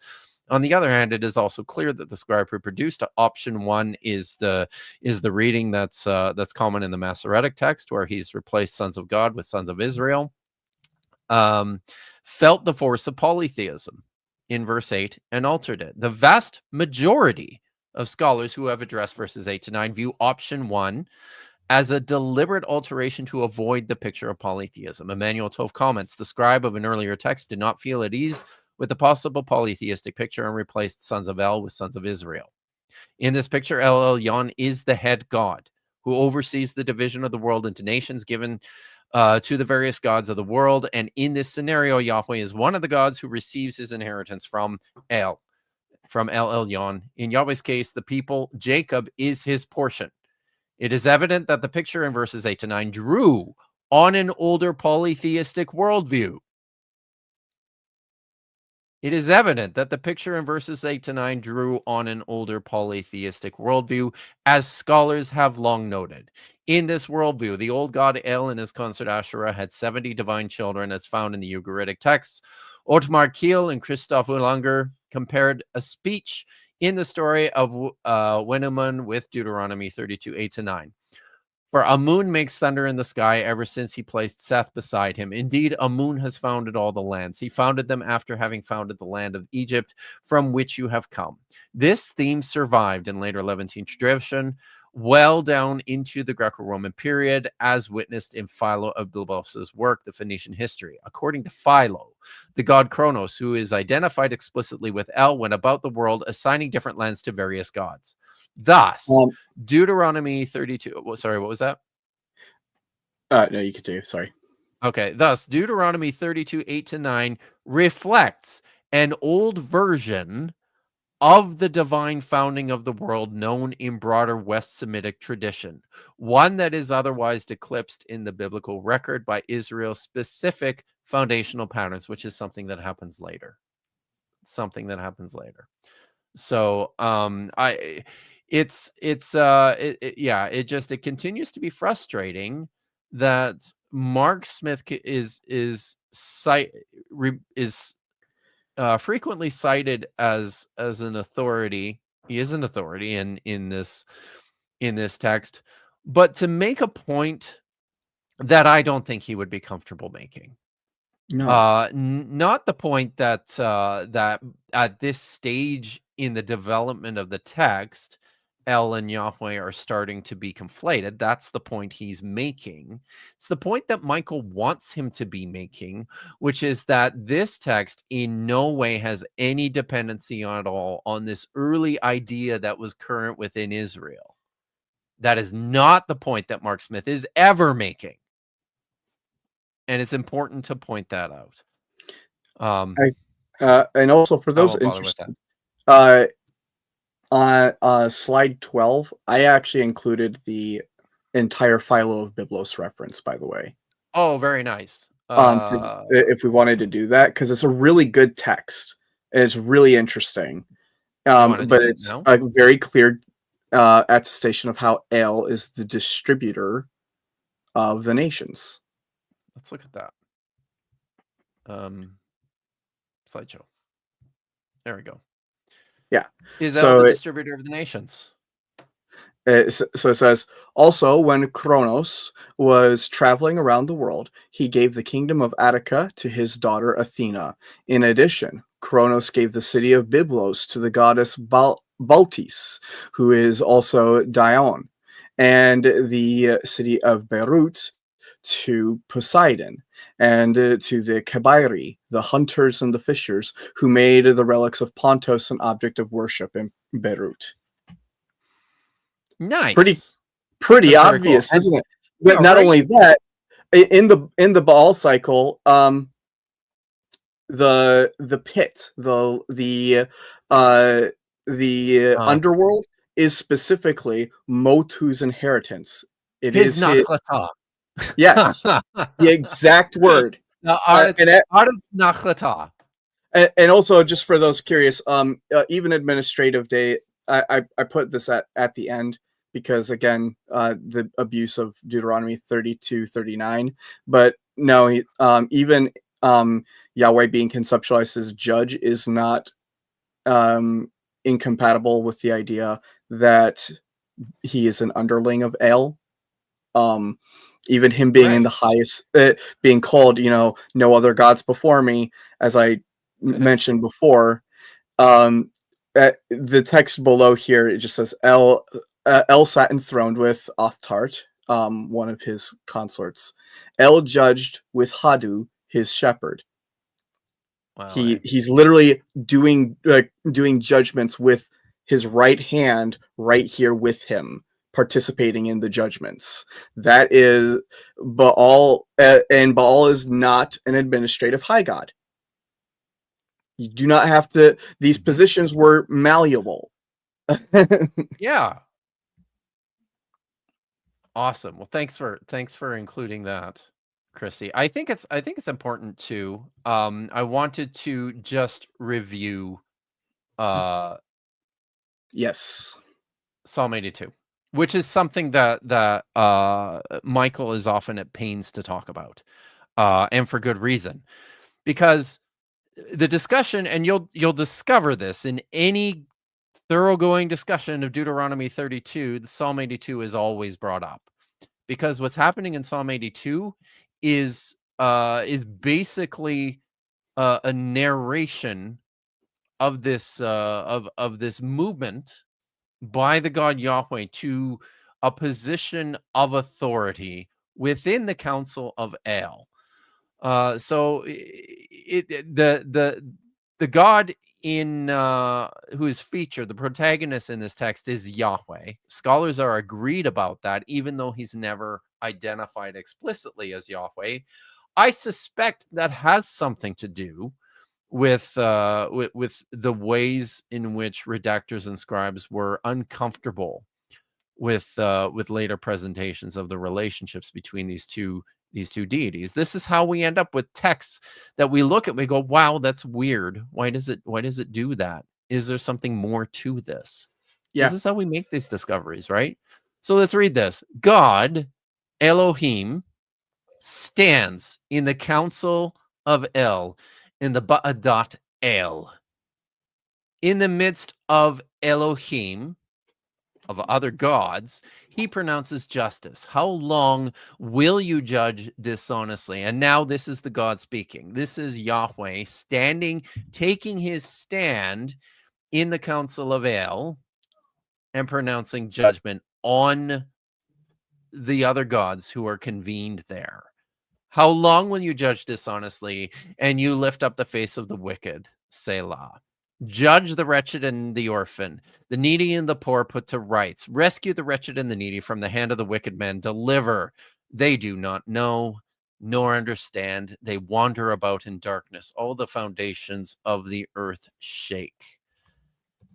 On the other hand, it is also clear that the scribe who produced option 1 is the reading that's common in the Masoretic text, where he's replaced sons of God with sons of Israel. Felt the force of polytheism in verse 8 and altered it. The vast majority of scholars who have addressed verses 8 to 9 view option 1 as a deliberate alteration to avoid the picture of polytheism. Emmanuel Tove comments, the scribe of an earlier text did not feel at ease with the possible polytheistic picture and replaced sons of El with sons of Israel. In this picture, El Elyon is the head god who oversees the division of the world into nations given to the various gods of the world. And in this scenario, Yahweh is one of the gods who receives his inheritance from El Elyon. In Yahweh's case, the people, Jacob, is his portion. It is evident that the picture in verses 8 to 9 drew on an older polytheistic worldview. It is evident that the picture in verses 8 to 9 drew on an older polytheistic worldview, as scholars have long noted. In this worldview, the old god El and his consort Asherah had 70 divine children, as found in the Ugaritic texts. Otmar Kiel and Christoph Ullanger compared a speech in the story of Wenemun with Deuteronomy 32, 8 to 9. For Amun makes thunder in the sky ever since he placed Seth beside him. Indeed, Amun has founded all the lands. He founded them after having founded the land of Egypt, from which you have come. This theme survived in later Levantine tradition, well down into the Greco-Roman period, as witnessed in Philo of Bilbos's work, The Phoenician History. According to Philo, the god Kronos, who is identified explicitly with El, went about the world assigning different lands to various gods. Thus, Deuteronomy 32. Sorry, what was that? No, you continue. Sorry. Okay. Thus, Deuteronomy 32, 8 to 9 reflects an old version of the divine founding of the world known in broader West Semitic tradition, one that is otherwise eclipsed in the biblical record by Israel's specific foundational patterns, which is something that happens later. So, it continues to be frustrating that Mark Smith is frequently cited as an authority. He is an authority in this text, but to make a point that I don't think he would be comfortable making. No. Not the point that that at this stage in the development of the text, El and Yahweh are starting to be conflated. That's the point he's making. It's the point that Michael wants him to be making, which is that this text in no way has any dependency at all on this early idea that was current within Israel. That is not the point that Mark Smith is ever making. And it's important to point that out. And also for those interested, on slide 12, I actually included the entire Philo of Biblos reference, by the way. Oh, very nice. If we wanted to do that, because it's a really good text. And it's really interesting. But it's a very clear attestation of how El is the distributor of the nations. Let's look at that. Slideshow. There we go. Yeah. Is El the distributor of the nations? So it says, also, when Kronos was traveling around the world, he gave the kingdom of Attica to his daughter Athena. In addition, Kronos gave the city of Byblos to the goddess Baltis, who is also Dione, and the city of Beirut to Poseidon, and to the Kabairi, the hunters and the fishers, who made the relics of Pontos an object of worship in Beirut. Nice. Pretty obvious, cool. Isn't it? But not only that, in the Baal cycle, the pit, the underworld is specifically Motu's inheritance. It is Nachlata. Yes, the exact word. Out of Nachlata. And also, just for those curious, even administrative day, I put this at the end because, again, the abuse of Deuteronomy 32:39. But no, even Yahweh being conceptualized as judge is not incompatible with the idea that he is an underling of El. Even him being in the highest, being called, no other gods before me, as I mentioned before. The text below here, it just says El sat enthroned with Oftart, one of his consorts. El judged with Hadu, his shepherd. Wow, he's literally doing judgments with his right hand right here with him, participating in the judgments. That is Baal, and Baal is not an administrative high god. You do not have to. These positions were malleable. Yeah. Awesome. Well, thanks for including that, Chrissy. I think it's important too. I wanted to just review yes, Psalm 82, which is something that Michael is often at pains to talk about, and for good reason, because the discussion, and you'll discover this in any thoroughgoing discussion of Deuteronomy 32, the Psalm 82 is always brought up, because what's happening in Psalm 82 is basically a narration of this of this movement by the God Yahweh to a position of authority within the council of El. So the God in who is featured, the protagonist in this text, is Yahweh. Scholars are agreed about that, even though he's never identified explicitly as Yahweh. I suspect that has something to do with the ways in which redactors and scribes were uncomfortable with later presentations of the relationships between these two deities. This is how we end up with texts that we look at, we go, wow, that's weird. Why does it do that? Is there something more to this? Yeah. This is how we make these discoveries, right? So let's read this. God, Elohim, stands in the council of El, in the Ba'adat El. In the midst of Elohim, of other gods, he pronounces justice. How long will you judge dishonestly? And now this is the God speaking. This is Yahweh taking his stand in the council of El and pronouncing judgment on the other gods who are convened there. How long will you judge dishonestly and you lift up the face of the wicked? Selah. Judge the wretched and the orphan, the needy and the poor put to rights. Rescue the wretched and the needy from the hand of the wicked men. Deliver. They do not know nor understand. They wander about in darkness. All the foundations of the earth shake.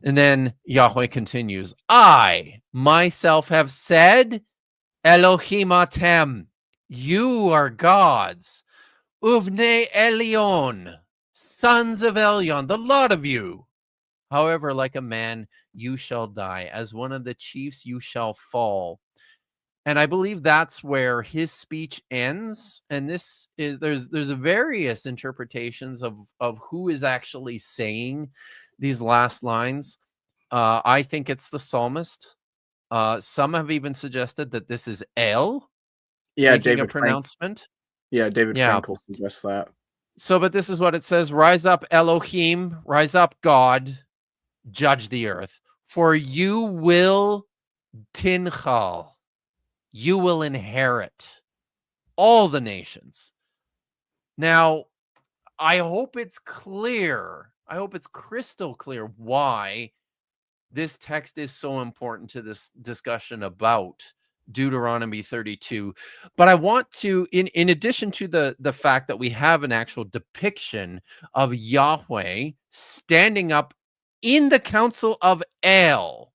And then Yahweh continues, I myself have said, Elohim atem, you are gods. Uvnei Elion, sons of Elyon, the lot of you. However, like a man, you shall die. As one of the chiefs, you shall fall. And I believe that's where his speech ends. And this is there's various interpretations of who is actually saying these last lines. I think it's the psalmist. Some have even suggested that this is El making a pronouncement. David Frankel suggests that. So, but this is what it says: "Rise up, Elohim, rise up, God, judge the earth, for you will tinchal, you will inherit all the nations." Now, I hope it's clear. I hope it's crystal clear why this text is so important to this discussion about Deuteronomy 32. But I want to, in addition to the fact that we have an actual depiction of Yahweh standing up in the council of El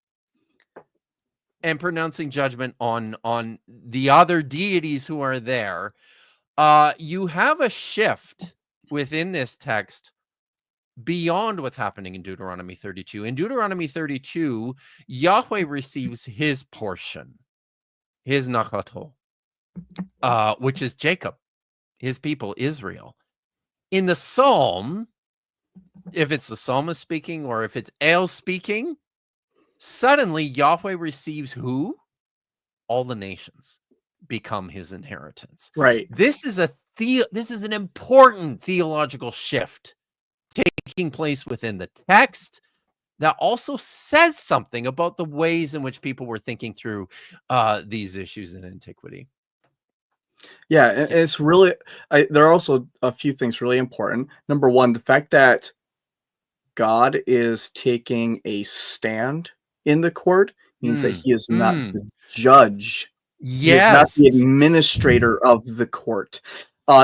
and pronouncing judgment on the other deities who are there, you have a shift within this text beyond what's happening in Deuteronomy 32. In Deuteronomy 32, Yahweh receives his portion, his nachato, which is Jacob, his people, Israel. In the psalm, if it's the psalmist speaking or if it's El speaking, suddenly Yahweh receives who? All the nations become his inheritance. Right. This is an important theological shift taking place within the text that also says something about the ways in which people were thinking through these issues in antiquity. Yeah, it's really, there are also a few things really important. Number one, the fact that God is taking a stand in the court means that he is not the judge. He is not the administrator of the court.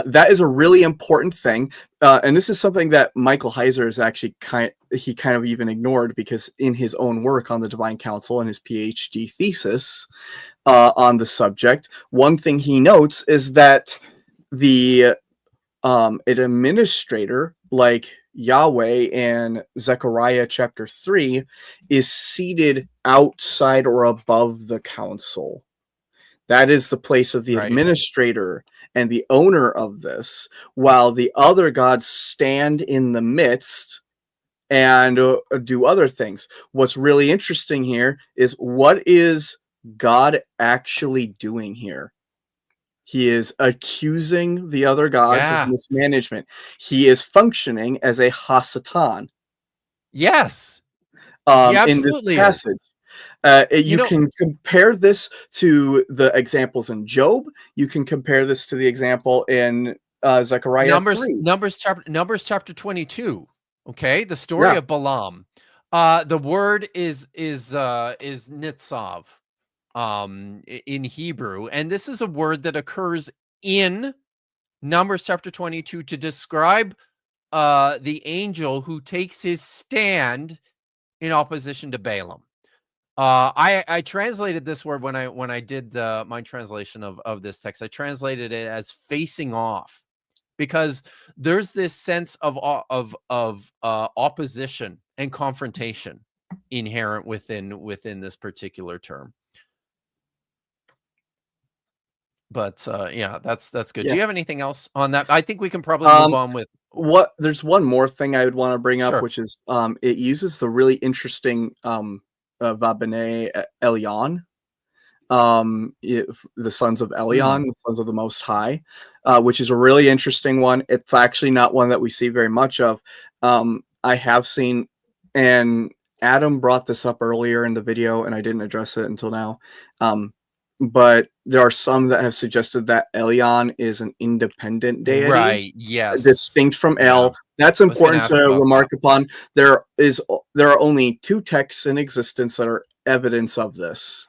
That is a really important thing. And this is something that Michael Heiser is actually kind of even ignored, because in his own work on the Divine Council and his PhD thesis on the subject, one thing he notes is that an administrator like Yahweh in Zechariah chapter 3 is seated outside or above the council. That is the place of the administrator and the owner of this, while the other gods stand in the midst and do other things. What's really interesting here is, what is God actually doing here? He is accusing the other gods of mismanagement. He is functioning as a Hasatan. Yes. In this passage. You can compare this to the examples in Job. You can compare this to the example in Zechariah 3. Numbers chapter 22. Okay, the story of Balaam. The word is nitzav in Hebrew, and this is a word that occurs in Numbers chapter 22 to describe the angel who takes his stand in opposition to Balaam. I translated this word when I did my translation of this text. I translated it as facing off, because there's this sense of opposition and confrontation inherent within this particular term. But yeah, that's good. Yeah. Do you have anything else on that? I think we can probably move on with there's one more thing I would want to bring up, which is it uses the really interesting Vabene Elyon, the sons of Elyon, the sons of the Most High, which is a really interesting one. It's actually not one that we see very much of. I have seen, and Adam brought this up earlier in the video, and I didn't address it until now. But there are some that have suggested that Elyon is an independent deity, right? Yes, distinct from El. That's important to remark upon. There are only two texts in existence that are evidence of this,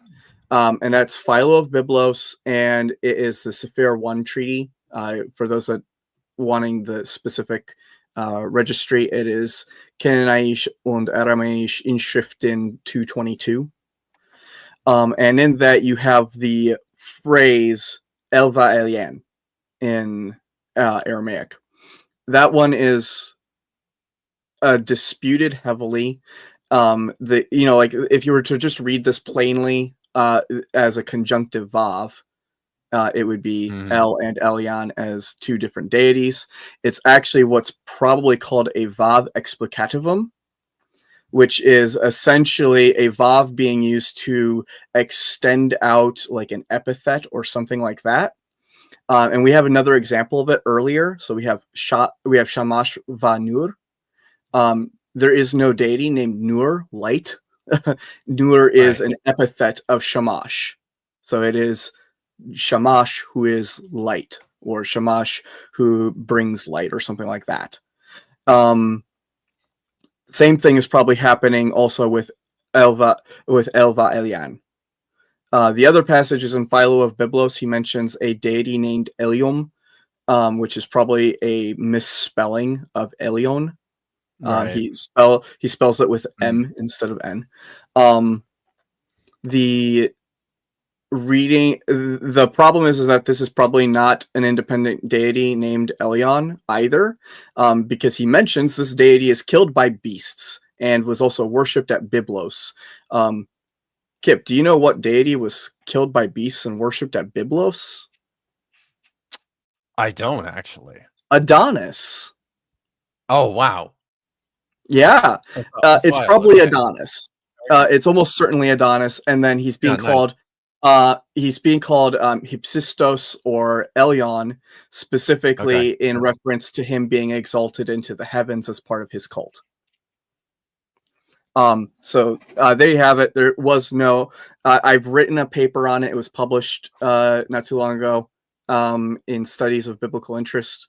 and that's Philo of Byblos, and it is the Sephir 1 treaty. For those that wanting the specific registry, it is Canaanite und Aramäische Inschriften 222. And in that you have the phrase Elva Elyan in Aramaic. That one is disputed heavily. Like if you were to just read this plainly as a conjunctive vav, it would be El and Elyon as two different deities. It's actually what's probably called a vav explicativum, which is essentially a vav being used to extend out like an epithet or something like that. And we have another example of it earlier. So we have Shamash va-Nur. There is no deity named Nur, light. Nur is an epithet of Shamash. So it is Shamash who is light, or Shamash who brings light, or something like that. Same thing is probably happening also with Elva Elian. The other passage is in Philo of Byblos. He mentions a deity named Eliom, which is probably a misspelling of Elion. He spells it with M instead of N. The problem is that this is probably not an independent deity named Elion either, because he mentions this deity is killed by beasts and was also worshipped at Byblos. Kip, do you know what deity was killed by beasts and worshipped at Byblos? I don't actually. Adonis. Oh wow. Yeah, it's probably Adonis. It's almost certainly Adonis, and then he's being called Hypsistos or Elyon, specifically in reference to him being exalted into the heavens as part of his cult. So there you have it. There was no. I've written a paper on it. It was published not too long ago in Studies of Biblical Interest.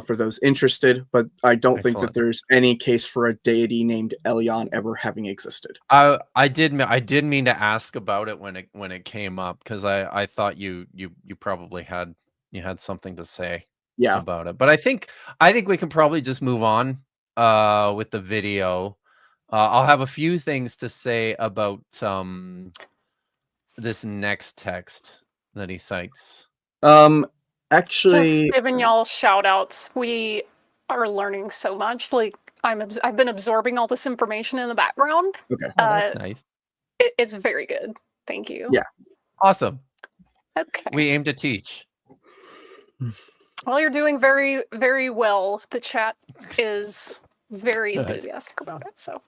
For those interested, but I don't think that there's any case for a deity named Elyon ever having existed. I did mean to ask about it when it came up, because I thought you probably had something to say about it. But I think we can probably just move on with the video. I'll have a few things to say about this next text that he cites. Actually, just giving y'all shout outs. We are learning so much. Like I've been absorbing all this information in the background. Okay, that's nice. It's very good. Thank you. Yeah, awesome. Okay, we aim to teach. Well, you're doing very, very well. The chat is very enthusiastic about it. So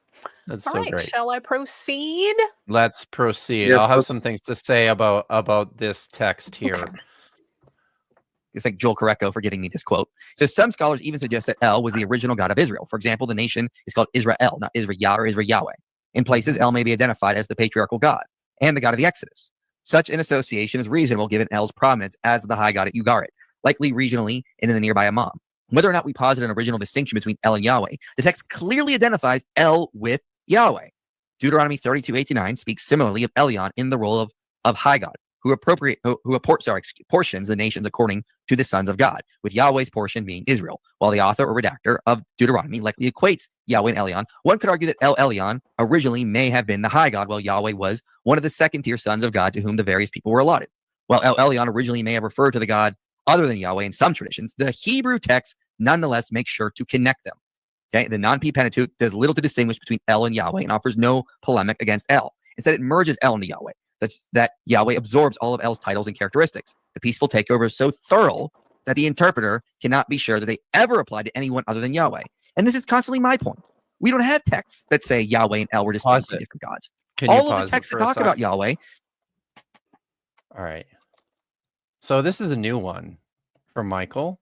that's all so right, great. shall I proceed? Let's proceed. Yes, I'll have some things to say about this text here. Okay. It's like Joel Correcco for getting me this quote. So some scholars even suggest that El was the original God of Israel. For example, the nation is called Israel, not Israel or Israel Yahweh. In places, El may be identified as the patriarchal God and the God of the Exodus. Such an association is reasonable given El's prominence as the high God at Ugarit, likely regionally and in the nearby Ammon. Whether or not we posit an original distinction between El and Yahweh, the text clearly identifies El with Yahweh. Deuteronomy 32:8-9 speaks similarly of Elyon in the role of high God, who portions the nations according to the sons of God, with Yahweh's portion being Israel. While the author or redactor of Deuteronomy likely equates Yahweh and Elyon, one could argue that El Elyon originally may have been the high God, while Yahweh was one of the second-tier sons of God to whom the various people were allotted. While El Elyon originally may have referred to the God other than Yahweh in some traditions, the Hebrew text nonetheless makes sure to connect them. Okay, the non-P Pentateuch does little to distinguish between El and Yahweh and offers no polemic against El. Instead, it merges El into Yahweh, such that Yahweh absorbs all of El's titles and characteristics. The peaceful takeover is so thorough that the interpreter cannot be sure that they ever apply to anyone other than Yahweh. And this is constantly my point. We don't have texts that say Yahweh and El were distinct from different gods. All of the texts that talk about Yahweh. All right. So this is a new one from Michael.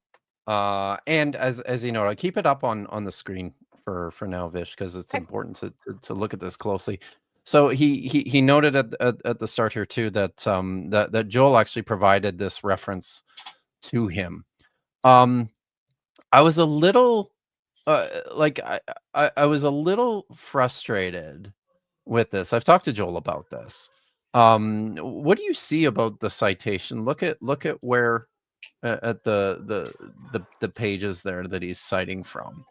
And as you know, I'll keep it up on the screen for now, Vish, because it's important to look at this closely. So he noted at the start here too that that Joel actually provided this reference to him. I was a little I was a little frustrated with this. I've talked to Joel about this. What do you see about the citation? Look at where at the pages there that he's citing from.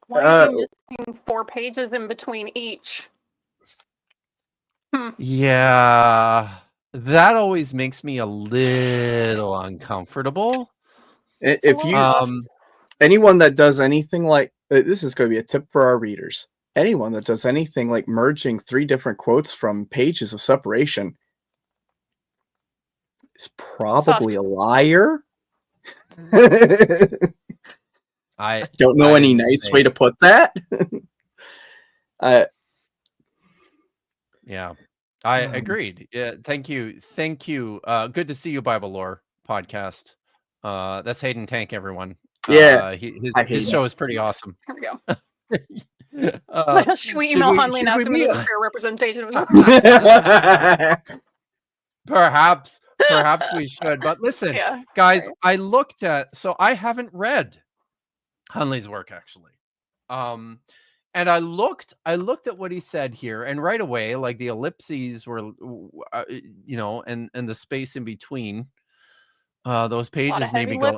Why is he missing 4 pages in between each? Yeah, that always makes me a little uncomfortable. If you anyone that does anything like This is going to be a tip for our readers. Anyone that does anything like merging 3 different quotes from pages of separation is probably Sus. a liar. I don't know any nice way to put that. Yeah, I agreed. Yeah, thank you. Good to see you, Bible Lore podcast. That's Hayden Tank, everyone. Yeah, his show is pretty awesome. Here we go. Should we should email we- Hanley and should we ask him be- his fair representation of his Perhaps we should. But listen, Yeah, guys, right. I haven't read Hunley's work actually. And I looked at what he said here, and right away, like the ellipses were, and the space in between those pages made me go,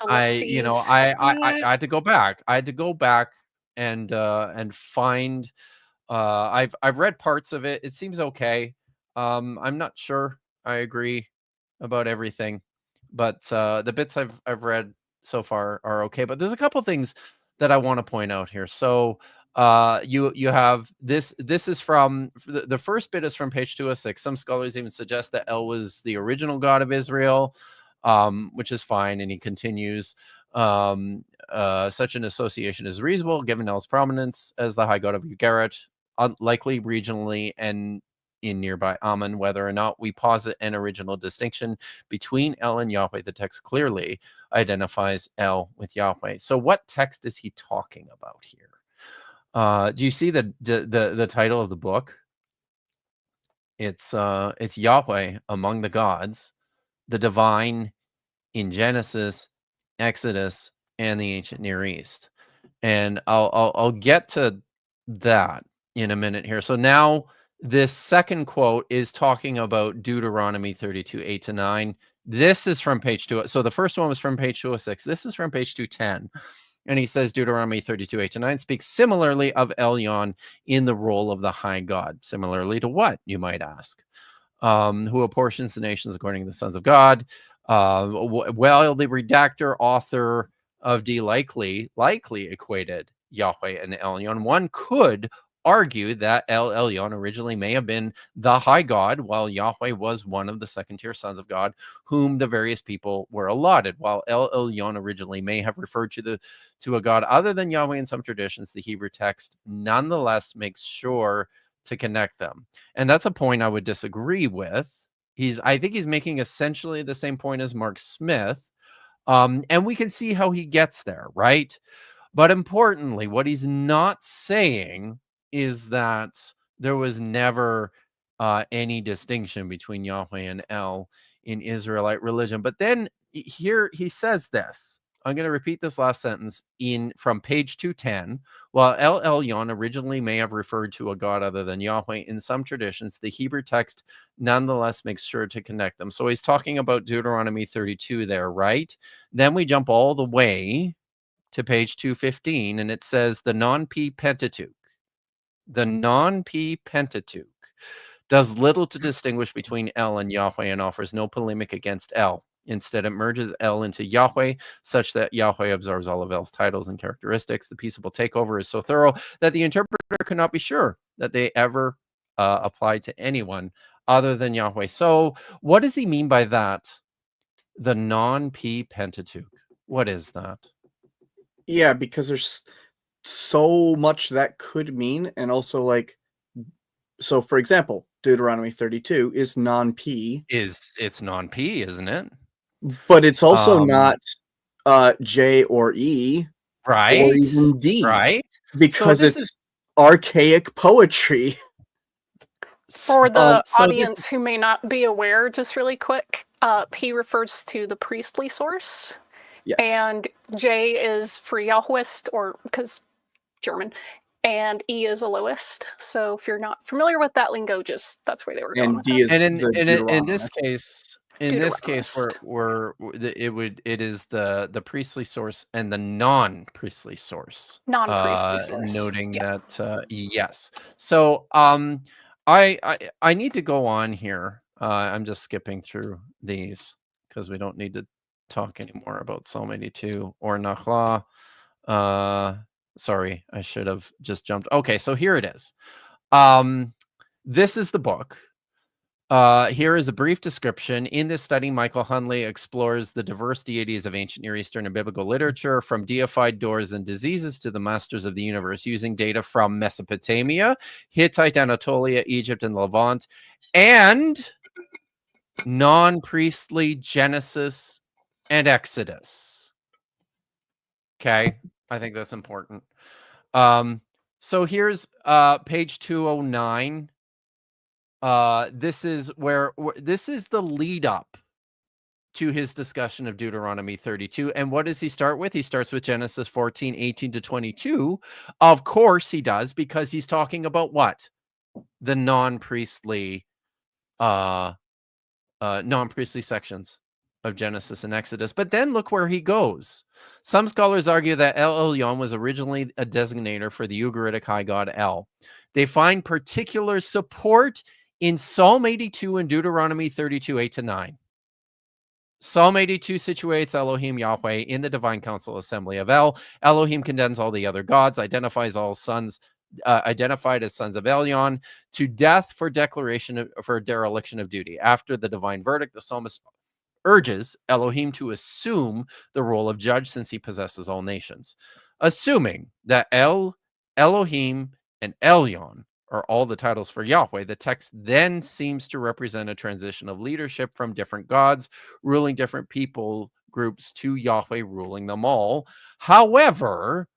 I had to go back. I had to go back and find. I've read parts of it. It seems okay. I'm not sure I agree about everything, but the bits I've read so far are okay. But there's a couple things that I want to point out here. So you have this is from the first bit is from page 206. Some scholars even suggest that El was the original God of Israel, which is fine. And he continues, such an association is reasonable given El's prominence as the high god of Ugarit, unlikely regionally and in nearby Ammon. Whether or not we posit an original distinction between El and Yahweh, the text clearly identifies El with Yahweh. So what text is he talking about here? Do you see the title of the book? It's Yahweh among the gods, the divine in Genesis, Exodus, and the ancient Near East. And I'll get to that in a minute here. So now this second quote is talking about Deuteronomy 32, 8-9. This is from page 2. So the first one was from page 206. This is from page 210. And he says Deuteronomy 32, 8-9 speaks similarly of Elyon in the role of the high God. Similarly to what, you might ask? Who apportions the nations according to the sons of God. Well, the redactor author of D likely equated Yahweh and Elyon. One could argue that El Elyon originally may have been the high God, while Yahweh was one of the second-tier sons of God, whom the various people were allotted. While El Elyon originally may have referred to a God other than Yahweh in some traditions, the Hebrew text nonetheless makes sure to connect them. And that's a point I would disagree with. I think he's making essentially the same point as Mark Smith. And we can see how he gets there, right? But importantly, what he's not saying is that there was never any distinction between Yahweh and El in Israelite religion. But then here he says this. I'm going to repeat this last sentence from page 210. While El Elyon originally may have referred to a god other than Yahweh, in some traditions, the Hebrew text nonetheless makes sure to connect them. So he's talking about Deuteronomy 32 there, right? Then we jump all the way to page 215, and it says the non-P Pentateuch. The non-P Pentateuch does little to distinguish between El and Yahweh and offers no polemic against El. Instead, it merges El into Yahweh, such that Yahweh absorbs all of El's titles and characteristics. The peaceable takeover is so thorough that the interpreter could not be sure that they ever applied to anyone other than Yahweh. So what does he mean by that? The non-P Pentateuch. What is that? Yeah, because there's so much that could mean, and also like, so for example, Deuteronomy 32 is non-P. It's non-P, isn't it? But it's also not J or E, right? Or even D, right? Because it's archaic poetry. For the audience who may not be aware, just really quick, P refers to the priestly source. Yes. And J is for Yahwist, or because German, and E is Elohist. So if you're not familiar with that lingo, just that's where they were going. And D is in this case, it is the priestly source and the non-priestly source. Non-priestly source. Noting that yes. So I need to go on here. I'm just skipping through these because we don't need to talk anymore about Psalm 82 or Nachla. Sorry, I should have just jumped. Okay, so here it is. This is the book. Here is a brief description. In this study, Michael Hunley explores the diverse deities of ancient Near Eastern and biblical literature, from deified doors and diseases to the masters of the universe, using data from Mesopotamia, Hittite, Anatolia, Egypt, and Levant, and non-priestly Genesis and Exodus. Okay, I think that's important. So here's page 209. This is where this is the lead up to his discussion of Deuteronomy 32. And what does he start with? He starts with Genesis 14, 18 to 22. Of course he does, because he's talking about what? The non-priestly sections of Genesis and Exodus. But then look where he goes. Some scholars argue that El Elyon was originally a designator for the Ugaritic high god El. They find particular support in Psalm 82 and Deuteronomy 32, 8-9. Psalm 82 situates Elohim Yahweh in the divine council assembly of El. Elohim condemns all the other gods, identifies all sons, identified as sons of Elyon, to death for dereliction of duty. After the divine verdict, the psalmist urges Elohim to assume the role of judge, since he possesses all nations. Assuming that Elohim, and Elyon are all the titles for Yahweh, the text then seems to represent a transition of leadership from different gods ruling different people groups to Yahweh ruling them all. However,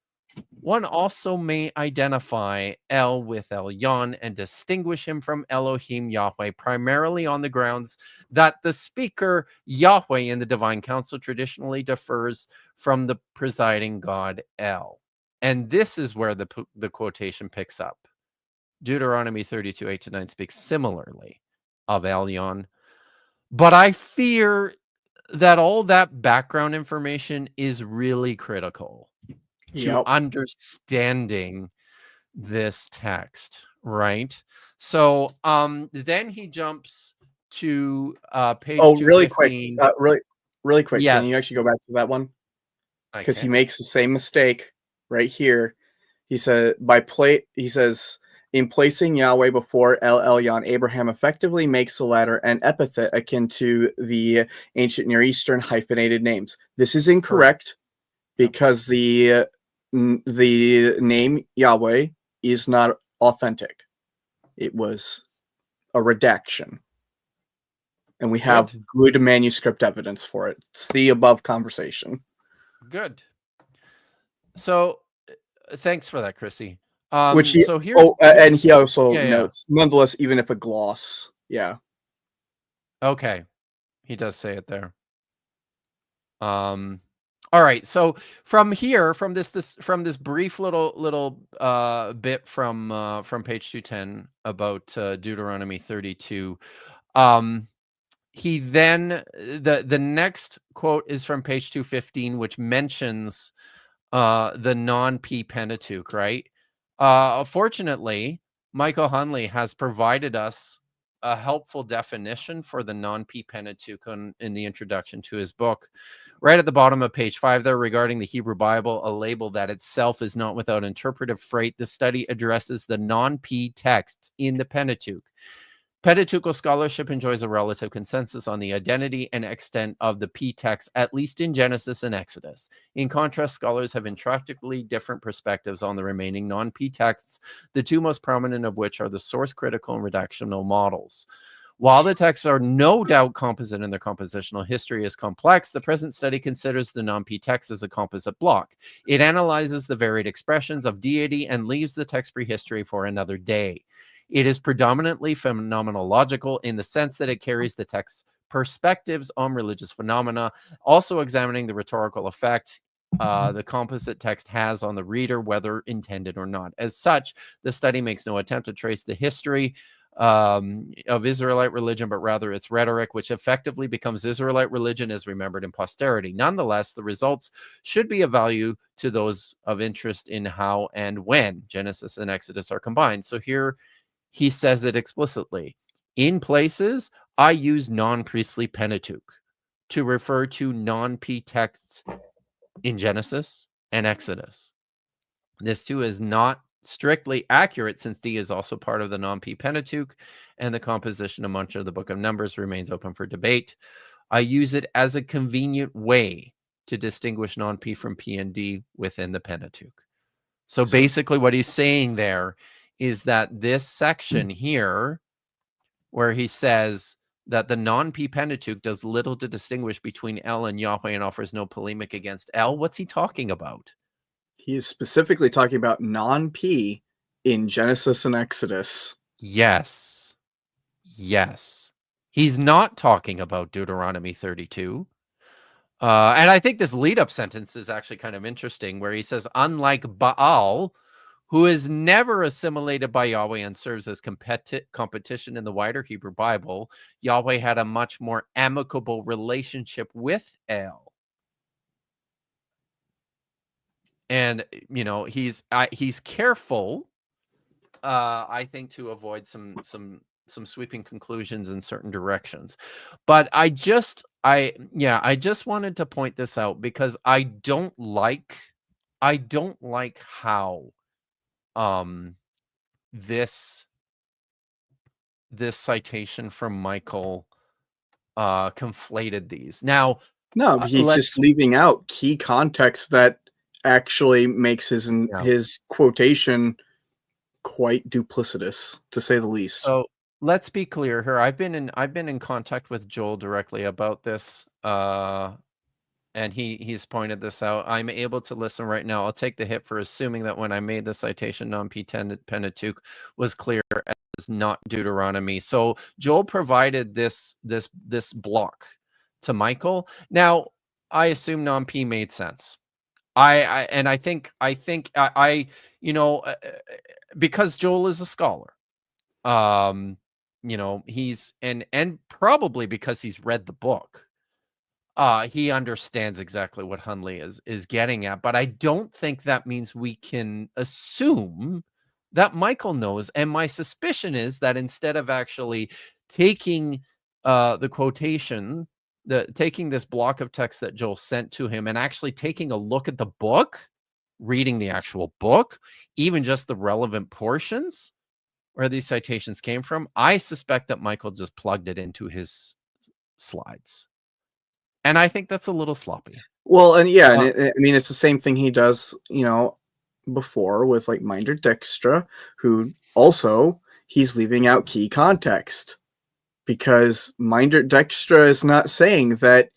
one also may identify El with Elyon and distinguish him from Elohim Yahweh, primarily on the grounds that the speaker Yahweh in the divine council traditionally differs from the presiding god El. And this is where the quotation picks up. Deuteronomy 32, 8-9 speaks similarly of Elyon. But I fear that all that background information is really critical to understanding this text, right? So then he jumps to page 215. Really quick. Yes. Can you actually go back to that one? Because he makes the same mistake right here. He said he says, in placing Yahweh before El Elyon, Abraham effectively makes the latter an epithet akin to the ancient Near Eastern hyphenated names. This is incorrect because the name Yahweh is not authentic. It was a redaction. And we have good manuscript evidence for it. It's the above conversation. Good. So thanks for that, Chrissy. And he also notes, nonetheless, even if a gloss. Yeah. Okay. He does say it there. All right. So from here, from this brief little bit from page 210 about Deuteronomy 32, he then the next quote is from page 215, which mentions the non-P Pentateuch, right? Fortunately, Michael Hunley has provided us a helpful definition for the non-P Pentateuch in the introduction to his book. Right at the bottom of page 5 there, regarding the Hebrew Bible, a label that itself is not without interpretive freight, the study addresses the non-P texts in the Pentateuch. Pentateuchal scholarship enjoys a relative consensus on the identity and extent of the P texts, at least in Genesis and Exodus. In contrast, scholars have intractably different perspectives on the remaining non-P texts, the two most prominent of which are the source-critical and redactional models. While the texts are no doubt composite and their compositional history is complex, the present study considers the non-P text as a composite block. It analyzes the varied expressions of deity and leaves the text prehistory for another day. It is predominantly phenomenological in the sense that it carries the text's perspectives on religious phenomena, also examining the rhetorical effect the composite text has on the reader, whether intended or not. As such, the study makes no attempt to trace the history of Israelite religion, but rather its rhetoric, which effectively becomes Israelite religion as remembered in posterity. Nonetheless, the results should be of value to those of interest in how and when Genesis and Exodus are combined. So here he says it explicitly. In places, I use non-priestly Pentateuch to refer to non-P texts in Genesis and Exodus. This too is not strictly accurate, since D is also part of the non-P Pentateuch, and the composition of much of the Book of Numbers remains open for debate. I use it as a convenient way to distinguish non-P from P and D within the Pentateuch. So basically what he's saying there is that this section here, where he says that the non-P Pentateuch does little to distinguish between El and Yahweh and offers no polemic against El, what's he talking about? He is specifically talking about non-P in Genesis and Exodus. Yes. Yes. He's not talking about Deuteronomy 32. And I think this lead-up sentence is actually kind of interesting, where he says, unlike Baal, who is never assimilated by Yahweh and serves as competition in the wider Hebrew Bible, Yahweh had a much more amicable relationship with El. And, you know, he's careful, I think, to avoid some sweeping conclusions in certain directions. But I just wanted to point this out, because I don't like how this citation from Michael conflated these. Now, no, he's just leaving out key context that actually makes his quotation quite duplicitous, to say the least. So let's be clear here. I've been in contact with Joel directly about this, and he's pointed this out. I'm able to listen right now. I'll take the hit for assuming that when I made the citation, non-P Pentateuch was clear as not Deuteronomy. So Joel provided this block to Michael. Now, I assume non-P made sense. I think because Joel is a scholar, he's and probably because he's read the book, he understands exactly what Hunley is getting at. But I don't think that means we can assume that Michael knows. And my suspicion is that instead of actually taking the quotation, taking this block of text that Joel sent to him and actually taking a look at the book, reading the actual book, even just the relevant portions where these citations came from, I suspect that Michael just plugged it into his slides. And I think that's a little sloppy. Well, and yeah, I mean, it's the same thing he does, before with like Minder Dijkstra, who also he's leaving out key context, because Minder Dijkstra is not saying that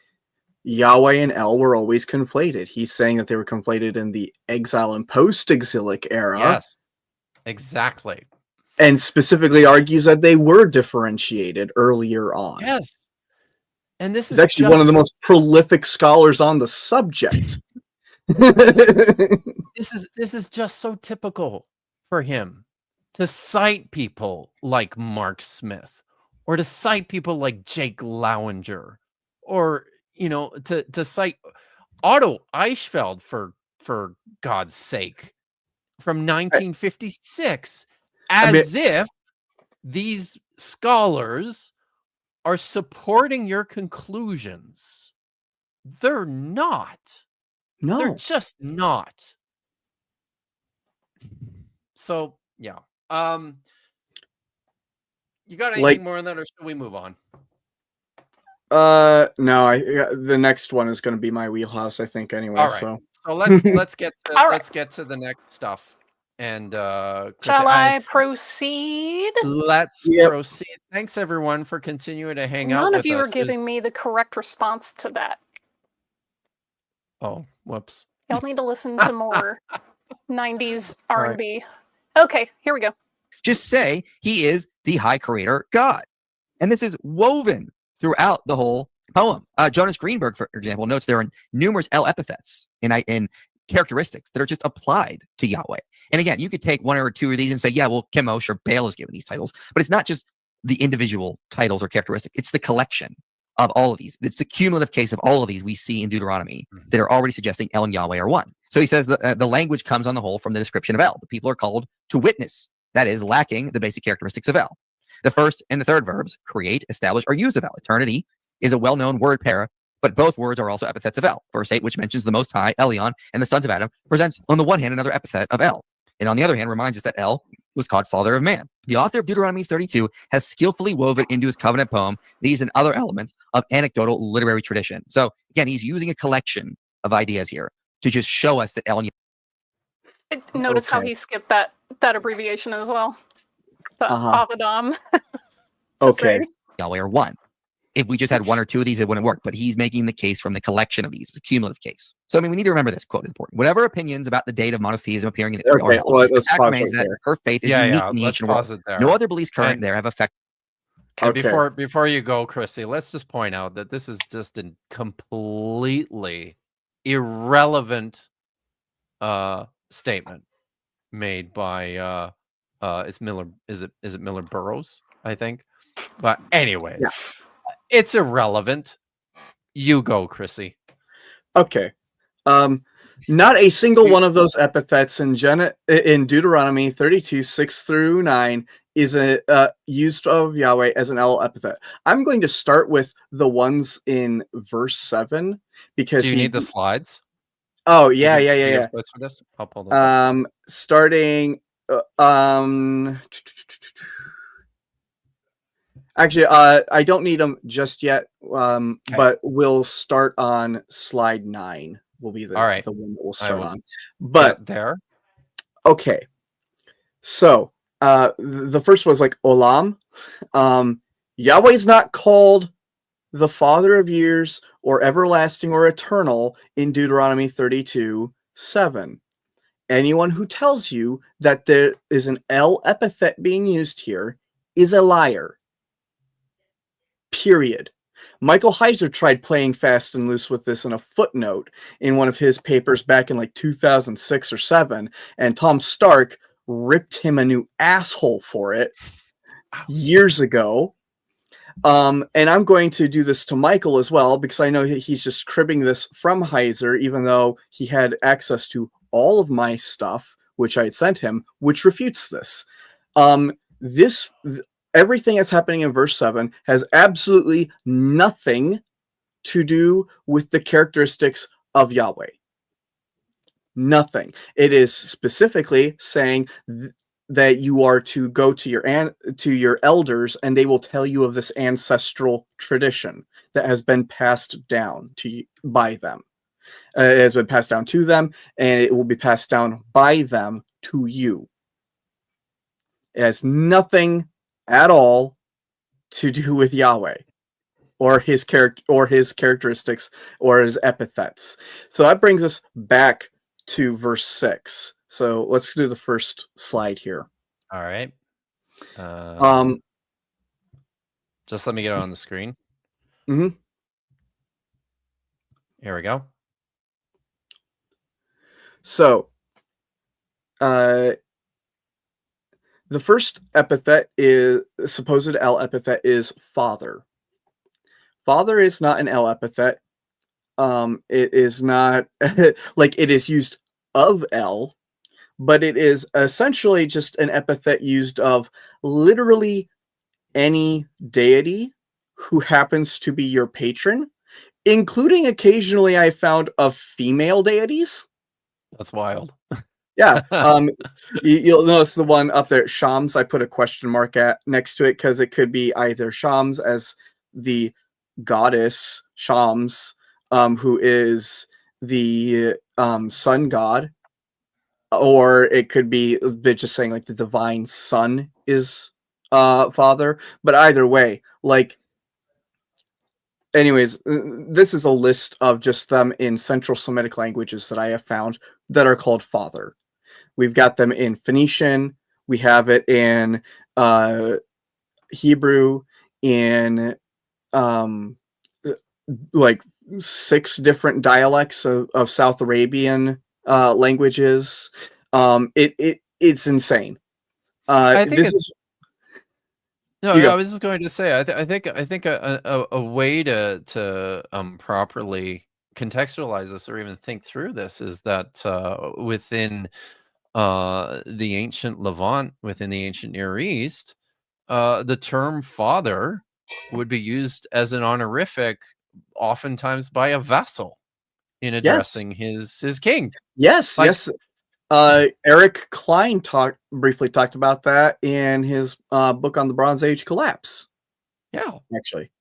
Yahweh and El were always conflated. He's saying that they were conflated in the exile and post-exilic era. Yes, exactly. And specifically argues that they were differentiated earlier on. Yes. And this is actually one of the most prolific scholars on the subject. This is just so typical for him to cite people like Mark Smith, or to cite people like Jake Lowinger, or to cite Otto Eichfeld for God's sake from 1956, if these scholars are supporting your conclusions. They're not. No. They're just not. So, yeah. You got anything more on that, or should we move on? No, the next one is going to be my wheelhouse, I think, anyway. All right. So let's get to the next stuff. And shall I proceed? Let's proceed. Thanks everyone for continuing to hang out with us. None of you are giving me the correct response to that. Oh, whoops. Y'all need to listen to more 90s R&B. Right. Okay, here we go. Just say he is the high creator God. And this is woven throughout the whole poem. Jonas Greenberg, for example, notes there are numerous El epithets in characteristics that are just applied to Yahweh. And again, you could take one or two of these and say, yeah, well, Chemosh or Baal is given these titles, but it's not just the individual titles or characteristics. It's the collection of all of these. It's the cumulative case of all of these we see in Deuteronomy that are already suggesting El and Yahweh are one. So he says that the language comes on the whole from the description of El. The people are called to witness, that is, lacking the basic characteristics of El. The first and the third verbs, create, establish, are used of El. Eternity is a well-known word pair, But both words are also epithets of El. Verse 8, which mentions the Most High, Elyon, and the sons of Adam, presents on the one hand another epithet of El, and on the other hand reminds us that El was called father of man. The author of Deuteronomy 32 has skillfully woven into his covenant poem these and other elements of anecdotal literary tradition. So again, he's using a collection of ideas here to just show us that El. Notice how he skipped that abbreviation as well. The Avadam. Okay. Yahweh are one. If we just had one or two of these, it wouldn't work. But he's making the case from the collection of these, the cumulative case. So, I mean, we need to remember this quote important. Whatever opinions about the date of monotheism appearing in the the fact remains that her faith is unique in the ancient world. No other beliefs current there have affected. And before you go, Chrissy, let's just point out that this is just a completely irrelevant statement made by it's Miller. Is it Miller Burroughs? I think. But anyways. Yeah. It's irrelevant. You go, Chrissy. Okay. Not a single one of those epithets in Deuteronomy 32, 6-9 is used of Yahweh as an El epithet. I'm going to start with the ones in verse 7 because do you need the slides? Oh, yeah. Slides for this? I'll pull those up. Starting actually, I don't need them just yet, but we'll start on slide 9. Will be the one that we'll start on. But there. Okay. So the first was like Olam. Yahweh's not called the Father of years or everlasting or eternal in Deuteronomy 32:7. Anyone who tells you that there is an El epithet being used here is a liar. Period. Michael Heiser tried playing fast and loose with this in a footnote in one of his papers back in like 2006 or 7, and Tom Stark ripped him a new asshole for it years ago. And I'm going to do this to Michael as well because I know he's just cribbing this from Heiser, even though he had access to all of my stuff, which I had sent him, which refutes this. Everything that's happening in verse 7 has absolutely nothing to do with the characteristics of Yahweh. Nothing. It is specifically saying that you are to go to your elders and they will tell you of this ancestral tradition that has been passed down by them. It has been passed down to them, and it will be passed down by them to you. It has nothing at all to do with Yahweh or his characteristics or his epithets. So that brings us back to verse 6. So let's do the first slide here. All right. Just let me get it on the screen. Mm-hmm. Here we go. So the first epithet supposed El epithet is father. Father is not an El epithet. It is not like it is used of El, but it is essentially just an epithet used of literally any deity who happens to be your patron, including occasionally I found of female deities. That's wild. Yeah. You'll notice the one up there, Shams, I put a question mark next to it because it could be either Shams as the goddess Shams, who is the sun god, or it could be just saying like the divine son is father. But either way, like, anyways, this is a list of just them in Central Semitic languages that I have found that are called father. We've got them in Phoenician. We have it in Hebrew, in like 6 different dialects of South Arabian languages. It's insane. I was just going to say, I think a way to properly contextualize this or even think through this is that within the ancient Levant, within the ancient Near East, the term father would be used as an honorific oftentimes by a vassal in addressing his king. Yes, Like- yes. Eric Klein briefly talked about that in his book on the Bronze Age collapse. Yeah, Actually,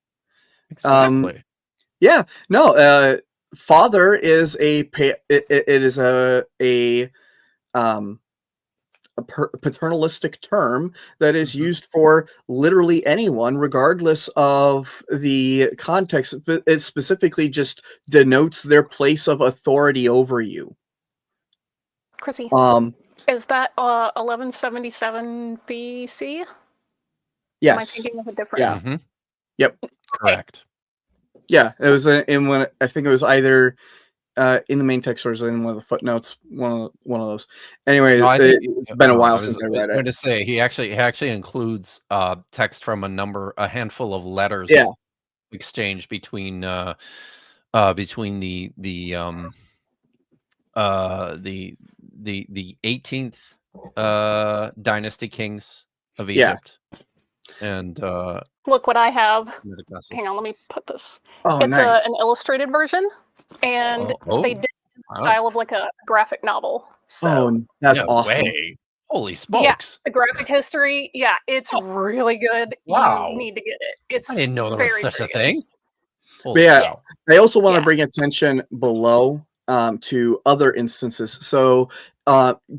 exactly. yeah, no. Father is it is a paternalistic term that is used for literally anyone, regardless of the context. It specifically just denotes their place of authority over you. Chrissy, is that 1177 BC? Yes. Am I thinking of a different? Yeah. Mhm. Yep. Correct. Yeah, it was in one. I think it was either in the main text or was in one of the footnotes. One of those. Anyway, No, I think it's been a while since I I was read going it. to say he actually includes text from a handful of letters Yeah. exchanged between the 18th dynasty kings of Yeah. Egypt and Look what I have. Semitic vessels. Hang on, let me put this. Oh, It's nice. an illustrated version, and they did it in the style of like a graphic novel. So that's no awesome. way. Holy smokes. the graphic history, it's really good. Wow. You need to get it. It's I didn't know there very, was such very a good. thing. But Holy yeah, cow. I also want to Yeah. bring attention below to other instances. So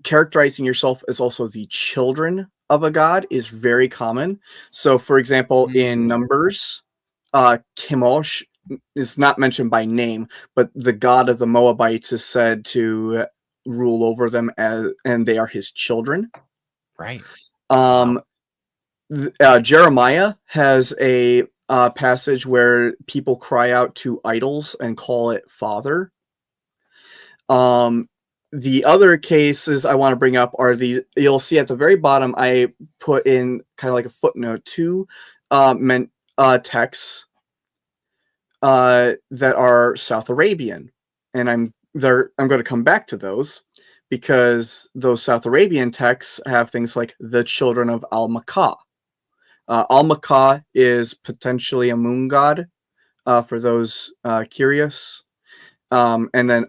characterizing yourself as also the children of a god is very common. So for example, in Numbers, Chemosh is not mentioned by name, but the god of the Moabites is said to rule over them, and they are his children. Right. Jeremiah has a passage where people cry out to idols and call it father. The other cases I want to bring up are you'll see at the very bottom, I put in kind of like a footnote, two texts that are South Arabian. And I'm going to come back to those because those South Arabian texts have things like the children of Al-Makkah. Al-Makkah is potentially a moon god, for those curious. And then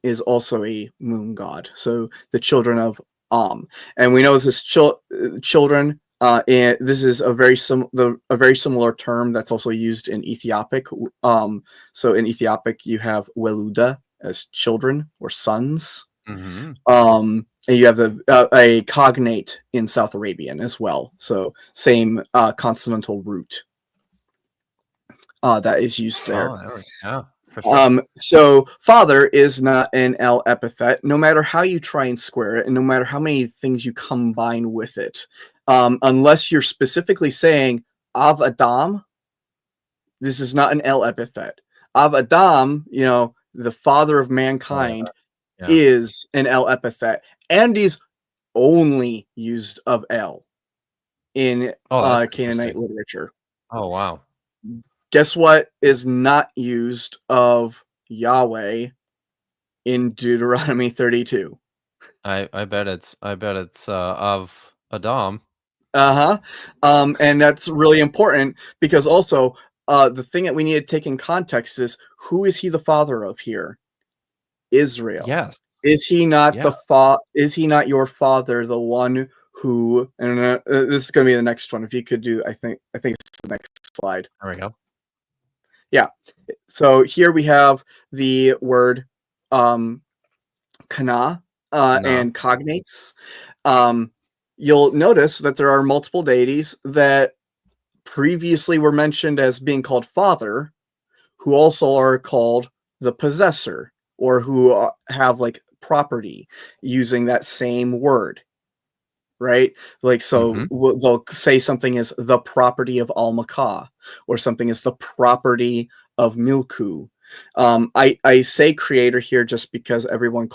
is also a moon god. So the children of and we know this is children. And this is a very similar term that's also used in Ethiopic. So in Ethiopic, you have Weluda as children or sons. Mm-hmm. And you have a cognate in South Arabian as well. So same consonantal root that is used there. Yeah, for sure. So father is not an L epithet, no matter how you try and square it, and no matter how many things you combine with it. Unless you're specifically saying Av Adam, this is not an L epithet. Av Adam, the father of mankind, is an L epithet, and is only used of L in Canaanite literature. Oh, wow. Guess what is not used of Yahweh in Deuteronomy 32? I bet it's of Adam. And that's really important because also the thing that we need to take in context is, who is he the father of here? Israel. Yes. Is he not is he not your father, the one who? And this is going to be the next one. If you could do, I think it's the next slide. There we go. Yeah. So here we have the word kana and cognates. You'll notice that there are multiple deities that previously were mentioned as being called father, who also are called the possessor, or who have like property using that same word. Right? Like, so they'll say something is the property of Al-Makkah, or something is the property of Milku. I say creator here just because everyone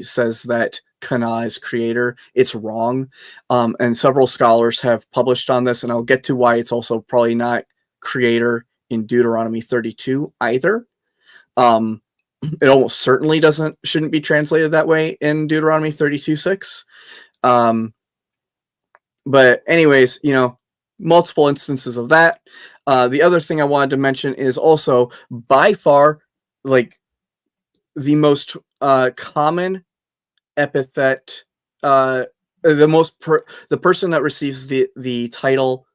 says that Kana is creator. It's wrong. And several scholars have published on this, and I'll get to why it's also probably not creator in Deuteronomy 32 either. It almost certainly shouldn't be translated that way in Deuteronomy 32:6. But anyways, multiple instances of that. The other thing I wanted to mention is also by far like the most common epithet, the person that receives the title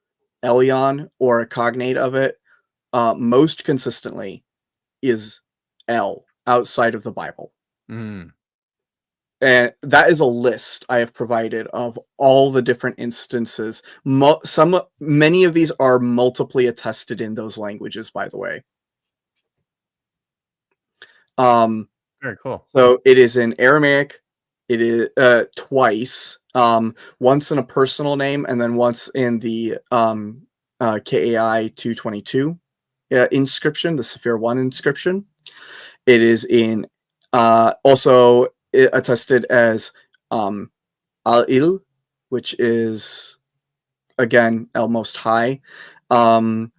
Elyon or a cognate of it most consistently is El outside of the Bible. Mm. And that is a list I have provided of all the different instances. Many of these are multiply attested in those languages, by the way. Very cool. So it is in Aramaic. It is twice. Once in a personal name, and then once in the KAI 222 inscription, the Sephir 1 inscription. It is in also attested as Al-Il, which is again El Most High, and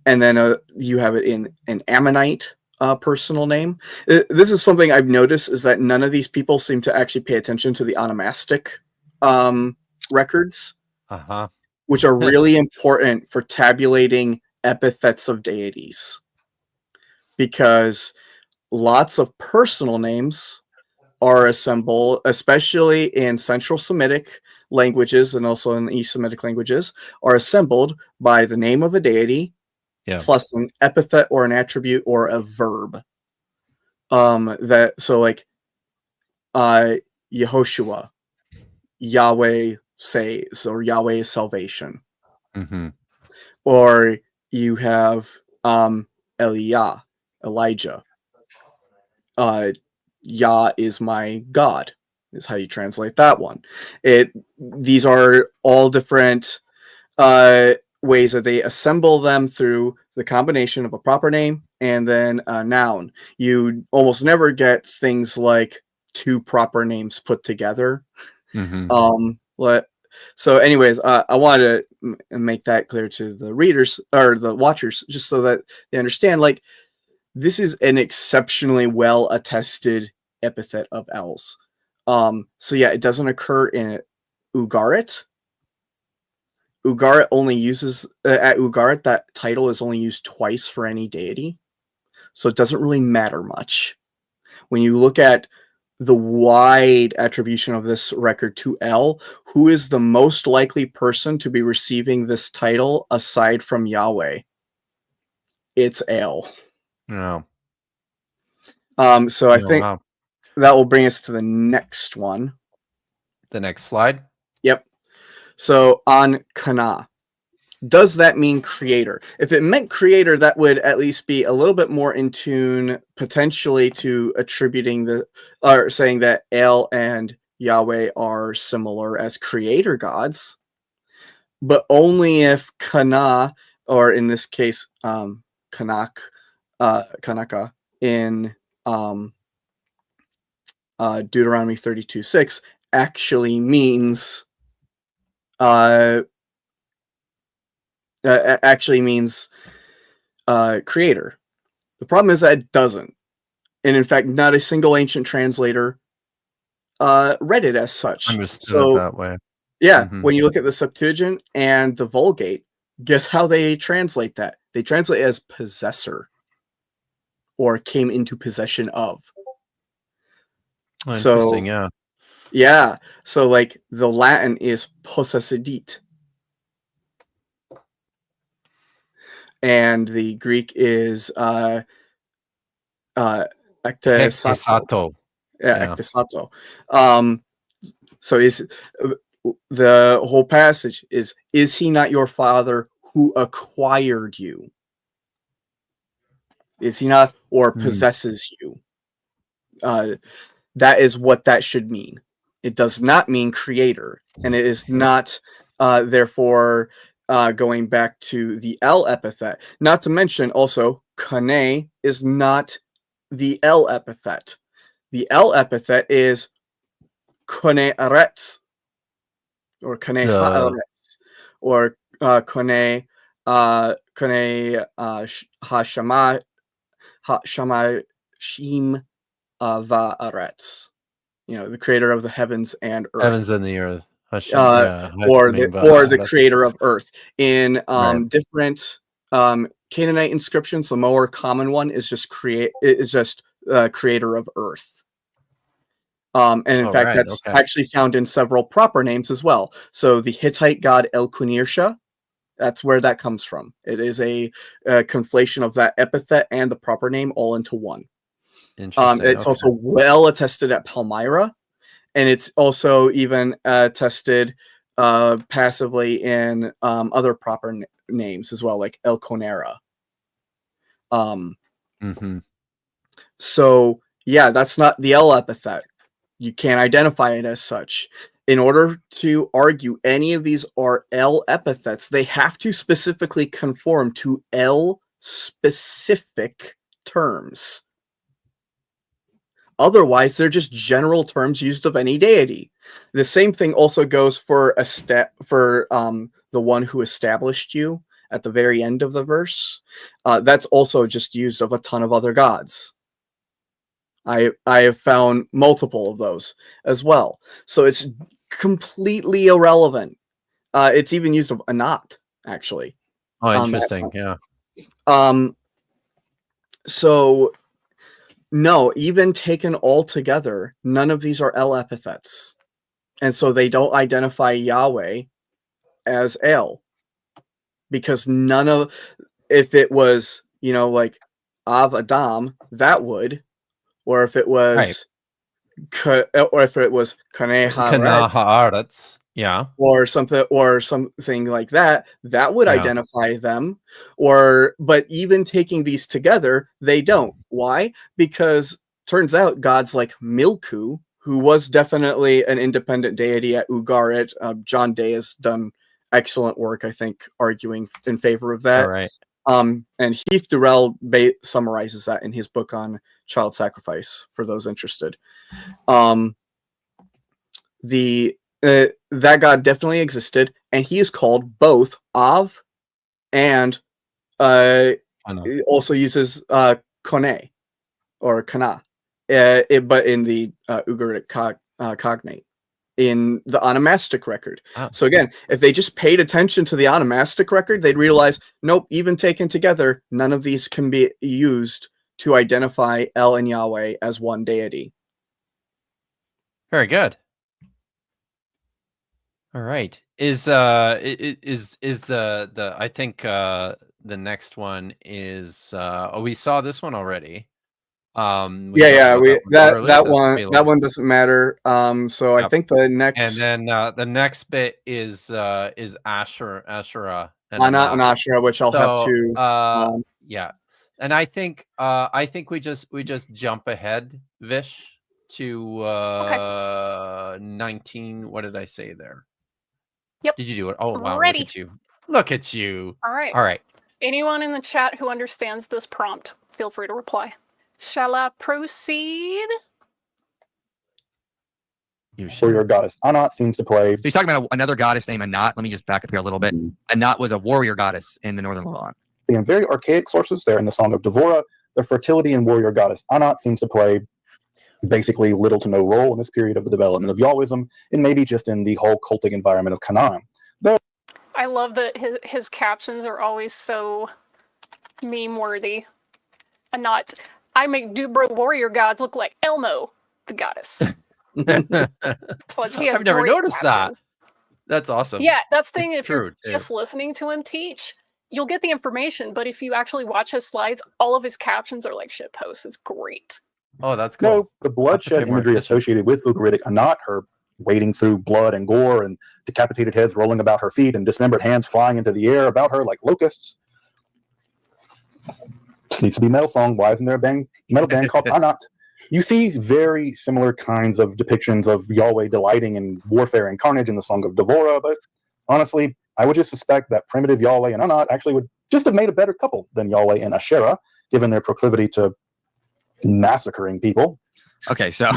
then you have it in an Ammonite personal name. This is something I've noticed, is that none of these people seem to actually pay attention to the onomastic records, which are really important for tabulating epithets of deities, because lots of personal names are assembled, especially in Central Semitic languages and also in East Semitic languages, are assembled by the name of a deity plus an epithet or an attribute or a verb. Yehoshua, Yahweh saves, or Yahweh is salvation. Or you have Eliah, Elijah. Yah is my God, is how you translate that one. These are all different ways that they assemble them through the combination of a proper name and then a noun. You almost never get things like two proper names put together. So anyways, I wanted to make that clear to the readers or the watchers, just so that they understand, like, this is an exceptionally well attested epithet of Els. So yeah, it doesn't occur in Ugarit. Ugarit only uses at Ugarit, that title is only used twice for any deity, so it doesn't really matter much. When you look at the wide attribution of this record to El, who is the most likely person to be receiving this title aside from Yahweh? It's El. No. So I think that will bring us to the next one. The next slide. Yep. So on Kana, does that mean creator? If it meant creator, that would at least be a little bit more in tune, potentially, to attributing or saying that El and Yahweh are similar as creator gods, but only if Kana, or in this case, Kanaka in Deuteronomy 32:6 actually means creator. The problem is that it doesn't, and in fact, not a single ancient translator read it as such. Understood it that way. Yeah, when you look at the Septuagint and the Vulgate, guess how they translate that? They translate it as possessor, or came into possession of. Oh, interesting, yeah. So like the Latin is possessidit, and the Greek is ektesato. Ektesato. So is the whole passage is he not your father who acquired you? Is he not, or possesses you? That is what that should mean. It does not mean creator, and it is not therefore going back to the El epithet. Not to mention also, Kane is not the El epithet. The El epithet is Kone Aretz, or Kone Haaretz, or Kone Hashama Shim Va'aretz. You know, the creator of the heavens and earth. Heavens and the earth. Or the creator of earth. In different Canaanite inscriptions, the more common one is just creator of earth. And in fact, that's actually found in several proper names as well. So the Hittite god El-Qunersha, that's where that comes from. It is a conflation of that epithet and the proper name all into one. Interesting. It's also well attested at Palmyra, and it's also even attested passively in other proper names as well, like El-Conera. So yeah, that's not the El epithet. You can't identify it as such. In order to argue any of these are El epithets, they have to specifically conform to El specific terms. Otherwise, they're just general terms used of any deity. The same thing also goes for the one who established you at the very end of the verse. That's also just used of a ton of other gods. I have found multiple of those as well. So it's completely irrelevant. It's even used of Anat, actually. Oh, interesting. Yeah. So no, even taken all together, none of these are El epithets. And so they don't identify Yahweh as El. Because if it was, like Av Adam, that would, or if it was, Kaneh Haaretz, yeah, or something like that, that would identify them. But even taking these together, they don't. Why? Because turns out gods like Milku, who was definitely an independent deity at Ugarit, John Day has done excellent work, I think, arguing in favor of that. All right. And Heath Durrell summarizes that in his book on child sacrifice for those interested. That god definitely existed, and he is called both Av and also uses Kone or Kana, but in the Ugaritic cognate. In the onomastic record. So again, if they just paid attention to the onomastic record, they'd realize, nope, even taken together, none of these can be used to identify El and Yahweh as one deity. Very good. All right. Is the I think the next one is we saw this one already. That one doesn't matter. So I think the next, and then the next bit is Asherah and Anat and Asherah, which I'll have to yeah. And I think we just jump ahead, Vish, to 19. What did I say there? Yep. Did you do it? Oh wow, Ready. Look at you. All right. Anyone in the chat who understands this prompt, feel free to reply. Shall I proceed? You should. Warrior goddess Anat seems to play. So he's talking about another goddess named Anat. Let me just back up here a little bit. Anat was a warrior goddess in the northern Levant. In very archaic sources, there in the Song of Devorah, the fertility and warrior goddess Anat seems to play basically little to no role in this period of the development of Yahwism, and maybe just in the whole cultic environment of Canaan. Though I love that his captions are always so meme-worthy. Anat. I make Dubro warrior gods look like Elmo, the goddess. I've never noticed that. That's awesome. Yeah, that's the thing. If you're just listening to him teach, you'll get the information. But if you actually watch his slides, all of his captions are like shit posts. It's great. Oh, that's cool. No, the bloodshed imagery associated with Ugaritic Anat, her wading through blood and gore and decapitated heads rolling about her feet and dismembered hands flying into the air about her like locusts. This needs to be metal song. Why isn't there a metal band called Anat? You see very similar kinds of depictions of Yahweh delighting in warfare and carnage in the Song of Devorah, but honestly, I would just suspect that primitive Yahweh and Anat actually would just have made a better couple than Yahweh and Asherah, given their proclivity to massacring people. Okay, so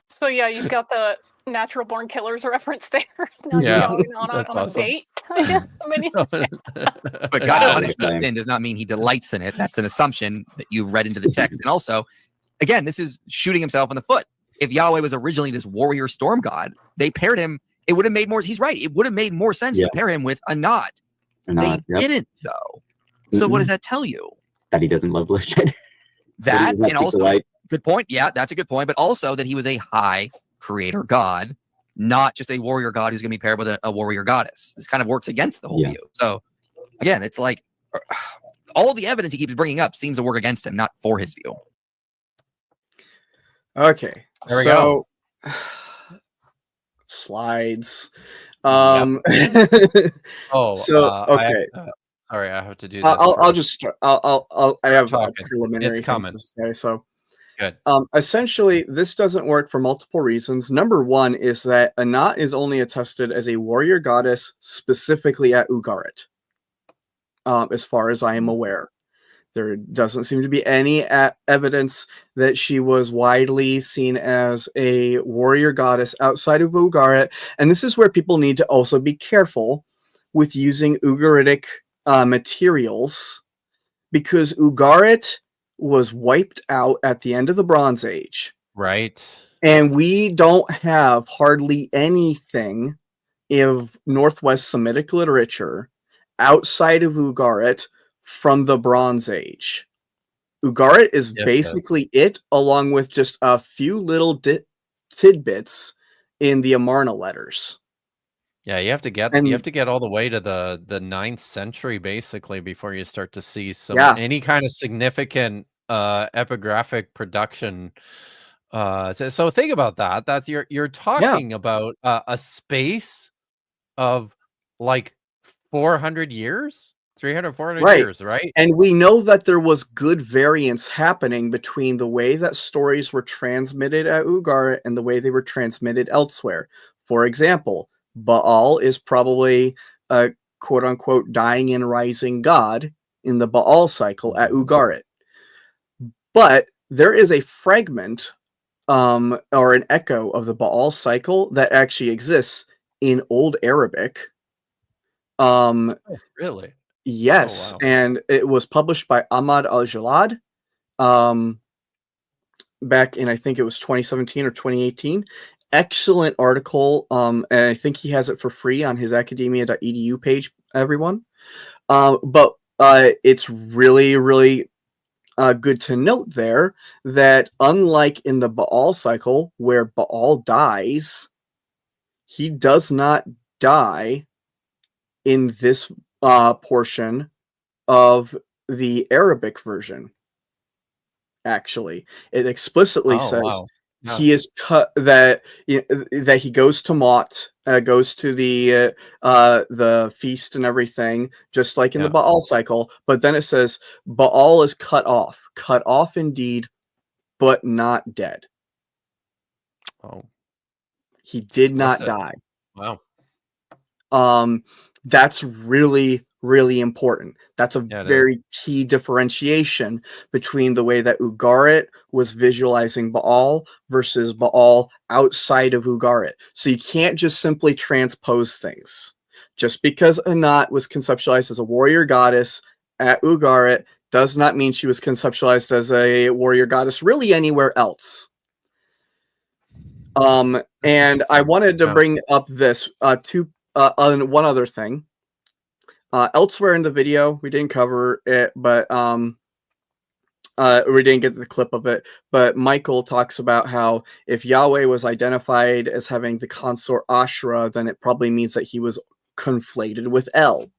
So yeah, you've got the natural born killers reference there. Yeah, on awesome. a date. I mean, but God punishes sin does not mean he delights in it. That's an assumption that you read into the text. And also, again, this is shooting himself in the foot. If Yahweh was originally this warrior storm god, they paired him. It would have made more. He's right. It would have made more sense to pair him with Anat. They didn't, though. So what does that tell you? That he doesn't love bloodshed. That, and also, good point. Yeah, that's a good point. But also that he was a high creator god, not just a warrior god who's going to be paired with a warrior goddess. This kind of works against the whole view. So again, it's like all the evidence he keeps bringing up seems to work against him, not for his view. Okay, there we go. Slides. Oh, so okay. Sorry, I have to do this. I'll just start. I have a talking. preliminary It's coming. things to say. So good. Essentially, this doesn't work for multiple reasons. Number one is that Anat is only attested as a warrior goddess specifically at Ugarit, as far as I am aware. There doesn't seem to be any evidence that she was widely seen as a warrior goddess outside of Ugarit. And this is where people need to also be careful with using Ugaritic materials, because Ugarit was wiped out at the end of the Bronze Age. Right. And we don't have hardly anything in Northwest Semitic literature outside of Ugarit from the Bronze Age. Ugarit is basically it, along with just a few little tidbits in the Amarna letters. Yeah, you have to get all the way to the 9th century basically before you start to see any kind of significant epigraphic production. So think about that. That's you're talking about a space of like 400 years. 300, 400 years, right? And we know that there was good variance happening between the way that stories were transmitted at Ugarit and the way they were transmitted elsewhere. For example, Baal is probably a quote-unquote dying and rising god in the Baal cycle at Ugarit. But there is a fragment or an echo of the Baal cycle that actually exists in Old Arabic. Really? Yes, wow. And it was published by Ahmad al-Jalad back in, I think it was 2017 or 2018. Excellent article, and I think he has it for free on his academia.edu page, everyone. But it's really, really good to note there that unlike in the Baal cycle, where Baal dies, he does not die in this portion of the Arabic version. Actually, it explicitly says he is cut, that that he goes to Mot, goes to the feast and everything, just like in the Baal cycle. But then it says Baal is cut off indeed, but not dead. Oh, he did not die. Wow. That's really, really important. That's a very key differentiation between the way that Ugarit was visualizing Baal versus Baal outside of Ugarit. So you can't just simply transpose things. Just because Anat was conceptualized as a warrior goddess at Ugarit does not mean she was conceptualized as a warrior goddess really anywhere else. And I wanted to bring up this one other thing. Elsewhere in the video, we didn't cover it, but we didn't get the clip of it. But Michael talks about how if Yahweh was identified as having the consort Asherah, then it probably means that he was conflated with El.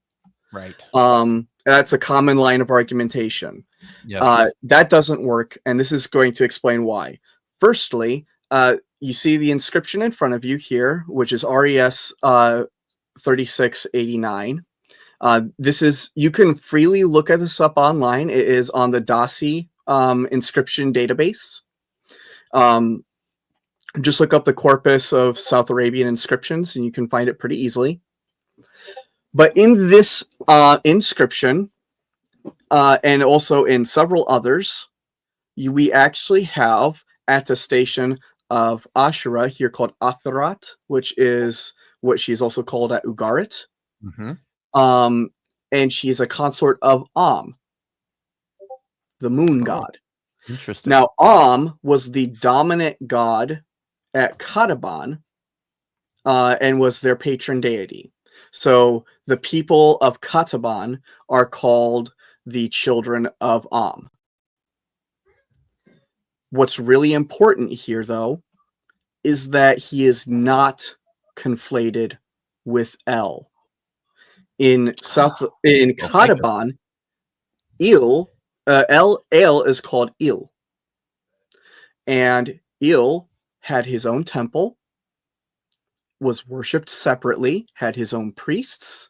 Right. That's a common line of argumentation. Yes. That doesn't work, and this is going to explain why. Firstly, you see the inscription in front of you here, which is RES 3689. This is, you can freely look at this up online. It is on the Dasi inscription database. Just look up the corpus of South Arabian inscriptions and you can find it pretty easily. But in this inscription, and also in several others, we actually have attestation of Asherah here called Atharat, which is what she's also called at Ugarit. Mm-hmm. And she's a consort of the moon god. Interesting. Now, was the dominant god at Kataban and was their patron deity. So the people of Kataban are called the children of Am. What's really important here, though, is that he is not conflated with El. In Kataban, El is called Il. And Il had his own temple, was worshipped separately, had his own priests,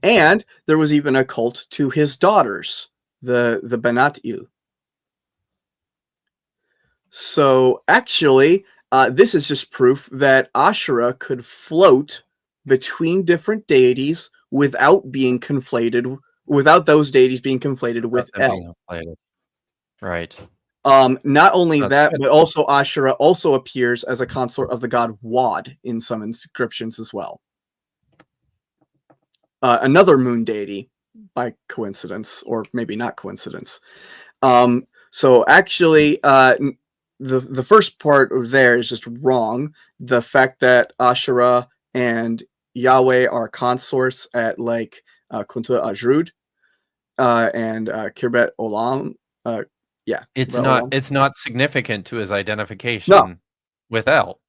and there was even a cult to his daughters, the Banat Il. So actually, this is just proof that Asherah could float between different deities without being conflated, without those deities being conflated with El. Right. Not only That's that, good. but also Asherah also appears as a consort of the god Wad in some inscriptions as well. Another moon deity, by coincidence, or maybe not coincidence. So actually, the first part of there is just wrong. The fact that Asherah and Yahweh are consorts at like Kunta Ajrud and Kirbet Olam. Yeah, It's Kirbet not Olam. it's not significant to his identification with El.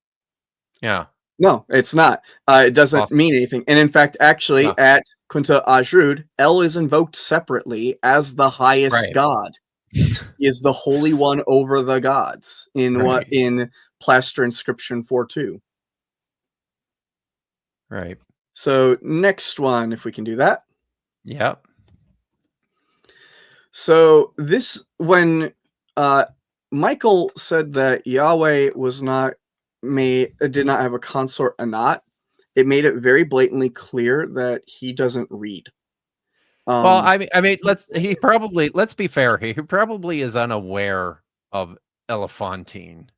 Yeah. No, it's not. It doesn't Awesome. mean anything. And in fact, actually, at Kunta Ajrud, El is invoked separately as the highest god. He is the holy one over the gods in plaster inscription 4.2. Right. So next one, if we can do that. Yep. So this, when Michael said that Yahweh did not have a consort Anat, it made it very blatantly clear that he doesn't read. Well, I mean, let's be fair. He probably is unaware of Elephantine.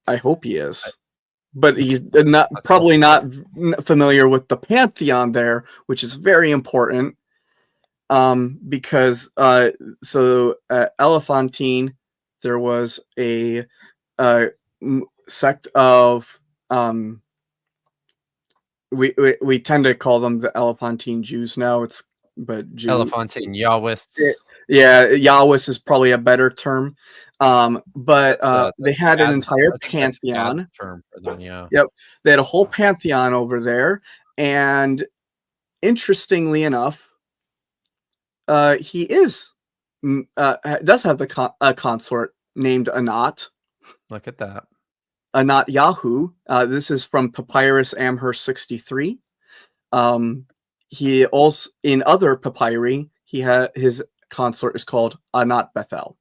I hope he is, but he's probably not familiar with the pantheon there, which is very important. Because Elephantine, there was a sect of we tend to call them the Elephantine Jews now. Elephantine Yahwists. Yeah, Yahwist is probably a better term. But they had an entire pantheon. Term for them, yeah. Yep, they had a whole pantheon over there, and interestingly enough, he does have a consort named Anat. Look at that. Anat Yahu. This is from Papyrus Amherst 63. He also, in other papyri, his consort is called Anat Bethel.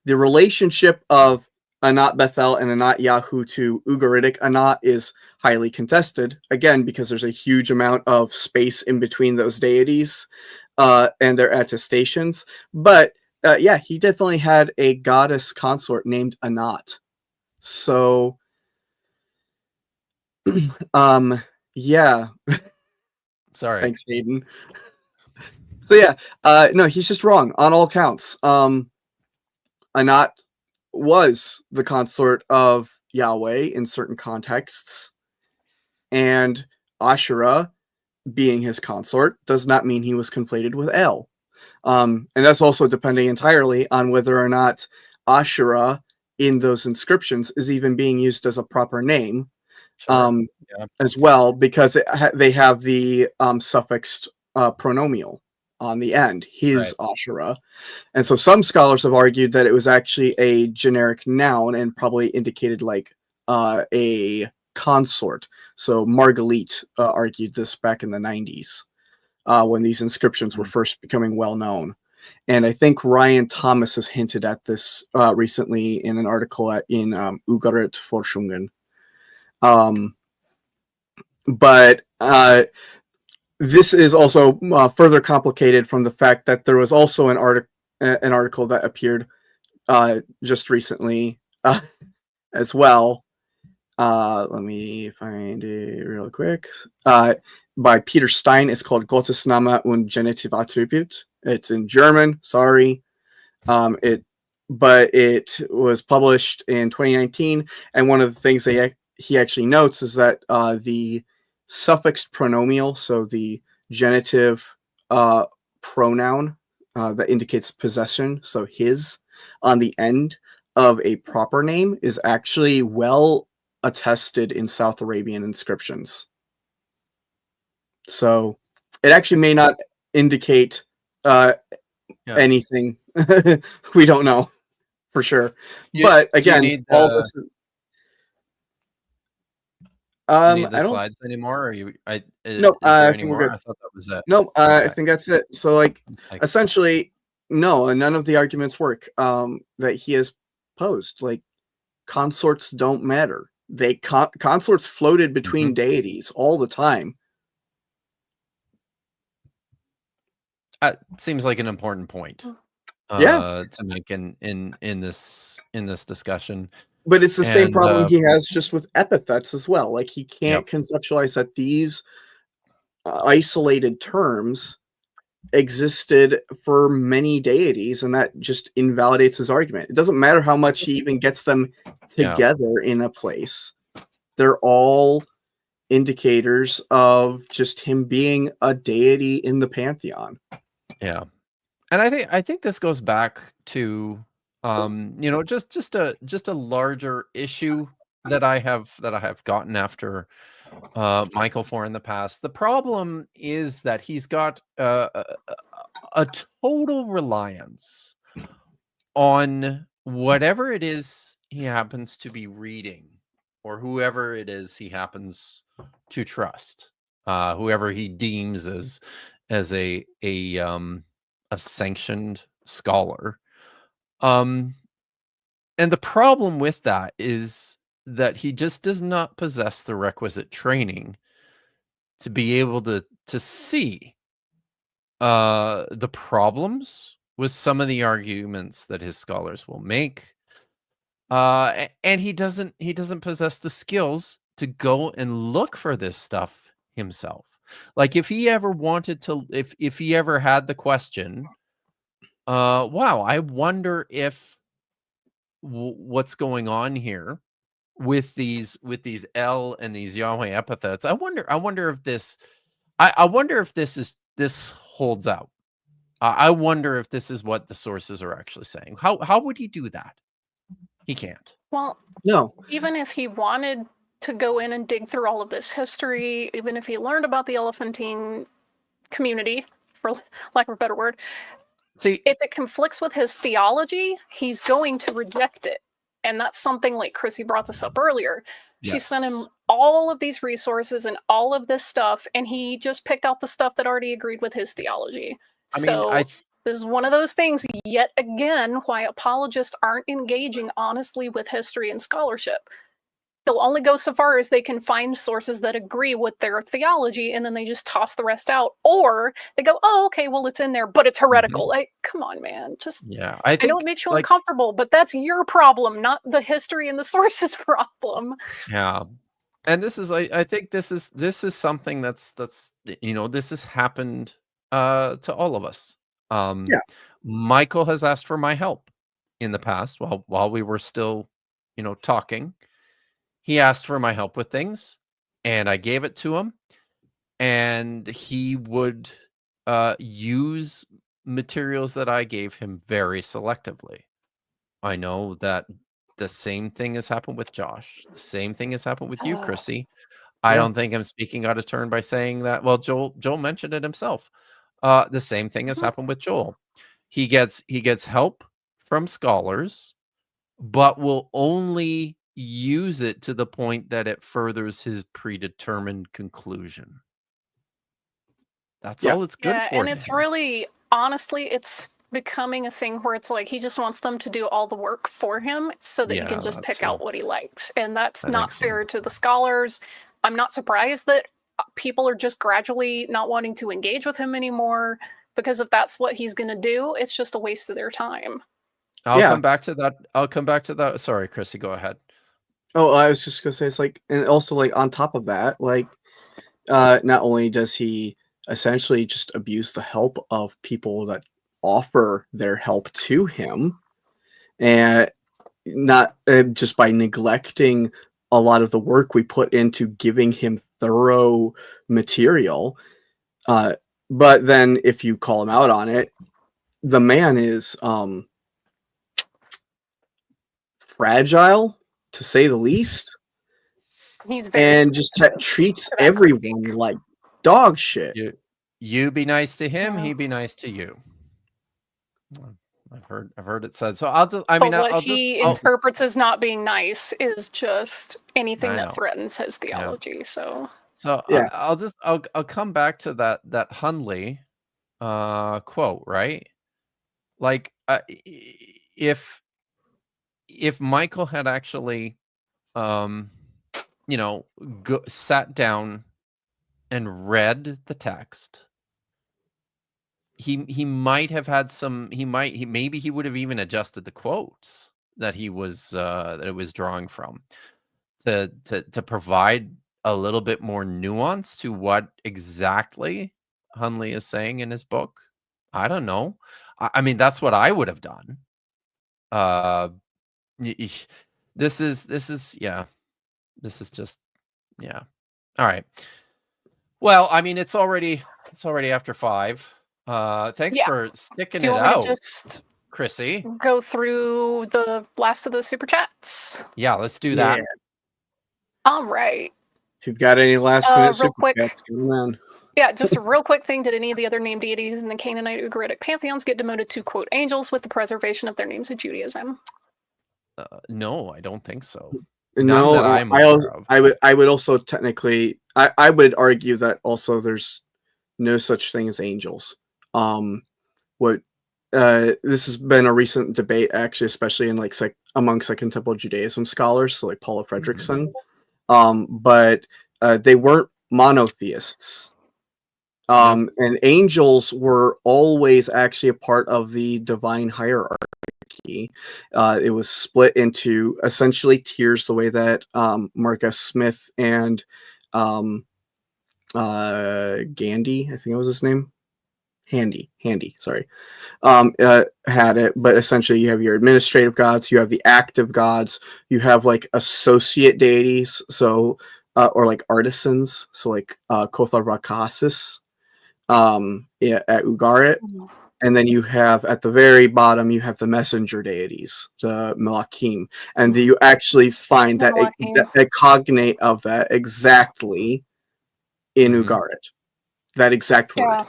The relationship of Anat Bethel and Anat Yahu to Ugaritic Anat is highly contested, again, because there's a huge amount of space in between those deities and their attestations. But yeah, he definitely had a goddess consort named Anat. So, yeah. Sorry. Thanks, Hayden. So yeah, no, he's just wrong on all counts. Anat was the consort of Yahweh in certain contexts, and Asherah, being his consort, does not mean he was conflated with El. And that's also depending entirely on whether or not Asherah in those inscriptions is even being used as a proper name, as well, because they have the suffixed pronomial on the end, his Asherah. And so some scholars have argued that it was actually a generic noun and probably indicated like a consort. So Marguerite argued this back in the 90s when these inscriptions were first becoming well known. And I think Ryan Thomas has hinted at this recently in an article in Ugarit Forschungen. But this is also further complicated from the fact that there was also an article that appeared just recently as well. Let me find it real quick. By Peter Stein. It's called Gottesname und Genitivattribut. It's in German. Sorry. But it was published in 2019, and one of the things he actually notes is that the suffixed pronomial, so the genitive pronoun that indicates possession, so his, on the end of a proper name is actually well attested in South Arabian inscriptions. So it actually may not indicate anything. We don't know for sure. But again, all this. You need the I don't. slides anymore, or you? No, is there I any think we're more? good. I thought that was it. No, Okay. I think that's it. So, like, Like, essentially, no, none of the arguments work that he has posed. Like, consorts don't matter. They consorts floated between deities all the time. seems like an important point. Yeah. To make in this discussion. But it's the same And, problem he has just with epithets as well. Like, he can't Yep. conceptualize that these isolated terms existed for many deities, and that just invalidates his argument. It doesn't matter how much he even gets them together in a place. They're all indicators of just him being a deity in the pantheon. Yeah. And I think this goes back to just a larger issue that I have gotten after Michael for in the past. The problem is that he's got a total reliance on whatever it is he happens to be reading, or whoever it is he happens to trust, whoever he deems as a sanctioned scholar. And the problem with that is that he just does not possess the requisite training to be able to see the problems with some of the arguments that his scholars will make. And he doesn't possess the skills to go and look for this stuff himself. Like, if he ever wanted to, if he ever had the question, wow, I wonder if what's going on here with these El and these Yahweh epithets. I wonder if this, I wonder if this holds out. I wonder if this is what the sources are actually saying. How would he do that? He can't. Well, No. Even if he wanted to go in and dig through all of this history, even if he learned about the elephantine community, for lack of a better word, see, if it conflicts with his theology, he's going to reject it. And that's something, like Chrissy brought this up earlier. She sent him all of these resources and all of this stuff, and he just picked out the stuff that already agreed with his theology. This is one of those things, yet again, why apologists aren't engaging honestly with history and scholarship. They'll only go so far as they can find sources that agree with their theology, and then they just toss the rest out. Or they go, oh, okay, well, it's in there, but it's heretical. Like, come on, man. I know it makes you uncomfortable, but that's your problem, not the history and the sources problem. Yeah. And this is, I think this is something that's this has happened to all of us. Michael has asked for my help in the past while we were still, talking. He asked for my help with things, and I gave it to him, and he would use materials that I gave him very selectively. I know that the same thing has happened with Josh. The same thing has happened with you, Chrissy. I don't think I'm speaking out of turn by saying that. Well, Joel mentioned it himself. The same thing has happened with Joel. He gets help from scholars, but will only use it to the point that it furthers his predetermined conclusion. That's all it's good for. And it's really, honestly, it's becoming a thing where it's like he just wants them to do all the work for him so that he can just pick out what he likes. And that's not fair to the scholars. I'm not surprised that people are just gradually not wanting to engage with him anymore, because if that's what he's going to do, it's just a waste of their time. I'll come back to that. Sorry, Chrissy, go ahead. Oh, I was just gonna say, it's like, and also, like, on top of that, like, not only does he essentially just abuse the help of people that offer their help to him, and not just by neglecting a lot of the work we put into giving him thorough material, But then if you call him out on it, the man is fragile, to say the least. He's very and just treats to that everyone like dog shit. You be nice to him, Yeah. he be nice to you. I've heard it said. So I'll just he interprets as not being nice is just anything that threatens his theology. Yeah. So yeah. I'll come back to that Hundley quote, right? Like if Michael had actually sat down and read the text, he might have had some. Maybe he would have even adjusted the quotes that he was that it was drawing from to provide a little bit more nuance to what exactly Hundley is saying in his book. I don't know. I mean, that's what I would have done. This is just all right. Well, I mean, it's already after 5. Thanks for sticking it out, just Chrissy. go through the last of the super chats. Yeah, let's do that. All right. If you've got any last minute super chats, come on. Yeah, just a real quick thing. Did any of the other named deities in the Canaanite Ugaritic pantheons get demoted to, quote, angels with the preservation of their names in Judaism? No, I don't think so. No, that I'm aware of. I would also technically, I would argue that also there's no such thing as angels. This has been a recent debate, actually, especially in among Second Temple Judaism scholars, so like Paula Fredrickson. But they weren't monotheists. And angels were always actually a part of the divine hierarchy. It was split into essentially tiers, the way that Marcus Smith and Gandhi, I think it was his name, Handy, sorry, had it. But essentially, you have your administrative gods, you have the active gods, you have like associate deities, so or like artisans, so like Kotha Rakasis at Ugarit. And then you have at the very bottom, you have the messenger deities, the Malachim, and you actually find that a cognate of that exactly in Ugarit. That exact word. Yeah.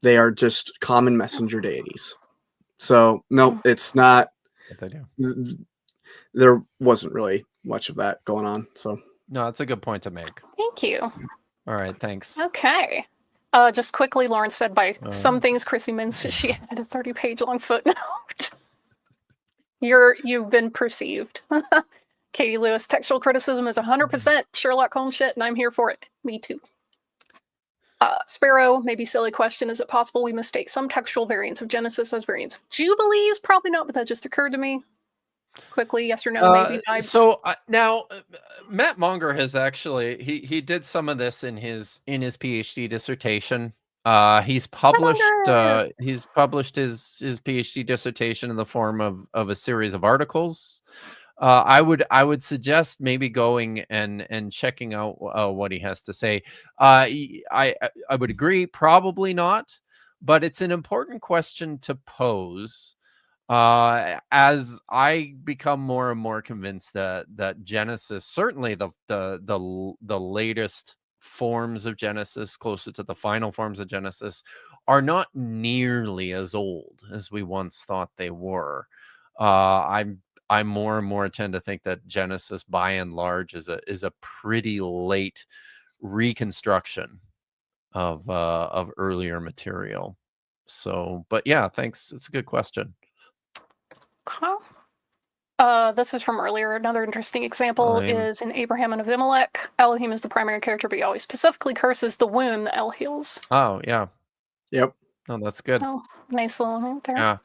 They are just common messenger deities. So no, it's not. What they do. There wasn't really much of that going on. So no, that's a good point to make. Thank you. All right, thanks. Okay. Just quickly, Lauren said by some things Chrissy means she had a 30-page long footnote. You've been perceived. Katie Lewis, textual criticism is 100% Sherlock Holmes shit, and I'm here for it. Me too. Sparrow, maybe silly question. Is it possible we mistake some textual variants of Genesis as variants of Jubilees? Probably not, but that just occurred to me. Quickly, yes or no, maybe vibes. So now Matt Monger has actually he did some of this in his PhD dissertation. He's published his PhD dissertation in the form of a series of articles. I would suggest maybe going and checking out what he has to say. I would agree, probably not, but it's an important question to pose. As I become more and more convinced that Genesis, certainly the latest forms of Genesis, closer to the final forms of Genesis, are not nearly as old as we once thought they were. I more and more tend to think that Genesis, by and large, is a pretty late reconstruction of earlier material. So, but yeah, thanks. It's a good question. This is from earlier. Another interesting example is in Abraham and Abimelech. Elohim is the primary character, but Yahweh specifically curses the womb that El heals. Oh, yeah. Yep. Oh, that's good. So, nice little hint there. Yeah.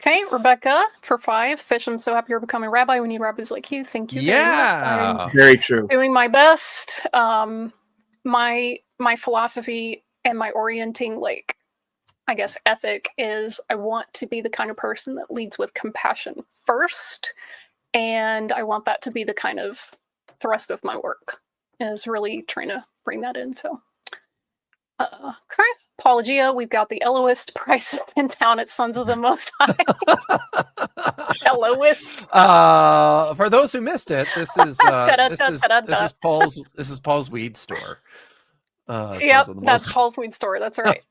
Okay, Rebecca for 5. Fish, I'm so happy you're becoming a rabbi. We need rabbis like you. Thank you. Yeah. Very true. Doing my best. My philosophy and my orienting, I guess, ethic is I want to be the kind of person that leads with compassion first. And I want that to be the kind of thrust of my work, is really trying to bring that in. So Apologia, we've got the Eloist price in town at Sons of the Most High. Eloist. For those who missed it, this is Paul's weed store. Yep, that's Paul's weed store. That's right.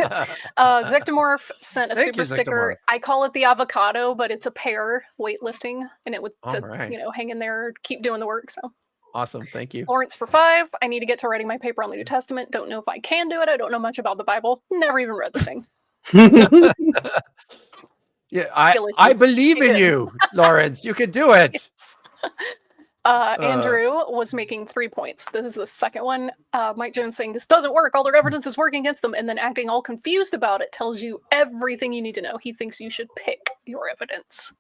Zectomorph sent a super sticker. I call it the avocado, but it's a pear weightlifting, and it would hang in there, keep doing the work. So awesome, thank you. Lawrence for 5. I need to get to writing my paper on the New Testament. Don't know if I can do it. I don't know much about the Bible. Never even read the thing. Yeah, I believe in you, Lawrence. You can do it. Yes. Andrew was making 3 points. This is the second one. Mike Jones saying this doesn't work. All their evidence is working against them, and then acting all confused about it tells you everything you need to know. He thinks you should pick your evidence.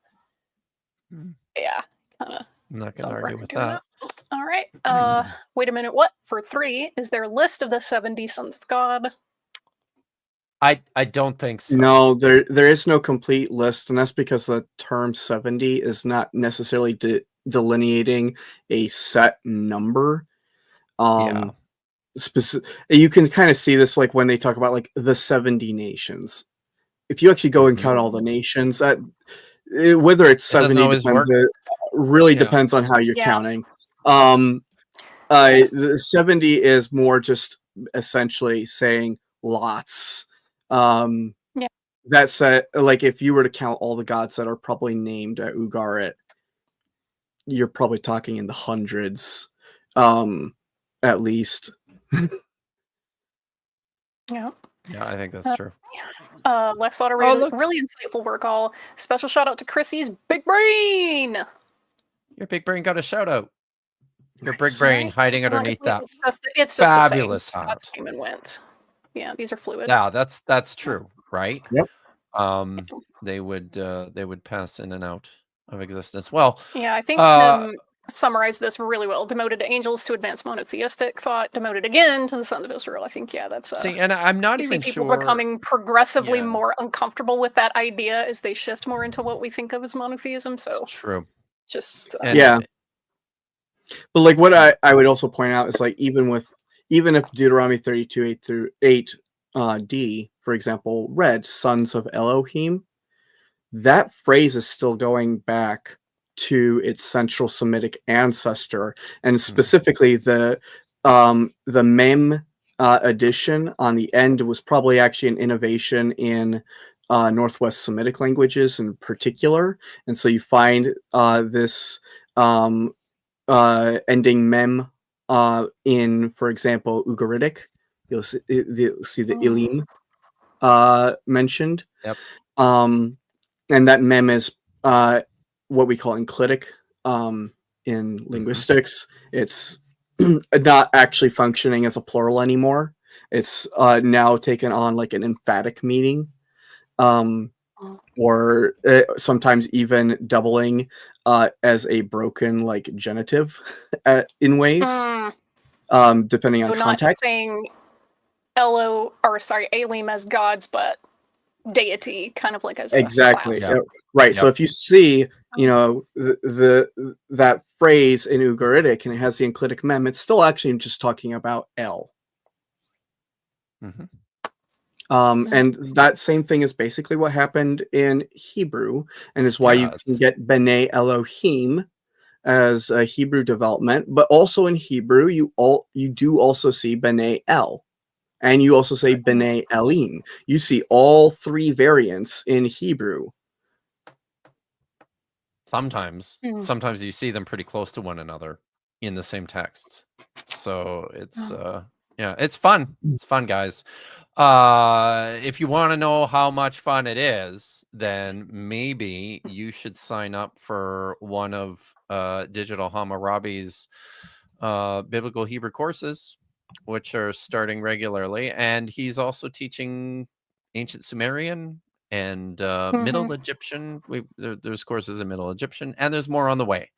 Yeah, kind of. I'm not going to argue with that. All right. Wait a minute. What? For 3, is there a list of the 70 sons of God? I don't think so. No, there is no complete list, and that's because the term 70 is not necessarily delineating a set number. You can kind of see this like when they talk about like the 70 nations. If you actually go and count all the nations, that whether it's 70 really depends on how you're counting. The 70 is more just essentially saying lots. That said, like if you were to count all the gods that are probably named at Ugarit, you're probably talking in the hundreds, at least. Yeah, I think that's true. Lex Lauder, really insightful work. All special shout out to Chrissy's big brain. Your big brain got a shout out. Your big brain hiding underneath that. It's just fabulous hat. That's came and went. Yeah, these are fluid. Yeah, that's true, right? Yep. They would pass in and out of existence. Well, yeah, I think Tim summarized this really well. Demoted to angels to advance monotheistic thought. Demoted again to the sons of Israel. I think that's see, and I'm not even see people sure. Becoming progressively more uncomfortable with that idea as they shift more into what we think of as monotheism. So it's true. Just but like what I would also point out is like even if Deuteronomy 32:8 D, for example, read sons of Elohim, that phrase is still going back to its Central Semitic ancestor, and specifically the mem addition on the end was probably actually an innovation in Northwest Semitic languages in particular, and so you find this ending mem in, for example, Ugaritic. You'll see the Elim mentioned. Yep. And that mem is what we call enclitic in linguistics. It's not actually functioning as a plural anymore. It's now taken on like an emphatic meaning, or sometimes even doubling as a broken like genitive in ways, depending on context. Not saying Elim as gods, but deity, kind of like as exactly. A class. Right. So if you see, that phrase in Ugaritic and it has the enclitic mem, it's still actually just talking about El. And that same thing is basically what happened in Hebrew, and is why you can get B'nai Elohim as a Hebrew development, but also in Hebrew you do also see B'nai El, and you also say B'nai Elim. You see all 3 variants in Hebrew. Sometimes you see them pretty close to one another in the same texts. So it's it's fun. It's fun, guys. If you want to know how much fun it is, then maybe you should sign up for one of Digital Hammurabi's biblical Hebrew courses, which are starting regularly. And he's also teaching ancient Sumerian and Middle Egyptian. There's courses in Middle Egyptian, and there's more on the way.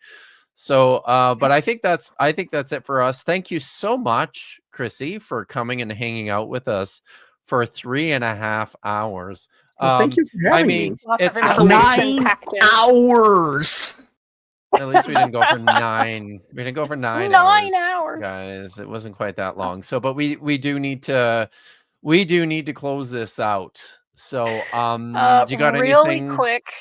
So, but I think that's it for us. Thank you so much, Chrissy, for coming and hanging out with us for 3.5 hours. Well, thank you for having me. It's 9 hours. At least we didn't go for 9. We didn't go for 9 hours, guys. It wasn't quite that long. So, but we do need to we do need to close this out. So, do you got really anything? quick,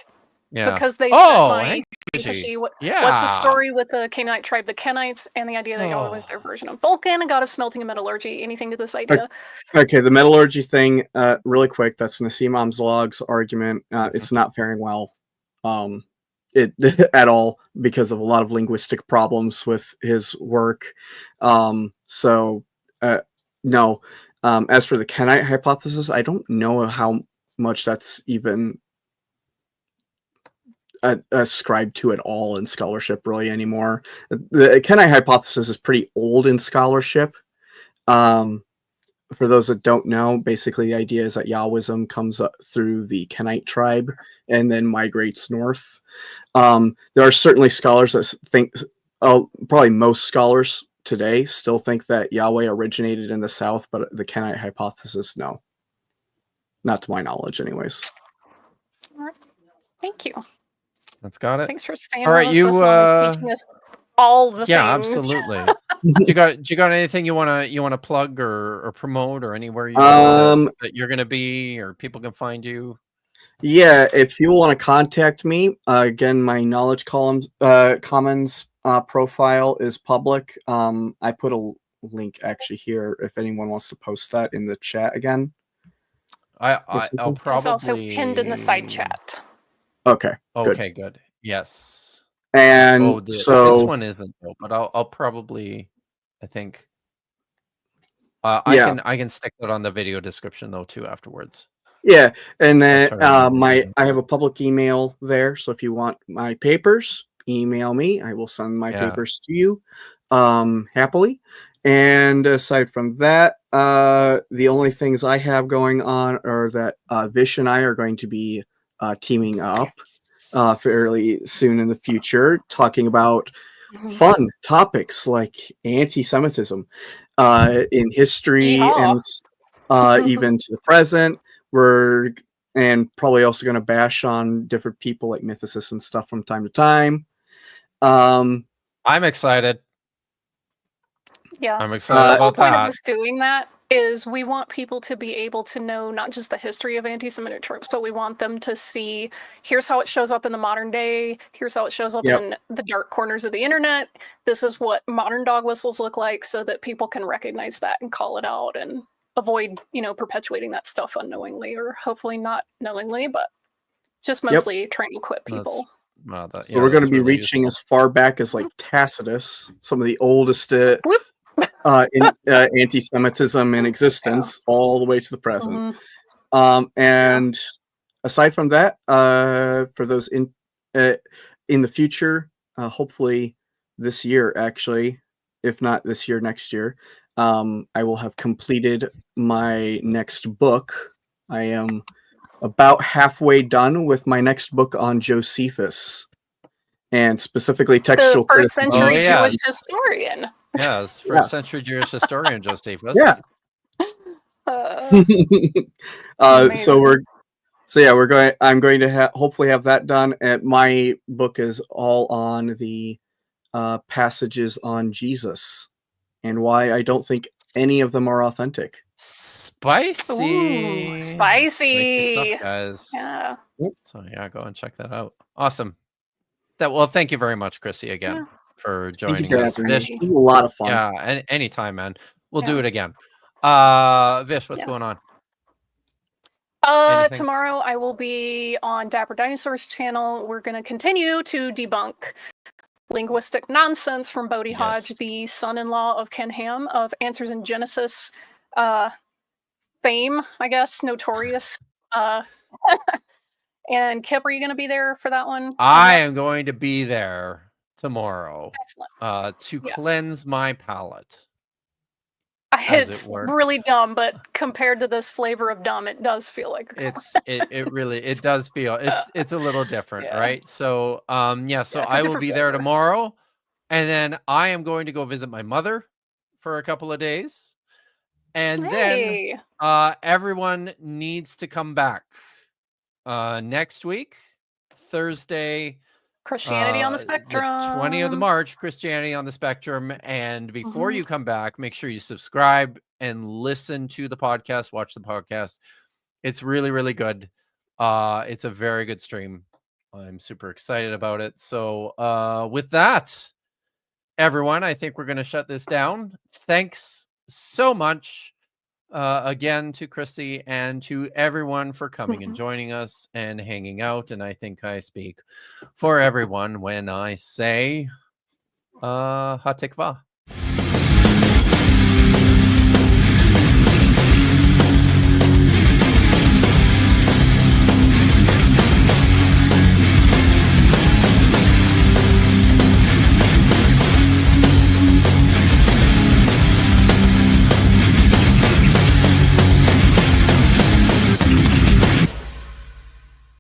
Yeah. because they spent Oh, my Hankishi. what's the Yeah. story with the Canaanite tribe, the Kenites, and the idea that Yahweh was their version of Vulcan, a god of smelting and metallurgy? Anything to this idea? Okay, the metallurgy thing, really quick. That's Nassim Amzalog's argument. It's not faring well, it at all, because of a lot of linguistic problems with his work. So no. As for the Kenite hypothesis, I don't know how much that's even ascribed to at all in scholarship really anymore. The Kenite hypothesis is pretty old in scholarship. For those that don't know, basically the idea is that Yahwism comes up through the Kenite tribe and then migrates north. There are certainly scholars that think, probably most scholars today still think that Yahweh originated in the south, but the Kenite hypothesis, no. Not to my knowledge, anyways. All right. Thank you. That's got it. Thanks for staying All right, with us and teaching us all the things. Absolutely. Do you got anything you wanna plug or promote, or anywhere you go that you're gonna be, or people can find you? Yeah, if you want to contact me, again, my Knowledge Commons profile is public. I put a link actually here if anyone wants to post that in the chat again. I'll probably. It's also pinned in the side chat. Okay. Good. Yes. And this so one isn't though, but I'll probably, I think. Yeah. I can stick that on the video description though too afterwards. Yeah, and then I have a public email there, so if you want my papers, email me. I will send my papers to you happily. And aside from that, the only things I have going on are that Vish and I are going to be teaming up fairly soon in the future, talking about fun topics like anti-Semitism in history and even to the present. And probably also going to bash on different people like mythicists and stuff from time to time. I'm excited. Yeah, I'm excited about the whole point that. of us doing that is we want people to be able to know not just the history of anti-Semitic tropes, but we want them to see, here's how it shows up in the modern day, here's how it shows up in the dark corners of the internet, this is what modern dog whistles look like, so that people can recognize that and call it out and avoid, perpetuating that stuff unknowingly, or hopefully not knowingly, but just mostly trying to equip people. So we're going to be reaching as far back as like Tacitus, some of the oldest anti-Semitism in existence, all the way to the present. And aside from that, for those in the future, hopefully this year, actually, if not this year, next year, I will have completed my next book. I am about halfway done with my next book on Josephus, and specifically textual criticism. The first-century Jewish historian. Yes, first century Jewish historian Josephus. Yeah. I'm going to hopefully have that done. And my book is all on the passages on Jesus and why I don't think any of them are authentic. Spicy. Ooh, spicy stuff, guys. Yeah. So go and check that out. Awesome. Well, thank you very much, Chrissy, again for joining us. Vish, it was a lot of fun. Yeah, anytime, man. We'll do it again. Vish, what's going on? Tomorrow I will be on Dapper Dinosaur's channel. We're going to continue to debunk linguistic nonsense from Bodhi Hodge, the son-in-law of Ken Ham of Answers in Genesis fame, I guess, notorious. And Kip, are you going to be there for that one? I am going to be there tomorrow. Excellent. To cleanse my palate. It's really dumb, but compared to this flavor of dumb, it does feel like it really does feel it's a little different, right? So so I will be there tomorrow, and then I am going to go visit my mother for a couple of days, and then everyone needs to come back next week, Thursday. Christianity on the Spectrum. 20th of March, Christianity on the Spectrum. And before you come back, make sure you subscribe, and listen to the podcast, watch the podcast. It's really, really good. It's a very good stream. I'm super excited about it. So with that, everyone, I think we're going to shut this down. Thanks so much again to Chrissy and to everyone for coming and joining us and hanging out. And I think I speak for everyone when I say Hatikvah.